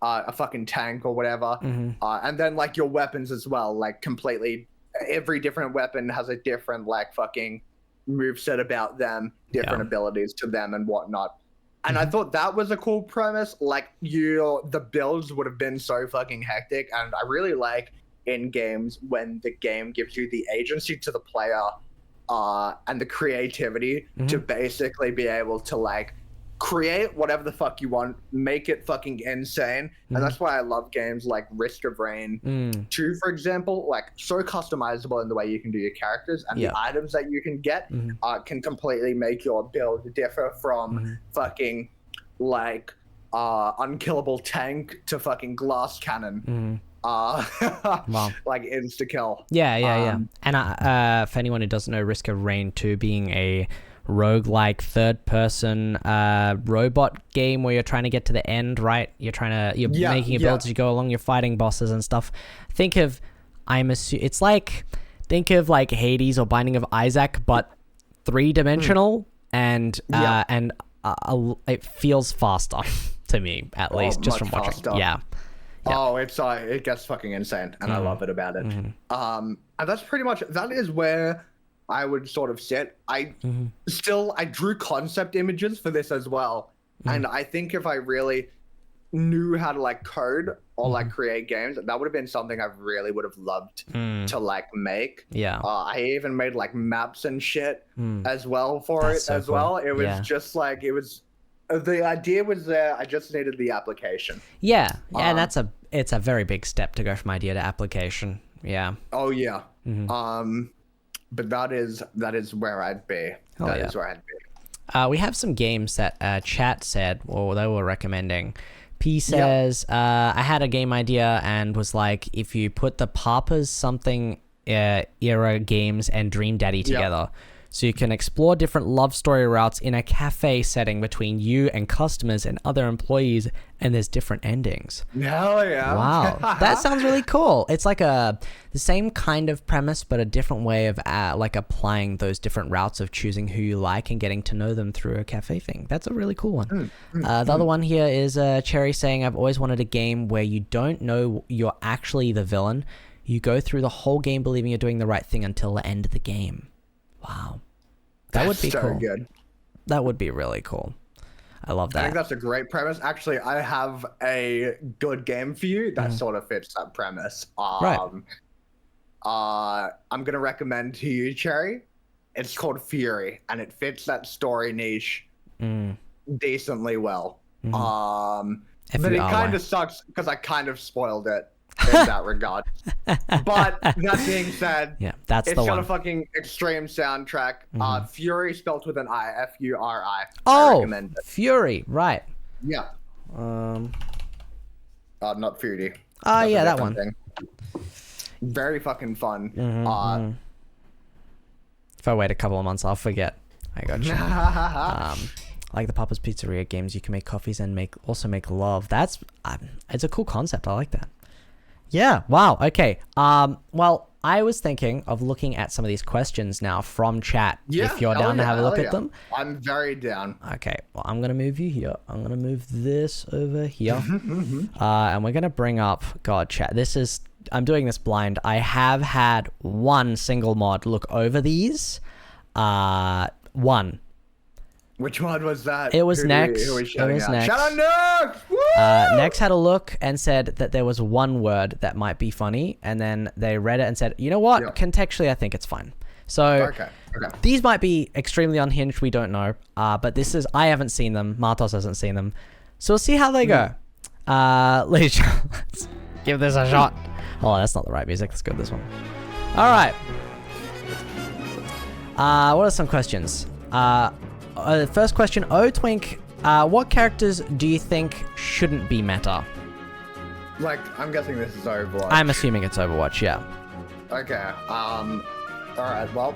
a fucking tank or whatever. And then like your weapons as well, like completely every different weapon has a different like fucking moveset about them, different abilities to them and whatnot. And I thought that was a cool premise. Like the builds would have been so fucking hectic, and I really like in games when the game gives you the agency to the player and the creativity to basically be able to like create whatever the fuck you want, make it fucking insane. And that's why I love games like Risk of Rain 2, for example, like so customizable in the way you can do your characters, and the items that you can get can completely make your build differ from fucking like unkillable tank to fucking glass cannon. Wow. Like insta kill. Yeah. And for anyone who doesn't know, Risk of Rain 2 being a roguelike third-person robot game where you're trying to get to the end, right? You're making a build as you go along. You're fighting bosses and stuff. Think of Hades or Binding of Isaac, but 3-dimensional and it feels faster to me, at least, just from watching. Faster. Yeah. Oh, it gets fucking insane, and I love it about it. And that's pretty much, that is where I would sort of sit. I drew concept images for this as well. And I think if I really knew how to like code or like create games, that would have been something I really would have loved to like make. Yeah. I even made like maps and shit as well for it as well. It was just like, the idea was there. I just needed the application. Yeah. And it's a very big step to go from idea to application. Yeah. Oh yeah. But that is where I'd be. That is where I'd be. We have some games that chat said, or they were recommending. P says, I had a game idea and was like, if you put the Papa's Something era games and Dream Daddy together, so you can explore different love story routes in a cafe setting between you and customers and other employees, and there's different endings. Hell yeah. Wow. That sounds really cool. It's like the same kind of premise, but a different way of like applying those different routes of choosing who you like and getting to know them through a cafe thing. That's a really cool one. The other one here is Cherry saying, I've always wanted a game where you don't know you're actually the villain. You go through the whole game believing you're doing the right thing until the end of the game. Wow. That would be cool. Good. That would be really cool. I love that. I think that's a great premise. Actually, I have a good game for you that sort of fits that premise. Right. I'm going to recommend to you, Cherry. It's called Fury, and it fits that story niche decently well. But it kind of sucks because I kind of spoiled it in that regard. But that being said, it's got a fucking extreme soundtrack. Fury spelled with an I, F-U-R-I. I recommend it. Fury, right. Yeah. Not Fury. Yeah, that one. Thing. Very fucking fun. If I wait a couple of months, I'll forget. I got you. Like the Papa's Pizzeria games, you can make coffees and also make love. It's a cool concept. I like that. Yeah. Wow. Okay. Well, I was thinking of looking at some of these questions now from chat. Yeah, if you're down to have a look at them. I'm very down. Okay, well, I'm going to move you here. I'm going to move this over here. And we're going to bring up, God, chat. I'm doing this blind. I have had one single mod look over these. One. Which one was that? It was Nex. Who was It was Nex. Shout out Nex! Woo! Nex had a look and said that there was one word that might be funny, and then they read it and said, you know what? Yeah. Contextually, I think it's fine. So Okay. these might be extremely unhinged. We don't know. But I haven't seen them. Martos hasn't seen them. So we'll see how they go. Ladies and gentlemen, let's give this a shot. Oh, that's not the right music. Let's go with this one. All right. What are some questions? First question, Twink, what characters do you think shouldn't be meta? Like, I'm guessing this is Overwatch. I'm assuming it's Overwatch, yeah. Okay. Alright, well,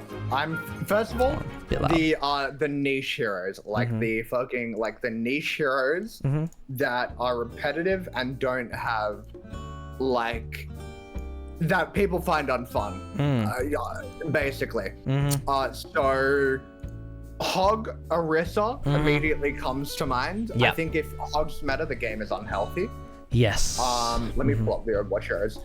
first of all, the niche heroes, like the niche heroes that are repetitive and don't have, like, that people find unfun, basically. So Hog Orisa immediately comes to mind. Yep. I think if Hog's meta, the game is unhealthy. Yes. Let me pull up the Overwatch heroes.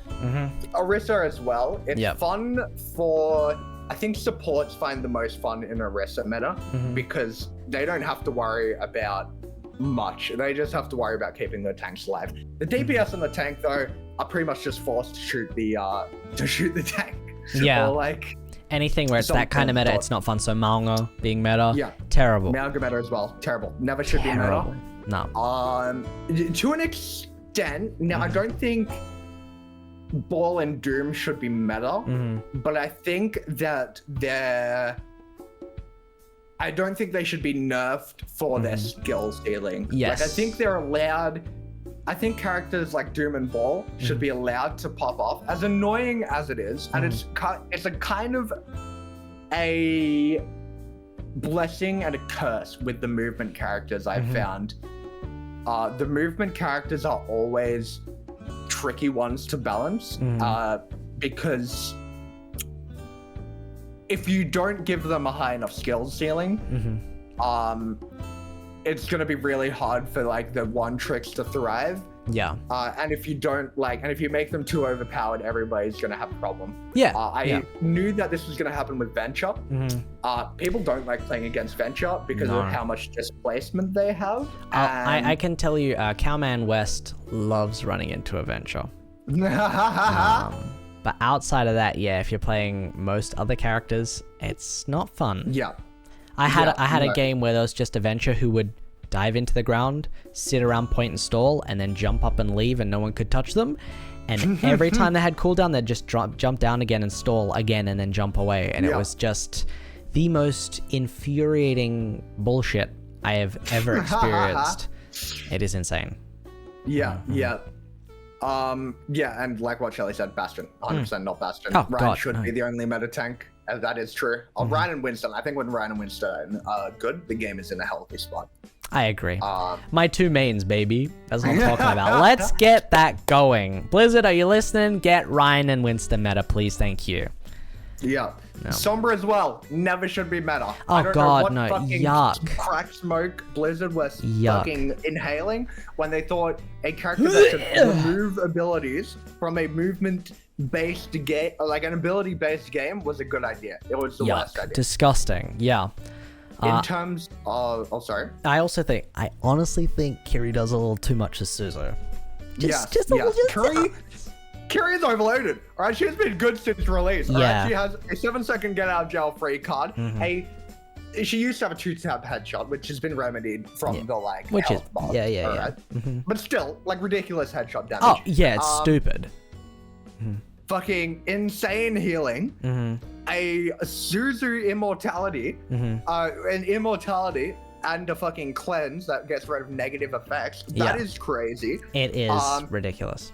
Orisa as well. It's fun for, I think supports find the most fun in Orisa meta because they don't have to worry about much. They just have to worry about keeping their tanks alive. The DPS and the tank though are pretty much just forced to shoot the tank. Yeah. Or like anything where it's that kind of meta, it's not fun. So Malga being meta, terrible. Malga meta as well, terrible. Never should be meta. No. To an extent. Now, I don't think Ball and Doom should be meta, but I think that I don't think they should be nerfed for their skill stealing. Yes. Like, I think they're allowed. I think characters like Doom and Ball should be allowed to pop off, as annoying as it is, and it's a kind of a blessing and a curse with the movement characters I've found. The movement characters are always tricky ones to balance because if you don't give them a high enough skill ceiling, it's going to be really hard for like the one tricks to thrive. Yeah. And if you don't and if you make them too overpowered, everybody's going to have a problem. Yeah. I knew that this was going to happen with Venture. People don't like playing against Venture because of how much displacement they have. I can tell you, Cowman West loves running into a Venture. But outside of that, yeah, if you're playing most other characters, it's not fun. Yeah. I had a game where there was just a Venture who would dive into the ground, sit around point and stall, and then jump up and leave, and no one could touch them. And every time they had cooldown, they'd just jump down again and stall again, and then jump away. And it was just the most infuriating bullshit I have ever experienced. It is insane. Yeah, yeah. And like what Shelly said, Bastion, 100% not Bastion. Oh, Ryan God, should be the only meta tank. That is true. Ryan and Winston. I think when Ryan and Winston are good, the game is in a healthy spot. I agree. My two mains, baby. That's what I'm talking about. Let's get that going. Blizzard, are you listening? Get Ryan and Winston meta, please. Thank you. Yeah. No. Sombra as well. Never should be meta. Oh, I don't God, know what no. fucking Yuck. crack smoke Blizzard was Yuck. fucking inhaling when they thought a character that should remove abilities from a movement-based game, like an ability-based game, was a good idea. It was the worst idea. Disgusting. Yeah. In terms of... Oh, sorry. I honestly think Kiri does a little too much as Suzo. Just a little. Kiri's overloaded. All right, she's been good since release. All Yeah. right, she has a 7-second get out of jail free card. She used to have a 2-tap headshot, which has been remedied from the like Which is health bar. yeah. But still, like ridiculous headshot damage. Oh yeah, it's stupid. Fucking insane healing. A Suzu immortality. An immortality and a fucking cleanse that gets rid of negative effects. That is crazy. It is ridiculous.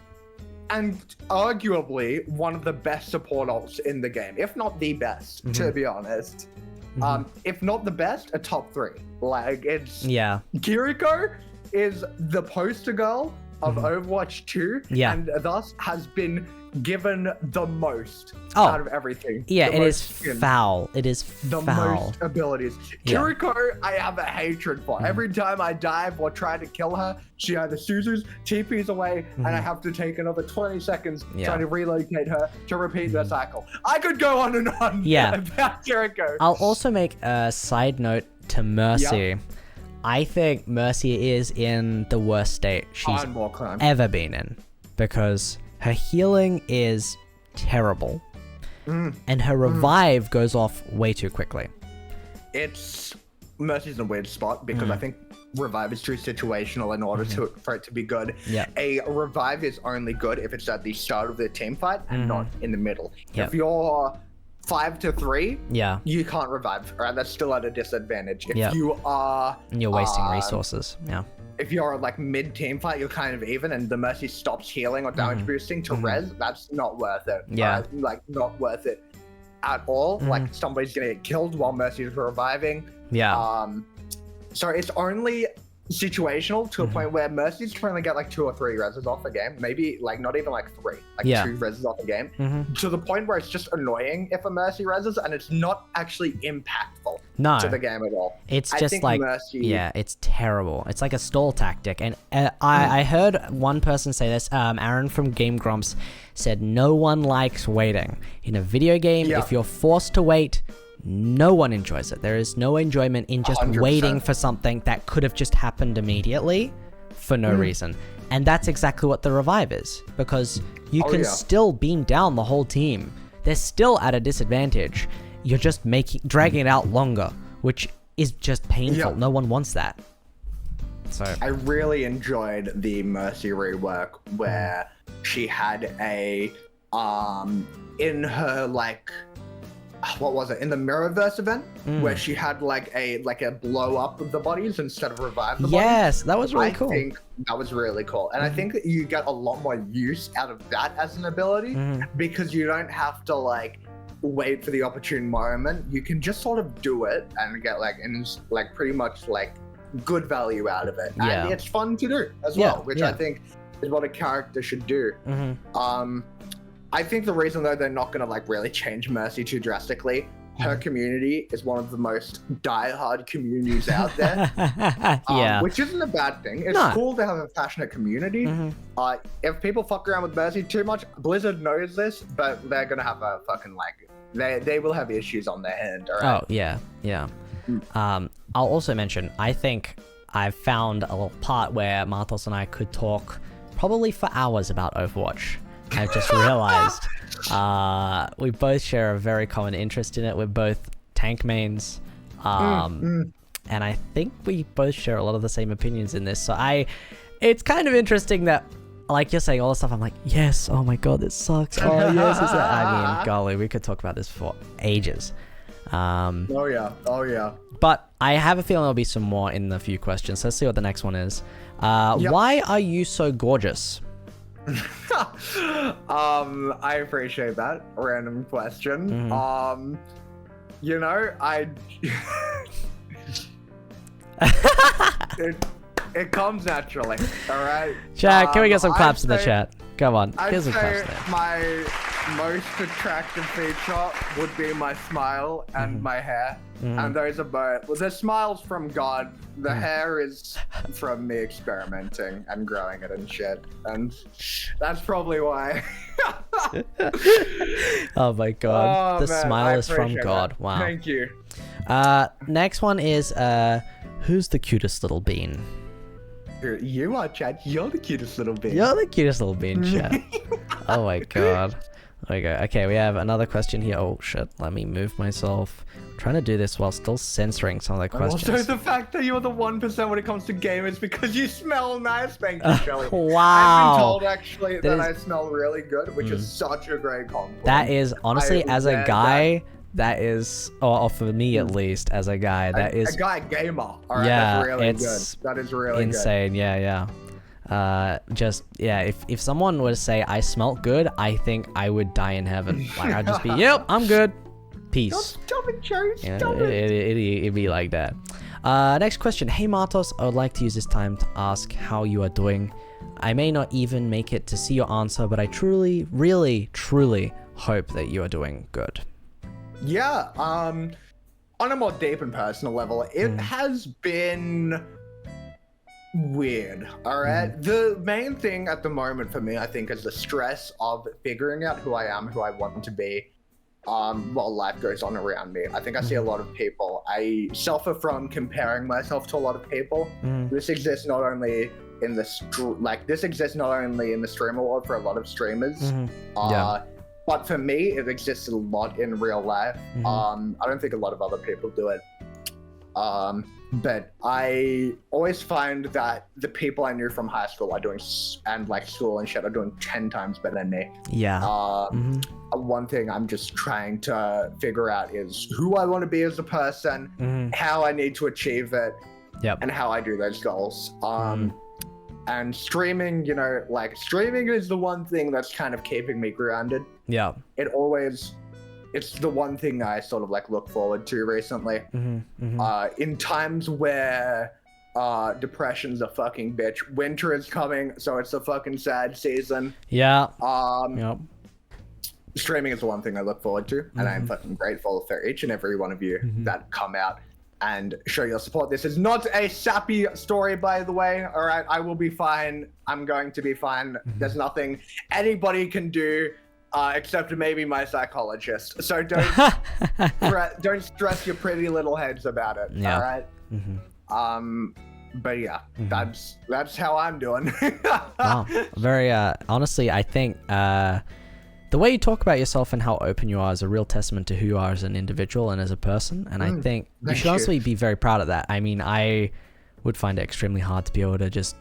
And arguably one of the best support ults in the game, if not the best, to be honest. If not the best, a top 3. Like, it's... Yeah. Kiriko is the poster girl of Overwatch 2, Yeah. and thus has been given the most Oh. out of everything. Yeah, The it most is skin, foul. It is the foul. most abilities. Yeah. Kiriko, I have a hatred for. Every time I dive or try to kill her, she either Suzu's, TP's away, and I have to take another 20 seconds trying to relocate her to repeat the cycle. I could go on and on about Kiriko. I'll also make a side note to Mercy. I think Mercy is in the worst state she's ever been in, because her healing is terrible, and her revive goes off way too quickly. Mercy's in a weird spot because I think revive is too situational in order for it to be good. Yeah. A revive is only good if it's at the start of the team fight and not in the middle. Yep. If you're 5 to 3, you can't revive. Right, that's still at a disadvantage. If you are, and you're wasting resources. If you're like mid team fight, you're kind of even, and the Mercy stops healing or damage boosting to res. That's not worth it. Like not worth it at all. Like somebody's gonna get killed while Mercy's reviving. So it's only situational to a point where Mercy's trying to get like 2 or 3 reses off a game, maybe like not even like 3, like 2 reses off a game, to the point where it's just annoying if a Mercy reses and it's not actually impactful to the game at all. It's just like Mercy, it's terrible. It's like a stall tactic, and I heard one person say this. Aaron from Game Grumps said no one likes waiting in a video game. If you're forced to wait, no one enjoys it. There is no enjoyment in just 100%. Waiting for something that could have just happened immediately for no reason. And that's exactly what the revive is, because you can still beam down the whole team. They're still at a disadvantage. You're just dragging it out longer, which is just painful. No one wants that. So I really enjoyed the Mercy rework where she had a in her like, what was it, in the Mirrorverse event where she had like a blow up of the bodies instead of revive the bodies. That was really cool. I think that was really cool, and I think that you get a lot more use out of that as an ability because you don't have to like wait for the opportune moment. You can just sort of do it and get like pretty much like good value out of it, and it's fun to do as well, which I think is what a character should do. I think the reason though they're not gonna like really change Mercy too drastically, her community is one of the most die-hard communities out there. Which isn't a bad thing. It's cool to have a passionate community. If people fuck around with Mercy too much, Blizzard knows this, but they're gonna have a fucking like they will have issues on their hand. All right? I'll also mention, I think I've found a little part where Martos and I could talk probably for hours about Overwatch. I've just realized we both share a very common interest in it. We're both tank mains, and I think we both share a lot of the same opinions in this. So it's kind of interesting that, like, you're saying all this stuff, I'm like, yes, oh my god, this sucks. Oh yes, is that? I mean, golly, we could talk about this for ages. Oh yeah. But I have a feeling there'll be some more in the few questions. So let's see what the next one is. Why are you so gorgeous? I appreciate that random question. You know, it comes naturally. All right, chat. Can we get some claps in the chat? Come on, I'd say my most attractive feature would be my smile and my hair, and those are both. Well, the smile's from God. The hair is from me experimenting and growing it and shit, and that's probably why. Oh my god, the smile is from God. That. Wow. Thank you. Next one is who's the cutest little bean? You are, Chad. You're the cutest little bean. You're the cutest little bean, Chad. Oh my god. There we go. Okay, we have another question here. Oh shit, let me move myself. I'm trying to do this while still censoring some of the questions. Also, the fact that you're the 1% when it comes to gamers because you smell nice. Thank you, Shelly. Wow. I've been told actually that I smell really good, which is such a great compliment. That is, honestly, as a guy, that is, or for me at least, as a guy, that is... A guy gamer. All right, that's really good. That is really insane. Good. If someone were to say I smelt good, I think I would die in heaven. Like, I'd just be, yep, I'm good. Peace. Stop it, Joe. It'd be like that. Next question. Hey Martos, I would like to use this time to ask how you are doing. I may not even make it to see your answer, but I truly, really, truly hope that you are doing good. Yeah, on a more deep and personal level, it has been weird, all right? The main thing at the moment for me, I think, is the stress of figuring out who I am, who I want to be, while life goes on around me. I think I see a lot of people. I suffer from comparing myself to a lot of people. This exists not only in the this exists not only in the streamer world for a lot of streamers, but for me, it exists a lot in real life. I don't think a lot of other people do it. But I always find that the people I knew from high school are doing, and like school and shit, are doing 10 times better than me. Yeah. One thing I'm just trying to figure out is who I want to be as a person, how I need to achieve it, and how I do those goals. And streaming, you know, like streaming is the one thing that's kind of keeping me grounded. Yeah. It's the one thing I sort of like look forward to recently. In times where depression's a fucking bitch. Winter is coming, so it's a fucking sad season. Yeah. Streaming is the one thing I look forward to, and I'm fucking grateful for each and every one of you that come out and show your support. This is not a sappy story, by the way. All right, I will be fine. I'm going to be fine. There's nothing anybody can do except maybe my psychologist. So don't stress your pretty little heads about it. All right. But yeah, that's how I'm doing. Wow. Very honestly, I think the way you talk about yourself and how open you are is a real testament to who you are as an individual and as a person. And I think you should honestly be very proud of that. I mean, I would find it extremely hard to be able to just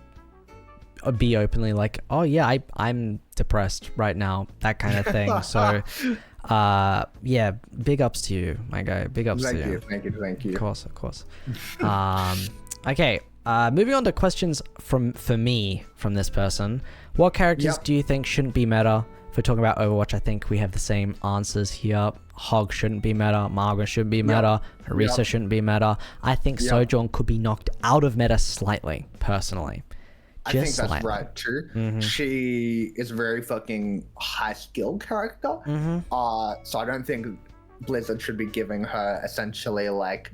be openly like, oh yeah, I'm depressed right now, that kind of thing. So yeah, big ups to you, my guy. Big ups to you. Thank you. Of course. Okay, moving on to questions for me from this person. What characters do you think shouldn't be meta? If we're talking about Overwatch, I think we have the same answers here. Hog shouldn't be meta. Margaret shouldn't be meta. Harissa shouldn't be meta. I think Sojourn could be knocked out of meta slightly, personally. I think that's right too. She is a very fucking high skill character. So I don't think Blizzard should be giving her essentially like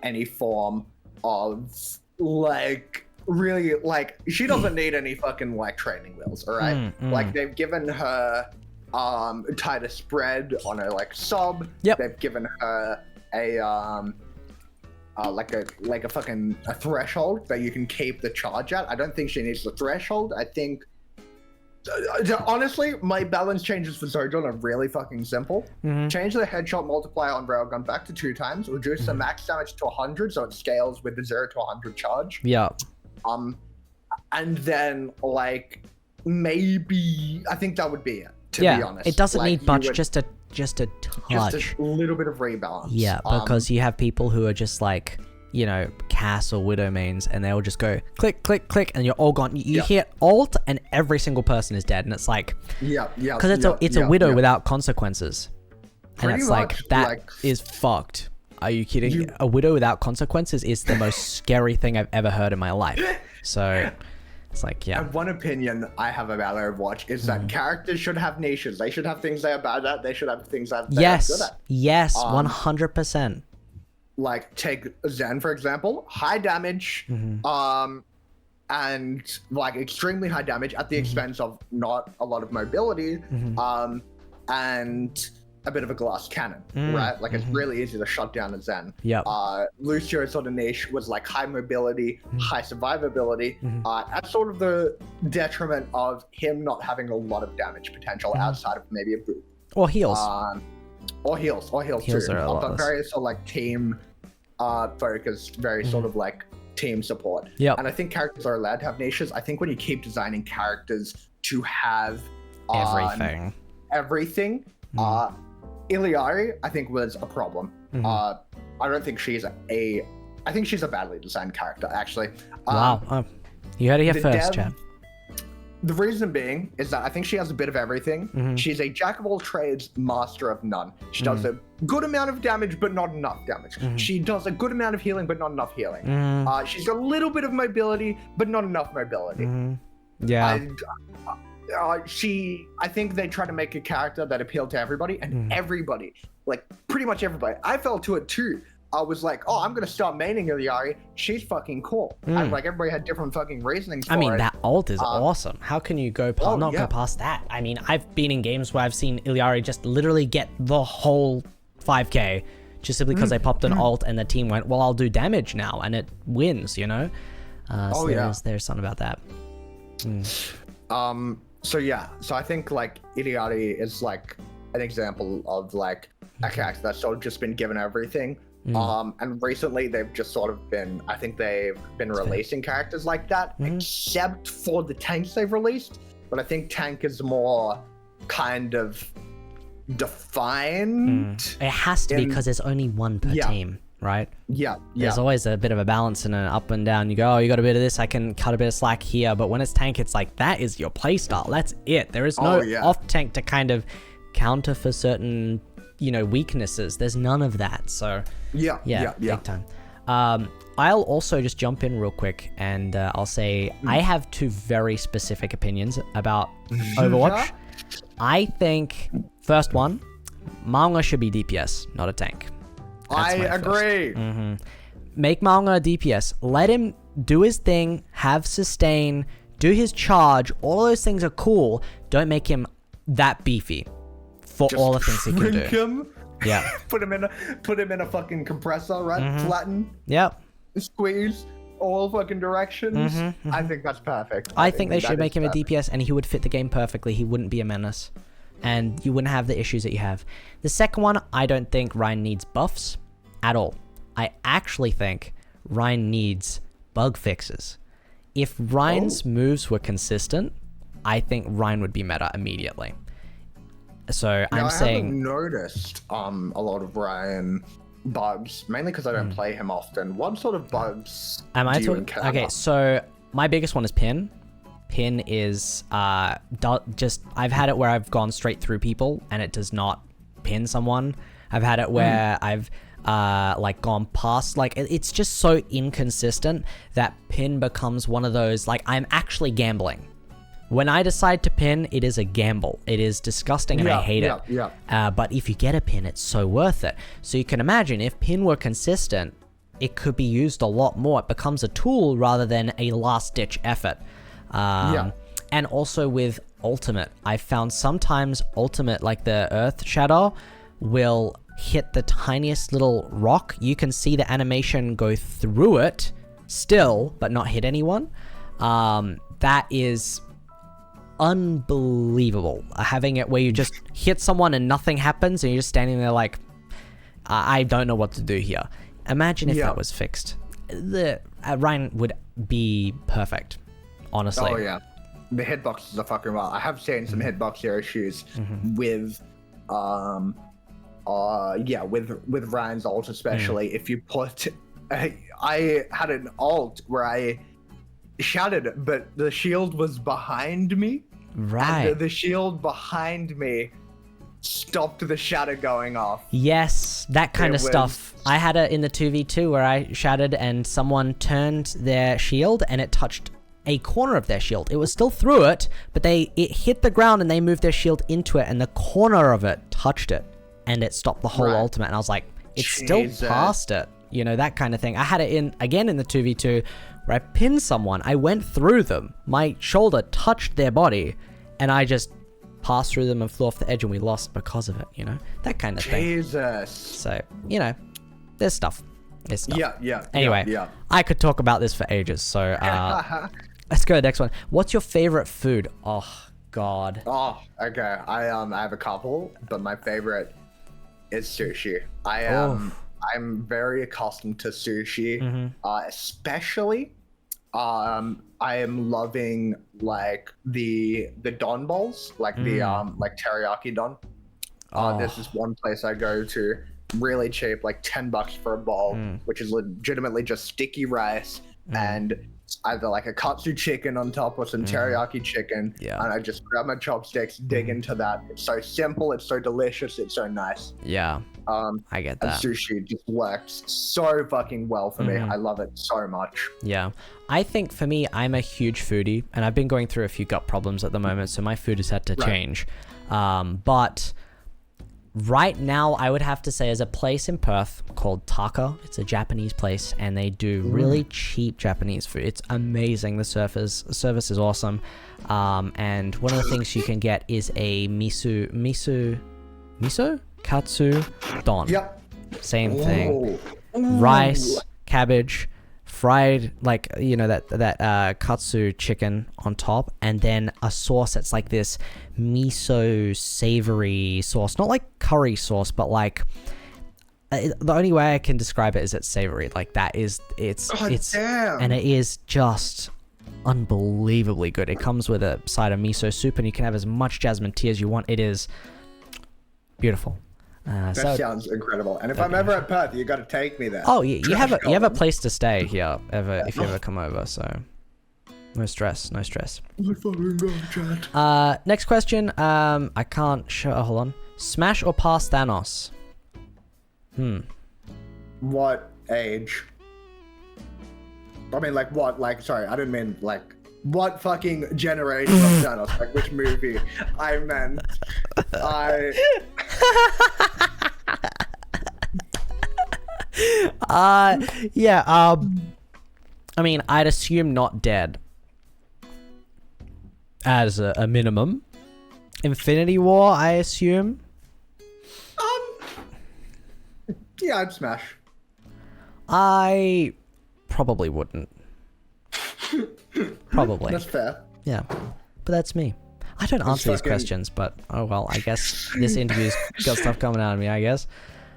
any form of like really like she doesn't need any fucking like training wheels, all right? Like they've given her tighter spread on her like sub. They've given her a like a fucking threshold that you can keep the charge at. I don't think she needs the threshold. I think honestly, my balance changes for Sojourn are really fucking simple. Change the headshot multiplier on Railgun back to 2 times, reduce the max damage to 100 so it scales with the 0 to 100 charge. And then like maybe I think that would be it, to be honest. It doesn't need much, just a touch. Just a little bit of rebalance. Yeah, because you have people who are just like, you know, Cass or Widow mains, and they'll just go click, click, click, and you're all gone. You hit alt, and every single person is dead, and it's like, because it's a Widow without consequences, and pretty it's much, like that is fucked. Are you kidding? A Widow without consequences is the most scary thing I've ever heard in my life. So it's like, And one opinion I have about Overwatch is that characters should have niches. They should have things they are bad at. They should have things that they are good at. Yes, 100%. Like take Zen for example, high damage, and like extremely high damage at the expense of not a lot of mobility, and a bit of a glass cannon, right? Like it's really easy to shut down a Zen. Lucio's sort of niche was like high mobility, high survivability, at sort of the detriment of him not having a lot of damage potential outside of maybe a boot. Or heals. Or heals Heals too. are a lot But less. very sort of like team focused, very sort of like team support. And I think characters are allowed to have niches. I think when you keep designing characters to have everything, Iliari, I think, was a problem. I don't think she's I think she's a badly designed character, actually. Wow. You heard it here first, Chad. The reason being is that I think she has a bit of everything. She's a jack of all trades, master of none. She does a good amount of damage, but not enough damage. She does a good amount of healing, but not enough healing. She's got a little bit of mobility, but not enough mobility. Yeah. I think they try to make a character that appealed to everybody, and everybody, like pretty much everybody. I fell to it too. I was like, oh, I'm gonna start maining Illari. She's fucking cool. And like everybody had different fucking reasonings for I mean, it. that ult is awesome. How can you go not go past that? I mean, I've been in games where I've seen Illari just literally get the whole 5k just simply because they popped an ult and the team went, well, I'll do damage now, and it wins, you know? There's something about that. So I think like Illari is like an example of like a character that's sort of just been given everything. And recently they've just sort of been, I think they've been releasing characters like that, except for the tanks they've released. But I think tank is more kind of defined. It has to be because there's only one per team, right? There's always a bit of a balance and an up and down. You go, oh, you got a bit of this, I can cut a bit of slack here. But when it's tank, it's like, that is your playstyle. That's it. There is no off tank to kind of counter for certain, you know, weaknesses. There's none of that. So big time. I'll also just jump in real quick and I'll say I have two very specific opinions about Overwatch. I think first one, Maunga should be DPS, not a tank. I agree. Make Maunga a DPS. Let him do his thing, have sustain, do his charge. All those things are cool. Don't make him that beefy for just all the things he can do. Him. Yeah. put him in a fucking compressor, right? Flatten. Yep. Squeeze all fucking directions. I think that's perfect. I think they should make him a DPS, and he would fit the game perfectly. He wouldn't be a menace, and you wouldn't have the issues that you have. The second one, I don't think Ryan needs buffs at all. I actually think Ryan needs bug fixes. If Ryan's moves were consistent, I think Ryan would be meta immediately. So I'm saying, I haven't noticed a lot of Ryan bugs, mainly because I don't play him often. What sort of bugs do you encounter? Okay, so my biggest one is pin. Pin is just, I've had it where I've gone straight through people and it does not pin someone. I've had it where I've like gone past, like it's just so inconsistent that pin becomes one of those, like, I'm actually gambling. When I decide to pin, it is a gamble. It is disgusting and I hate it. But if you get a pin, it's so worth it. So you can imagine if pin were consistent, it could be used a lot more. It becomes a tool rather than a last-ditch effort. And also with ultimate, I found sometimes ultimate, like the Earth Shadow, will hit the tiniest little rock. You can see the animation go through it still, but not hit anyone. That is unbelievable. Having it where you just hit someone and nothing happens and you're just standing there like, I don't know what to do here. Imagine if that was fixed. The Ryan would be perfect, honestly. Oh yeah, the hitboxes are fucking wild. I have seen some hitbox issues with with Ryan's ult, especially if you put I had an ult where I shouted, but the shield was behind me. Right. And the shield behind me stopped the shatter going off. Yes, that kind of stuff. I had it in the 2v2 where I shattered and someone turned their shield and it touched a corner of their shield. It was still through it, but it hit the ground and they moved their shield into it and the corner of it touched it and it stopped the whole ultimate. And I was like, it's still past it. You know, that kind of thing. I had it again in the 2v2 where I pinned someone. I went through them. My shoulder touched their body and I just passed through them and flew off the edge and we lost because of it, you know? That kind of thing. Jesus. So, you know, there's stuff. Yeah. Anyway, I could talk about this for ages. So, let's go to the next one. What's your favorite food? Oh, God. Oh, okay. I have a couple, but my favorite is sushi. I'm very accustomed to sushi, especially. I am loving like the don balls, like the like teriyaki don. There's this one place I go to, really cheap, like $10 for a bowl, which is legitimately just sticky rice and either like a katsu chicken on top or some teriyaki chicken. Yeah. And I just grab my chopsticks, dig into that. It's so simple, it's so delicious, it's so nice. Yeah. I get And that. sushi just works so fucking well for me. I love it so much. Yeah. I think for me, I'm a huge foodie, and I've been going through a few gut problems at the moment, so my food has had to change. But right now, I would have to say, there's a place in Perth called Taka. It's a Japanese place, and they do really cheap Japanese food. It's amazing. The service is awesome. And one of the things you can get is a miso katsu don. Yep. Same thing. Rice, cabbage, fried, like, you know, that katsu chicken on top, and then a sauce that's like this miso savory sauce, not like curry sauce, but like the only way I can describe it is it's savory. Like that is it's damn. And it is just unbelievably good. It comes with a side of miso soup, and you can have as much jasmine tea as you want. It is beautiful. That sounds incredible. And if I'm ever at Perth, you got to take me there. Oh, you have a place to stay here if you ever come over. So no stress. Oh my fucking God, Chad. Next question. I can't show. Hold on. Smash or pass Thanos? What age? I mean, like what? Like, sorry, I didn't mean like what fucking generation of Thanos? Like which movie? I meant Yeah. I mean, I'd assume not dead as a minimum. Infinity War, I assume. Yeah, I'd smash. I probably wouldn't. Probably. That's fair. Yeah, but that's me. I don't answer these questions, but oh well. I guess this interview's got stuff coming out of me. I guess.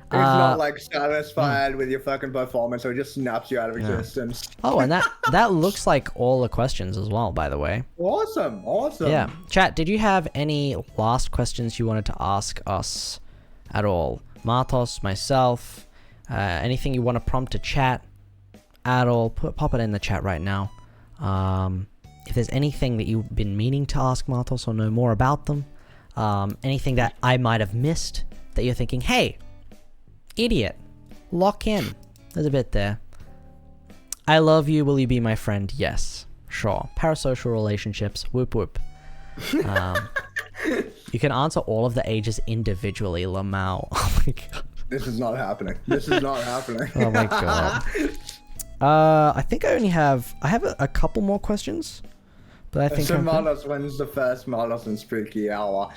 It's not like satisfied with your fucking performance, or it just snaps you out of existence. Oh, and that looks like all the questions as well, by the way. Awesome. Yeah. Chat, did you have any last questions you wanted to ask us at all? Martos, myself, anything you want to prompt to chat at all, pop it in the chat right now. If there's anything that you've been meaning to ask Martos or know more about them, anything that I might have missed that you're thinking, hey, idiot, lock in. There's a bit there. I love you. Will you be my friend? Yes. Sure. Parasocial relationships. Whoop whoop. You can answer all of the ages individually, Lamau. Oh my god. This is not happening. Oh my god. I think I have a couple more questions, but I think so Marlos, when's the first Marlos and Spooky Hour?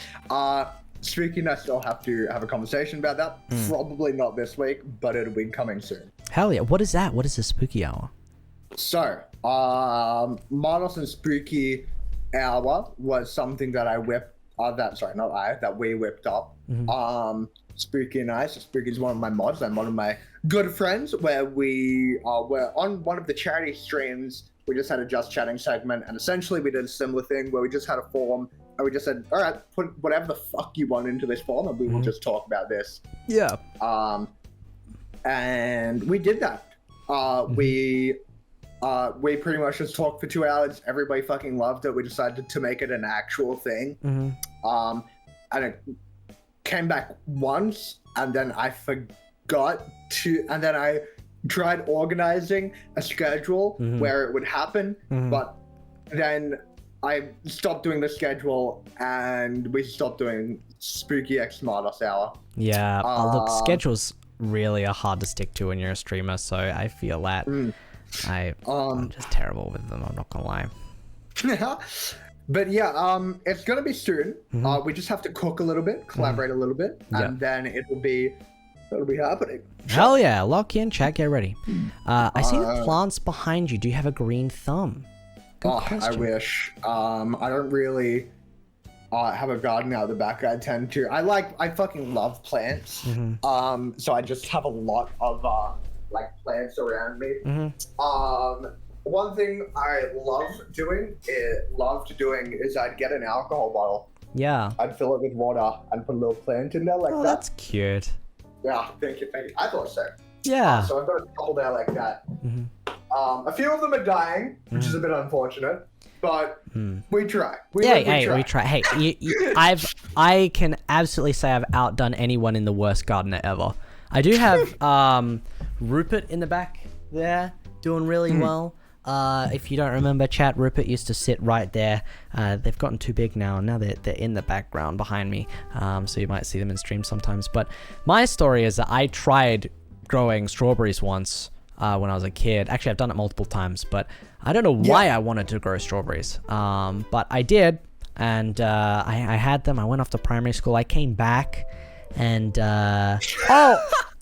Spooky and I still have to have a conversation about that. Probably not this week, but it'll be coming soon. Hell yeah. What is that? What is the Spooky Hour? So, Marlos and Spooky Hour was something that that we whipped up. Spooky and I, so Spooky's one of my mods, I'm one of my good friends, where we were on one of the charity streams. We just had a Just Chatting segment, and essentially we did a similar thing where we just had a forum, and we just said, all right, put whatever the fuck you want into this forum, and we will just talk about this. Yeah. And we did that. We pretty much just talked for 2 hours. Everybody fucking loved it. We decided to make it an actual thing. And it came back once, and then I forgot to, and then I tried organizing a schedule where it would happen, but then I stopped doing the schedule, and we stopped doing Spooky X Martos Hour. Yeah, look, schedules really are hard to stick to when you're a streamer, so I feel that. I'm just terrible with them, I'm not gonna lie. But yeah, it's gonna be soon. We just have to cook a little bit, collaborate a little bit, and then it'll be happening. Hell yeah, lock in, chat, get ready. I see the plants behind you. Do you have a green thumb? Good question. I wish. I don't really have a garden out the back. I tend to. I fucking love plants. So I just have a lot of like plants around me. One thing I loved doing is I'd get an alcohol bottle. Yeah. I'd fill it with water and put a little plant in there like that. That's cute. Yeah, thank you. I thought so. Yeah. So I've got a couple there like that. A few of them are dying, which is a bit unfortunate, but we try. We try. Hey, I can absolutely say I've outdone anyone in the worst gardener ever. I do have Rupert in the back there doing really well. If you don't remember, chat, Rupert used to sit right there. They've gotten too big now. Now they're in the background behind me, so you might see them in stream sometimes. But my story is that I tried growing strawberries once when I was a kid. Actually, I've done it multiple times, but I don't know why I wanted to grow strawberries. But I did, and I had them. I went off to primary school. I came back, and oh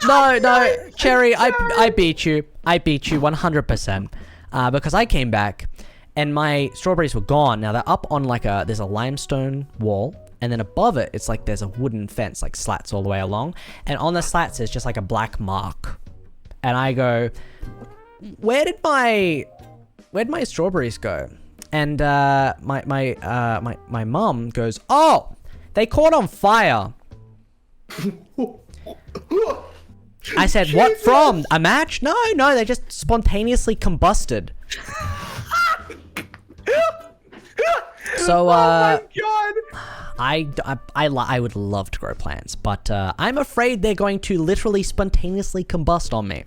no, Cherry, I beat you. I beat you 100%. Because I came back and my strawberries were gone. Now they're up on there's a limestone wall, and then above it, it's like there's a wooden fence, like slats all the way along. And on the slats, there's just like a black mark. And I go, where'd my strawberries go? And my mom goes, oh, they caught on fire. I said, what from? A match? No, they just spontaneously combusted. So, oh my God. I would love to grow plants, but I'm afraid they're going to literally spontaneously combust on me.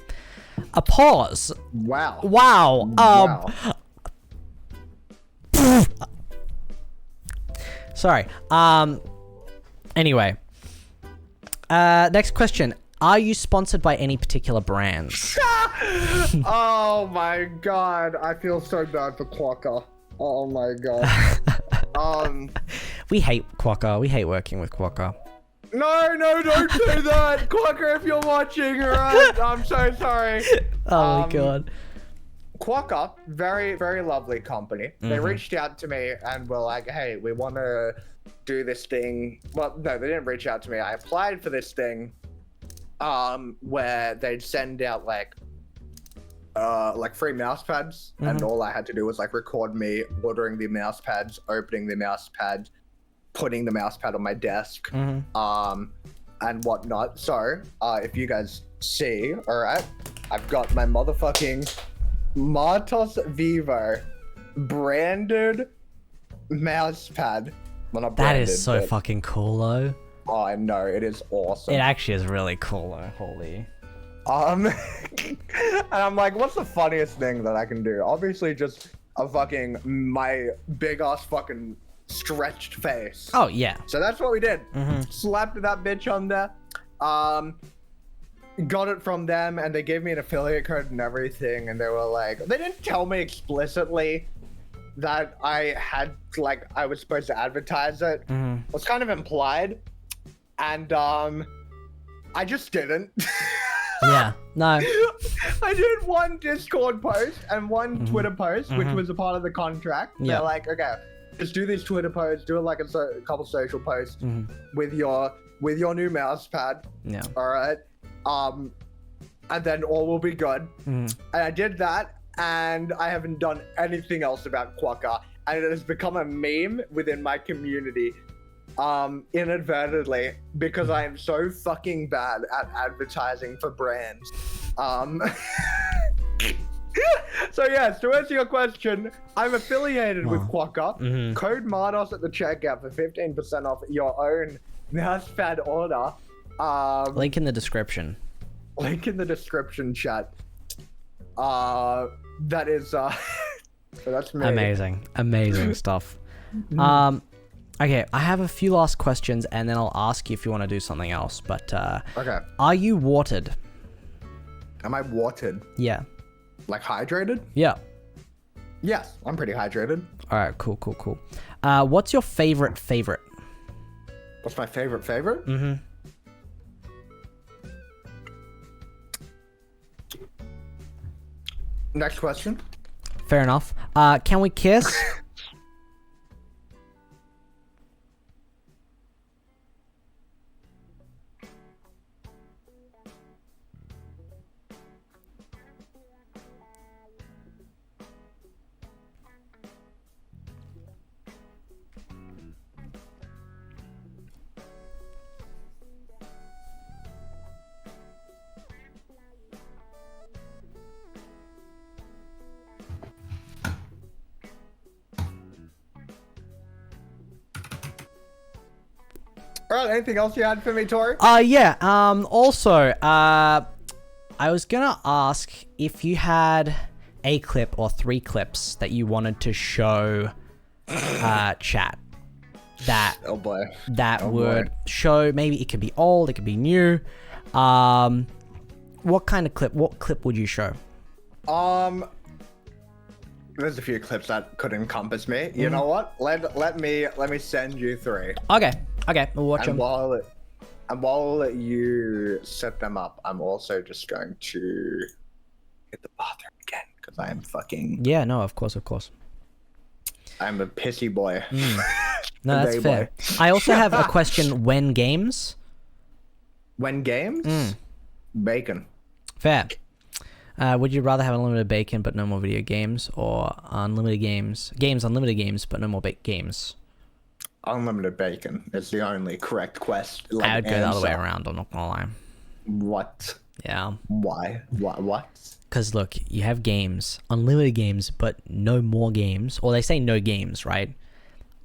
A pause. Wow. Sorry. Anyway. Next question. Are you sponsored by any particular brands? Oh my God. I feel so bad for Quokka. Oh my God. We hate Quokka. We hate working with Quokka. No, don't do that. Quokka, if you're watching, alright? I'm so sorry. Oh my God. Quokka, very, very lovely company. They reached out to me and were like, hey, we want to do this thing. Well, no, they didn't reach out to me. I applied for this thing. Where they'd send out like free mouse pads, and all I had to do was record me ordering the mouse pads, opening the mouse pad, putting the mouse pad on my desk, and whatnot. So, if you guys see, all right, I've got my motherfucking MartosVEVO branded mouse pad. Well, not branded, that is so fucking cool, though. Oh, I know, it is awesome. It actually is really cool, though. Holy. And I'm like, what's the funniest thing that I can do? Obviously, just my big ass fucking stretched face. Oh yeah. So that's what we did. Slapped that bitch on there. Got it from them, and they gave me an affiliate code and everything. And they were like, they didn't tell me explicitly that I had I was supposed to advertise it. It was kind of implied. And I just didn't. Yeah, no. I did one Discord post and one Twitter post, which was a part of the contract. Yeah. They're like, okay, just do these Twitter posts, do a couple social posts with your new mouse pad. Yeah. All right. And then all will be good. And I did that, and I haven't done anything else about Quokka, and it has become a meme within my community. Inadvertently, because I am so fucking bad at advertising for brands. So yes, to answer your question, I'm affiliated with Quokka. Code Martos at the checkout for 15% off your own mousepad order. Link in the description. Link in the description, chat. That is so that's me. Amazing stuff. Okay, I have a few last questions, and then I'll ask you if you want to do something else. But okay. Are you watered? Am I watered? Yeah. Like hydrated? Yeah. Yes, I'm pretty hydrated. All right, cool. What's your favorite? What's my favorite? Next question. Fair enough. Can we kiss? All right, anything else you had for me, Tori? Yeah. Also, I was gonna ask if you had a clip or 3 clips that you wanted to show chat that would show. Maybe it could be old, it could be new. What clip would you show? There's a few clips that could encompass me. You know what? Let me send you 3. Okay, we'll watch them. While you set them up, I'm also just going to hit the bathroom again because I am fucking. Yeah, no, of course. I'm a pissy boy. No, that's fair. Boy. I also have a question. When games? When games? Bacon. Fair. Would you rather have unlimited bacon but no more video games, or unlimited games, unlimited games but no more games? Unlimited bacon is the only correct question. I would go the other way around, I'm not gonna lie. What? Yeah. Why? What? Because look, you have games, unlimited games, but no more games. Or they say no games, right?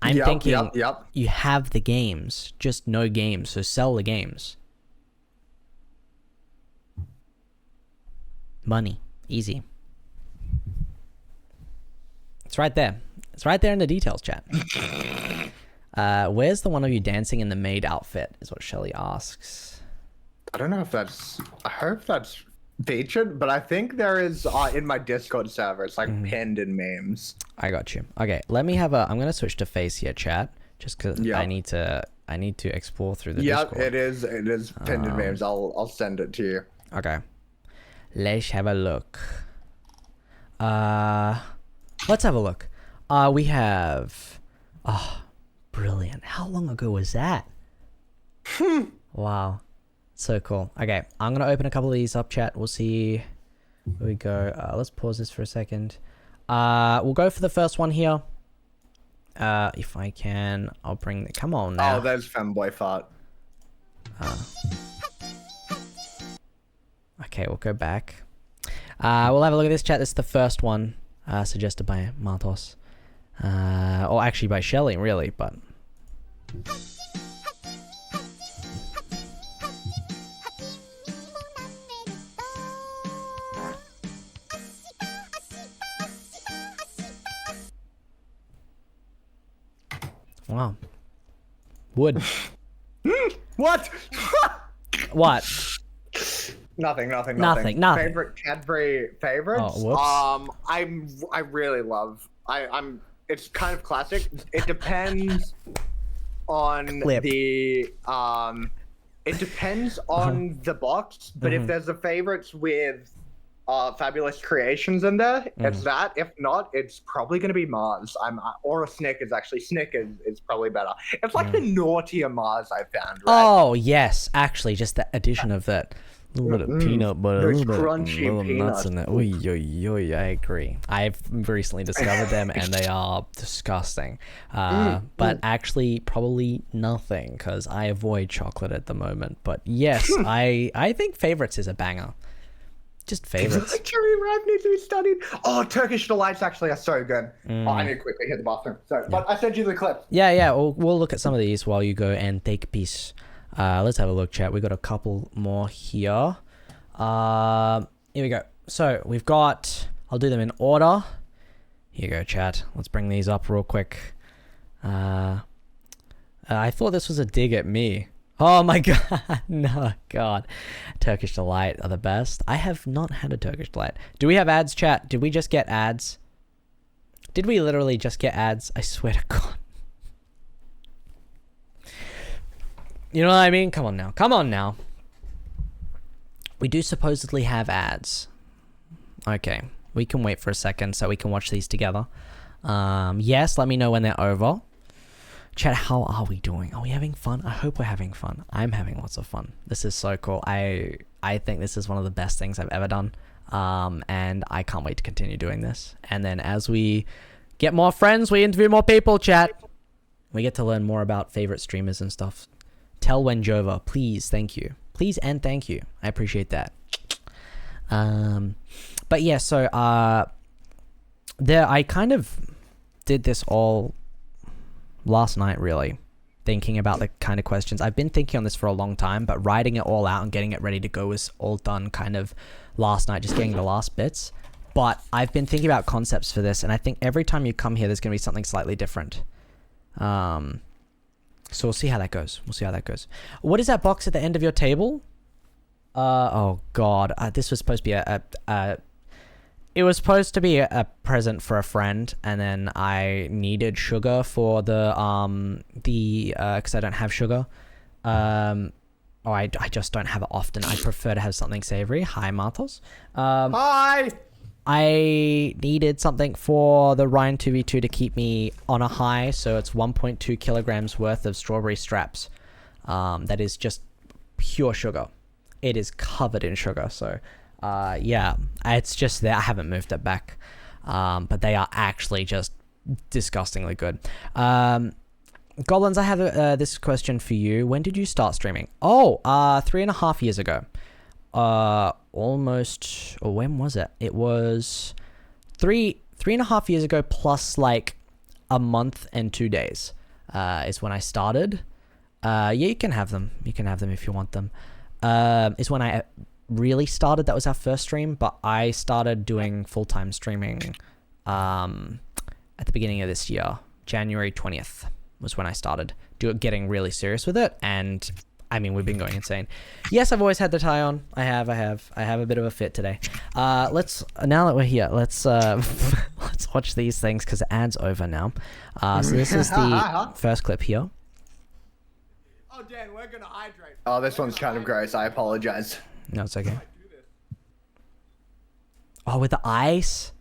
I'm thinking you have the games, just no games, so sell the games. Money. Easy. It's right there. It's right there in the details, chat. Where's the one of you dancing in the maid outfit, is what Shelly asks. I don't know if that's... I hope that's featured, but I think there is in my Discord server. It's like pinned in memes. I got you. Okay, let me have a... I'm going to switch to face here, chat, just because I need to explore through the Discord. It is pinned in memes. I'll send it to you. Okay. Let's have a look. Let's have a look. We have... Oh, brilliant. How long ago was that? Wow. So cool. Okay, I'm going to open a couple of these up, chat. We'll see where we go. Let's pause this for a second. We'll go for the first one here. If I can, I'll bring the... Come on now. Oh, there's Femboy Fart. Okay, we'll go back. We'll have a look at this, chat. This is the first one suggested by Martos. Or actually by Shelly, really, but... Wow. Wood. What? What? Nothing. Favorite Cadbury favorites? Oh, whoops. I really love... It's kind of classic. It depends on the... It depends on the box, but if there's a favorites with Fabulous Creations in there, it's that. If not, it's probably going to be Mars. Or a Snickers, actually. Snickers is probably better. It's like the naughtier Mars I found, right? Oh, yes. Actually, just the addition of that little bit of peanut butter, a little nuts in there. I agree. I've recently discovered them, and they are disgusting. But actually, probably nothing, because I avoid chocolate at the moment. But yes, I think favorites is a banger. Just favorites. Cherry ripe needs to be studied. Oh, Turkish delights actually are so good. Oh, I need to quickly hit the bathroom. So, but I sent you the clip. Yeah. We'll look at some of these while you go and take a piece. Let's have a look, chat. We got a couple more here. Here we go. So we've got... I'll do them in order. Here you go, chat. Let's bring these up real quick. I thought this was a dig at me. Oh my god. No, god. Turkish Delight are the best. I have not had a Turkish Delight. Do we have ads, chat? Did we just get ads? Did we literally just get ads? I swear to god. You know what I mean? Come on now. We do supposedly have ads. Okay. We can wait for a second so we can watch these together. Yes, let me know when they're over. Chat, how are we doing? Are we having fun? I hope we're having fun. I'm having lots of fun. This is so cool. I think this is one of the best things I've ever done. And I can't wait to continue doing this. And then as we get more friends, we interview more people, chat. We get to learn more about favorite streamers and stuff. Tell when Jova, please, thank you. Please and thank you. I appreciate that. But yeah, so I kind of did this all last night, really. thinking about the kind of questions. I've been thinking on this for a long time, but writing it all out and getting it ready to go was all done kind of last night, just getting the last bits. But I've been thinking about concepts for this, and I think every time you come here, there's going to be something slightly different. So we'll see how that goes. What is that box at the end of your table? Oh God, this was supposed to be it was supposed to be a present for a friend, and then I needed sugar for because I don't have sugar. I just don't have it often. I prefer to have something savory. Hi, Martos. Hi! I needed something for the Ryan 2v2 to keep me on a high, so it's 1.2 kilograms worth of strawberry straps. That is just pure sugar. It is covered in sugar, so yeah, it's just there. I haven't moved it back, but they are actually just disgustingly good. Goblins, I have this question for you. When did you start streaming? Oh, 3.5 years ago. Almost, or when was it? It was 3.5 years ago plus like a month and 2 days is when I started. Yeah, you can have them. You can have them if you want them. Is when I really started. That was our first stream, but I started doing full-time streaming at the beginning of this year. January 20th was when I started getting really serious with it, and I mean, we've been going insane. Yes, I've always had the tie on. I have a bit of a fit today. Now that we're here, let's let's watch these things because the ad's over now. So this is the first clip here. Oh, Dan, we're gonna hydrate. Oh, this one's kind of gross. I apologize. No, it's okay. Oh, with the ice?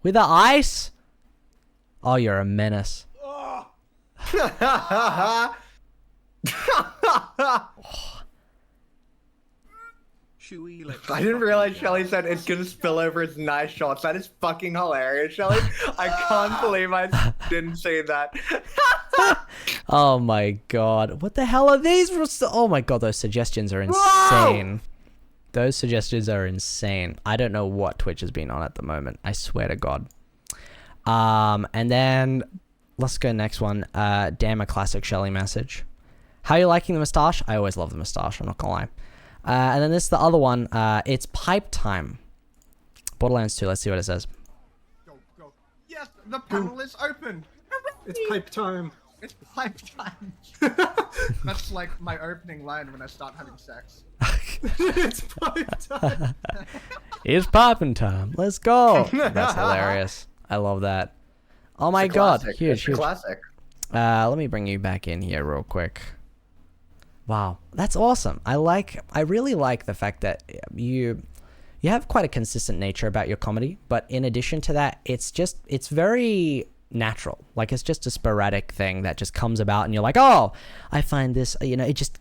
With the ice? Oh, you're a menace. I didn't realize Shelly said it's gonna spill over his nice shots. That is fucking hilarious, Shelly. I can't believe I didn't see that. Oh my god. What the hell are these? Oh my god, those suggestions are insane. Whoa! Those suggestions are insane. I don't know what Twitch has been on at the moment. I swear to God. And then let's go next one. Damn, a classic Shelly message. How are you liking the moustache? I always love the moustache, I'm not gonna lie. And then this is the other one. It's pipe time. Borderlands 2. Let's see what it says. Go. Yes, the panel is open. It's pipe time. It's pipe time. That's like my opening line when I start having sex. It's pipe time. It's piping time. Let's go. That's hilarious. I love that. Oh my god. Huge. Classic. Let me bring you back in here real quick. Wow, that's awesome. I really like the fact that you have quite a consistent nature about your comedy, but in addition to that, it's very natural. Like, it's just a sporadic thing that just comes about and you're like, oh, I find this, it just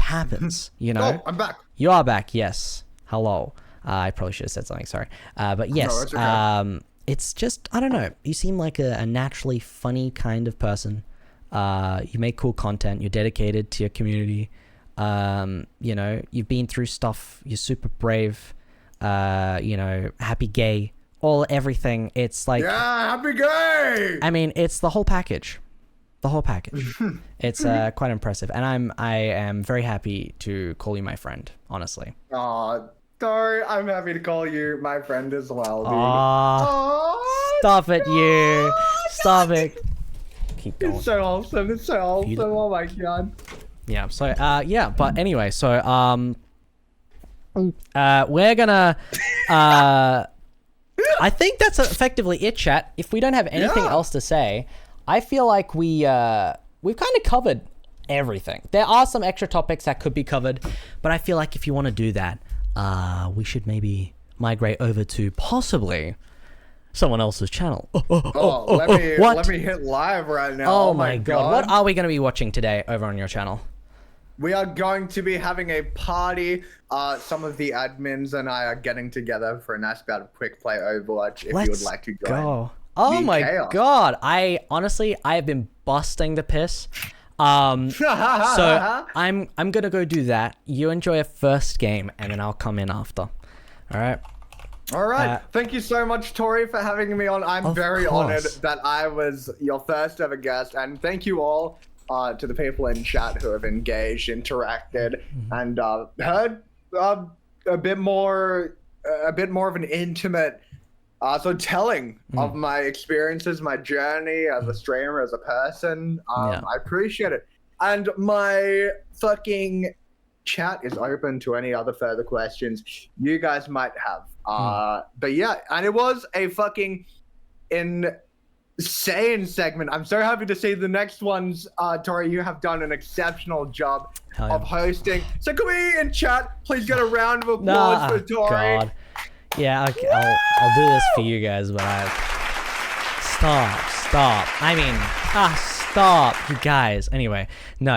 happens, Oh, I'm back. You are back, yes. Hello. I probably should have said something, sorry. But yes, no, it's okay. It's just, I don't know, you seem like a naturally funny kind of person. You make cool content, you're dedicated to your community, you've been through stuff, you're super brave, happy gay, everything. It's like, yeah, happy gay. I mean, it's the whole package. It's quite impressive, and I am very happy to call you my friend, honestly. Sorry, I'm happy to call you my friend as well, dude. Stop it, you. Stop it. Keep going. It's so awesome. Oh my god. Yeah, so, but anyway, so, we're gonna, I think that's effectively it, chat. If we don't have anything else to say, I feel like we've kind of covered everything. There are some extra topics that could be covered, but I feel like if you want to do that, we should maybe migrate over to possibly someone else's channel. Let me hit live right now. Oh my god. What are we going to be watching today over on your channel? We are going to be having a party. Some of the admins and I are getting together for a nice bout of quick play Overwatch if you would like to join. Go. Oh my god. I have been busting the piss. So I'm going to go do that. You enjoy a first game and then I'll come in after. All right. All right. Thank you so much, Tori, for having me on. I'm very honored that I was your first ever guest. And thank you all to the people in chat who have engaged, interacted, and heard a bit more of an intimate telling of my experiences, my journey as a streamer, as a person. I appreciate it. And my fucking chat is open to any other further questions you guys might have. But yeah, and it was a fucking insane segment. I'm so happy to see the next ones. Tori, you have done an exceptional job of hosting. So can we in chat please get a round of applause for Tori? God. Yeah, okay, I'll do this for you guys, but stop. I mean, stop, you guys. Anyway, no.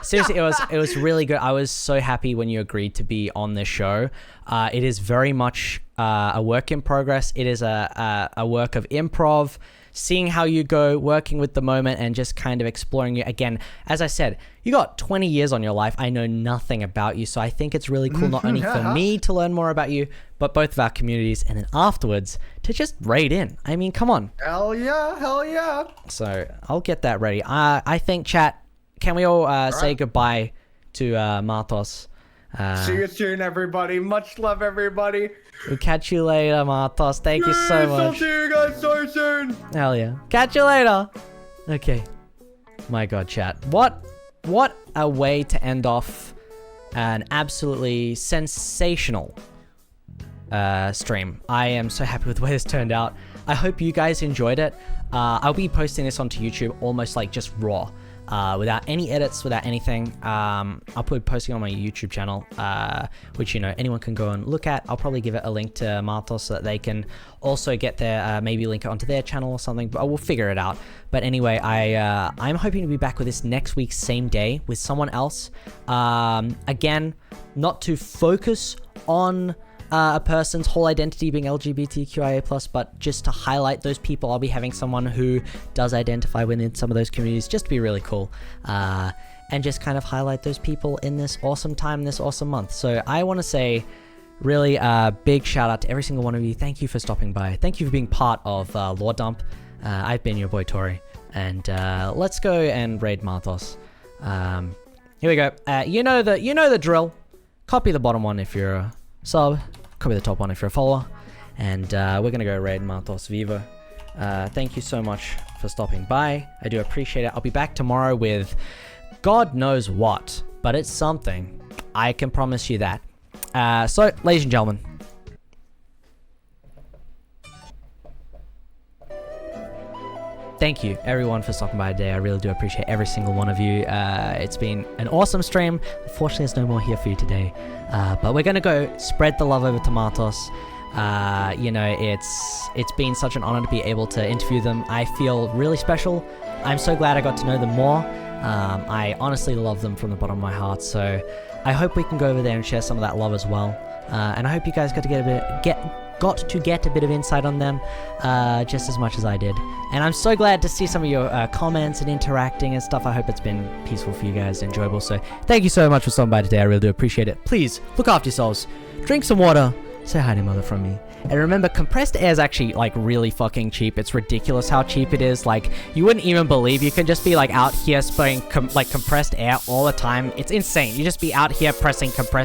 Seriously, it was really good. I was so happy when you agreed to be on this show. It is very much a work in progress. It is a work of improv, seeing how you go, working with the moment, and just kind of exploring you. Again, as I said, you got 20 years on your life. I know nothing about you, so I think it's really cool not only for me to learn more about you, but both of our communities, and then afterwards to just raid in. I mean, come on. Hell yeah. So I'll get that ready. I think, chat, can we all say goodbye to Martos? See you soon, everybody. Much love, everybody. We'll catch you later, Martos. Thank you so much. I'll see you guys so soon. Hell yeah. Catch you later. Okay. My God, chat. What a way to end off an absolutely sensational stream. I am so happy with the way this turned out. I hope you guys enjoyed it. I'll be posting this onto YouTube almost like just raw. Without any edits, without anything. I'll be posting on my YouTube channel, which, you know, anyone can go and look at. I'll probably give it a link to Martos so that they can also get their, maybe link it onto their channel or something, but we'll figure it out. But anyway, I'm hoping to be back with this next week, same day, with someone else. Again, not to focus on a person's whole identity being LGBTQIA+, but just to highlight those people. I'll be having someone who does identify within some of those communities, just to be really cool, and just kind of highlight those people in this awesome time, this awesome month. So I want to say really big shout out to every single one of you. Thank you for stopping by. Thank you for being part of Lore Dump. I've been your boy Tori, and let's go and raid Martos. Here we go. You know the drill. Copy the bottom one if you're a sub, copy the top one if you're a follower, and we're gonna go raid MartosVEVO. Thank you so much for stopping by. I do appreciate it. I'll be back tomorrow with God knows what, but it's something. I can promise you that. So, ladies and gentlemen, thank you everyone for stopping by today. I really do appreciate every single one of you. It's been an awesome stream. Unfortunately, there's no more here for you today. But we're gonna go spread the love over to Martos. You know, it's been such an honor to be able to interview them. I feel really special. I'm so glad I got to know them more. I honestly love them from the bottom of my heart. So I hope we can go over there and share some of that love as well. And I hope you guys got to get a bit of insight on them, just as much as I did. And I'm so glad to see some of your comments and interacting and stuff. I hope it's been peaceful for you guys, enjoyable. So thank you so much for stopping by today. I really do appreciate it. Please look after yourselves, drink some water, say hi to mother from me. And remember, compressed air is actually like really fucking cheap. It's ridiculous how cheap it is. Like, you wouldn't even believe you can just be like out here spraying compressed air all the time. It's insane. You just be out here pressing compressed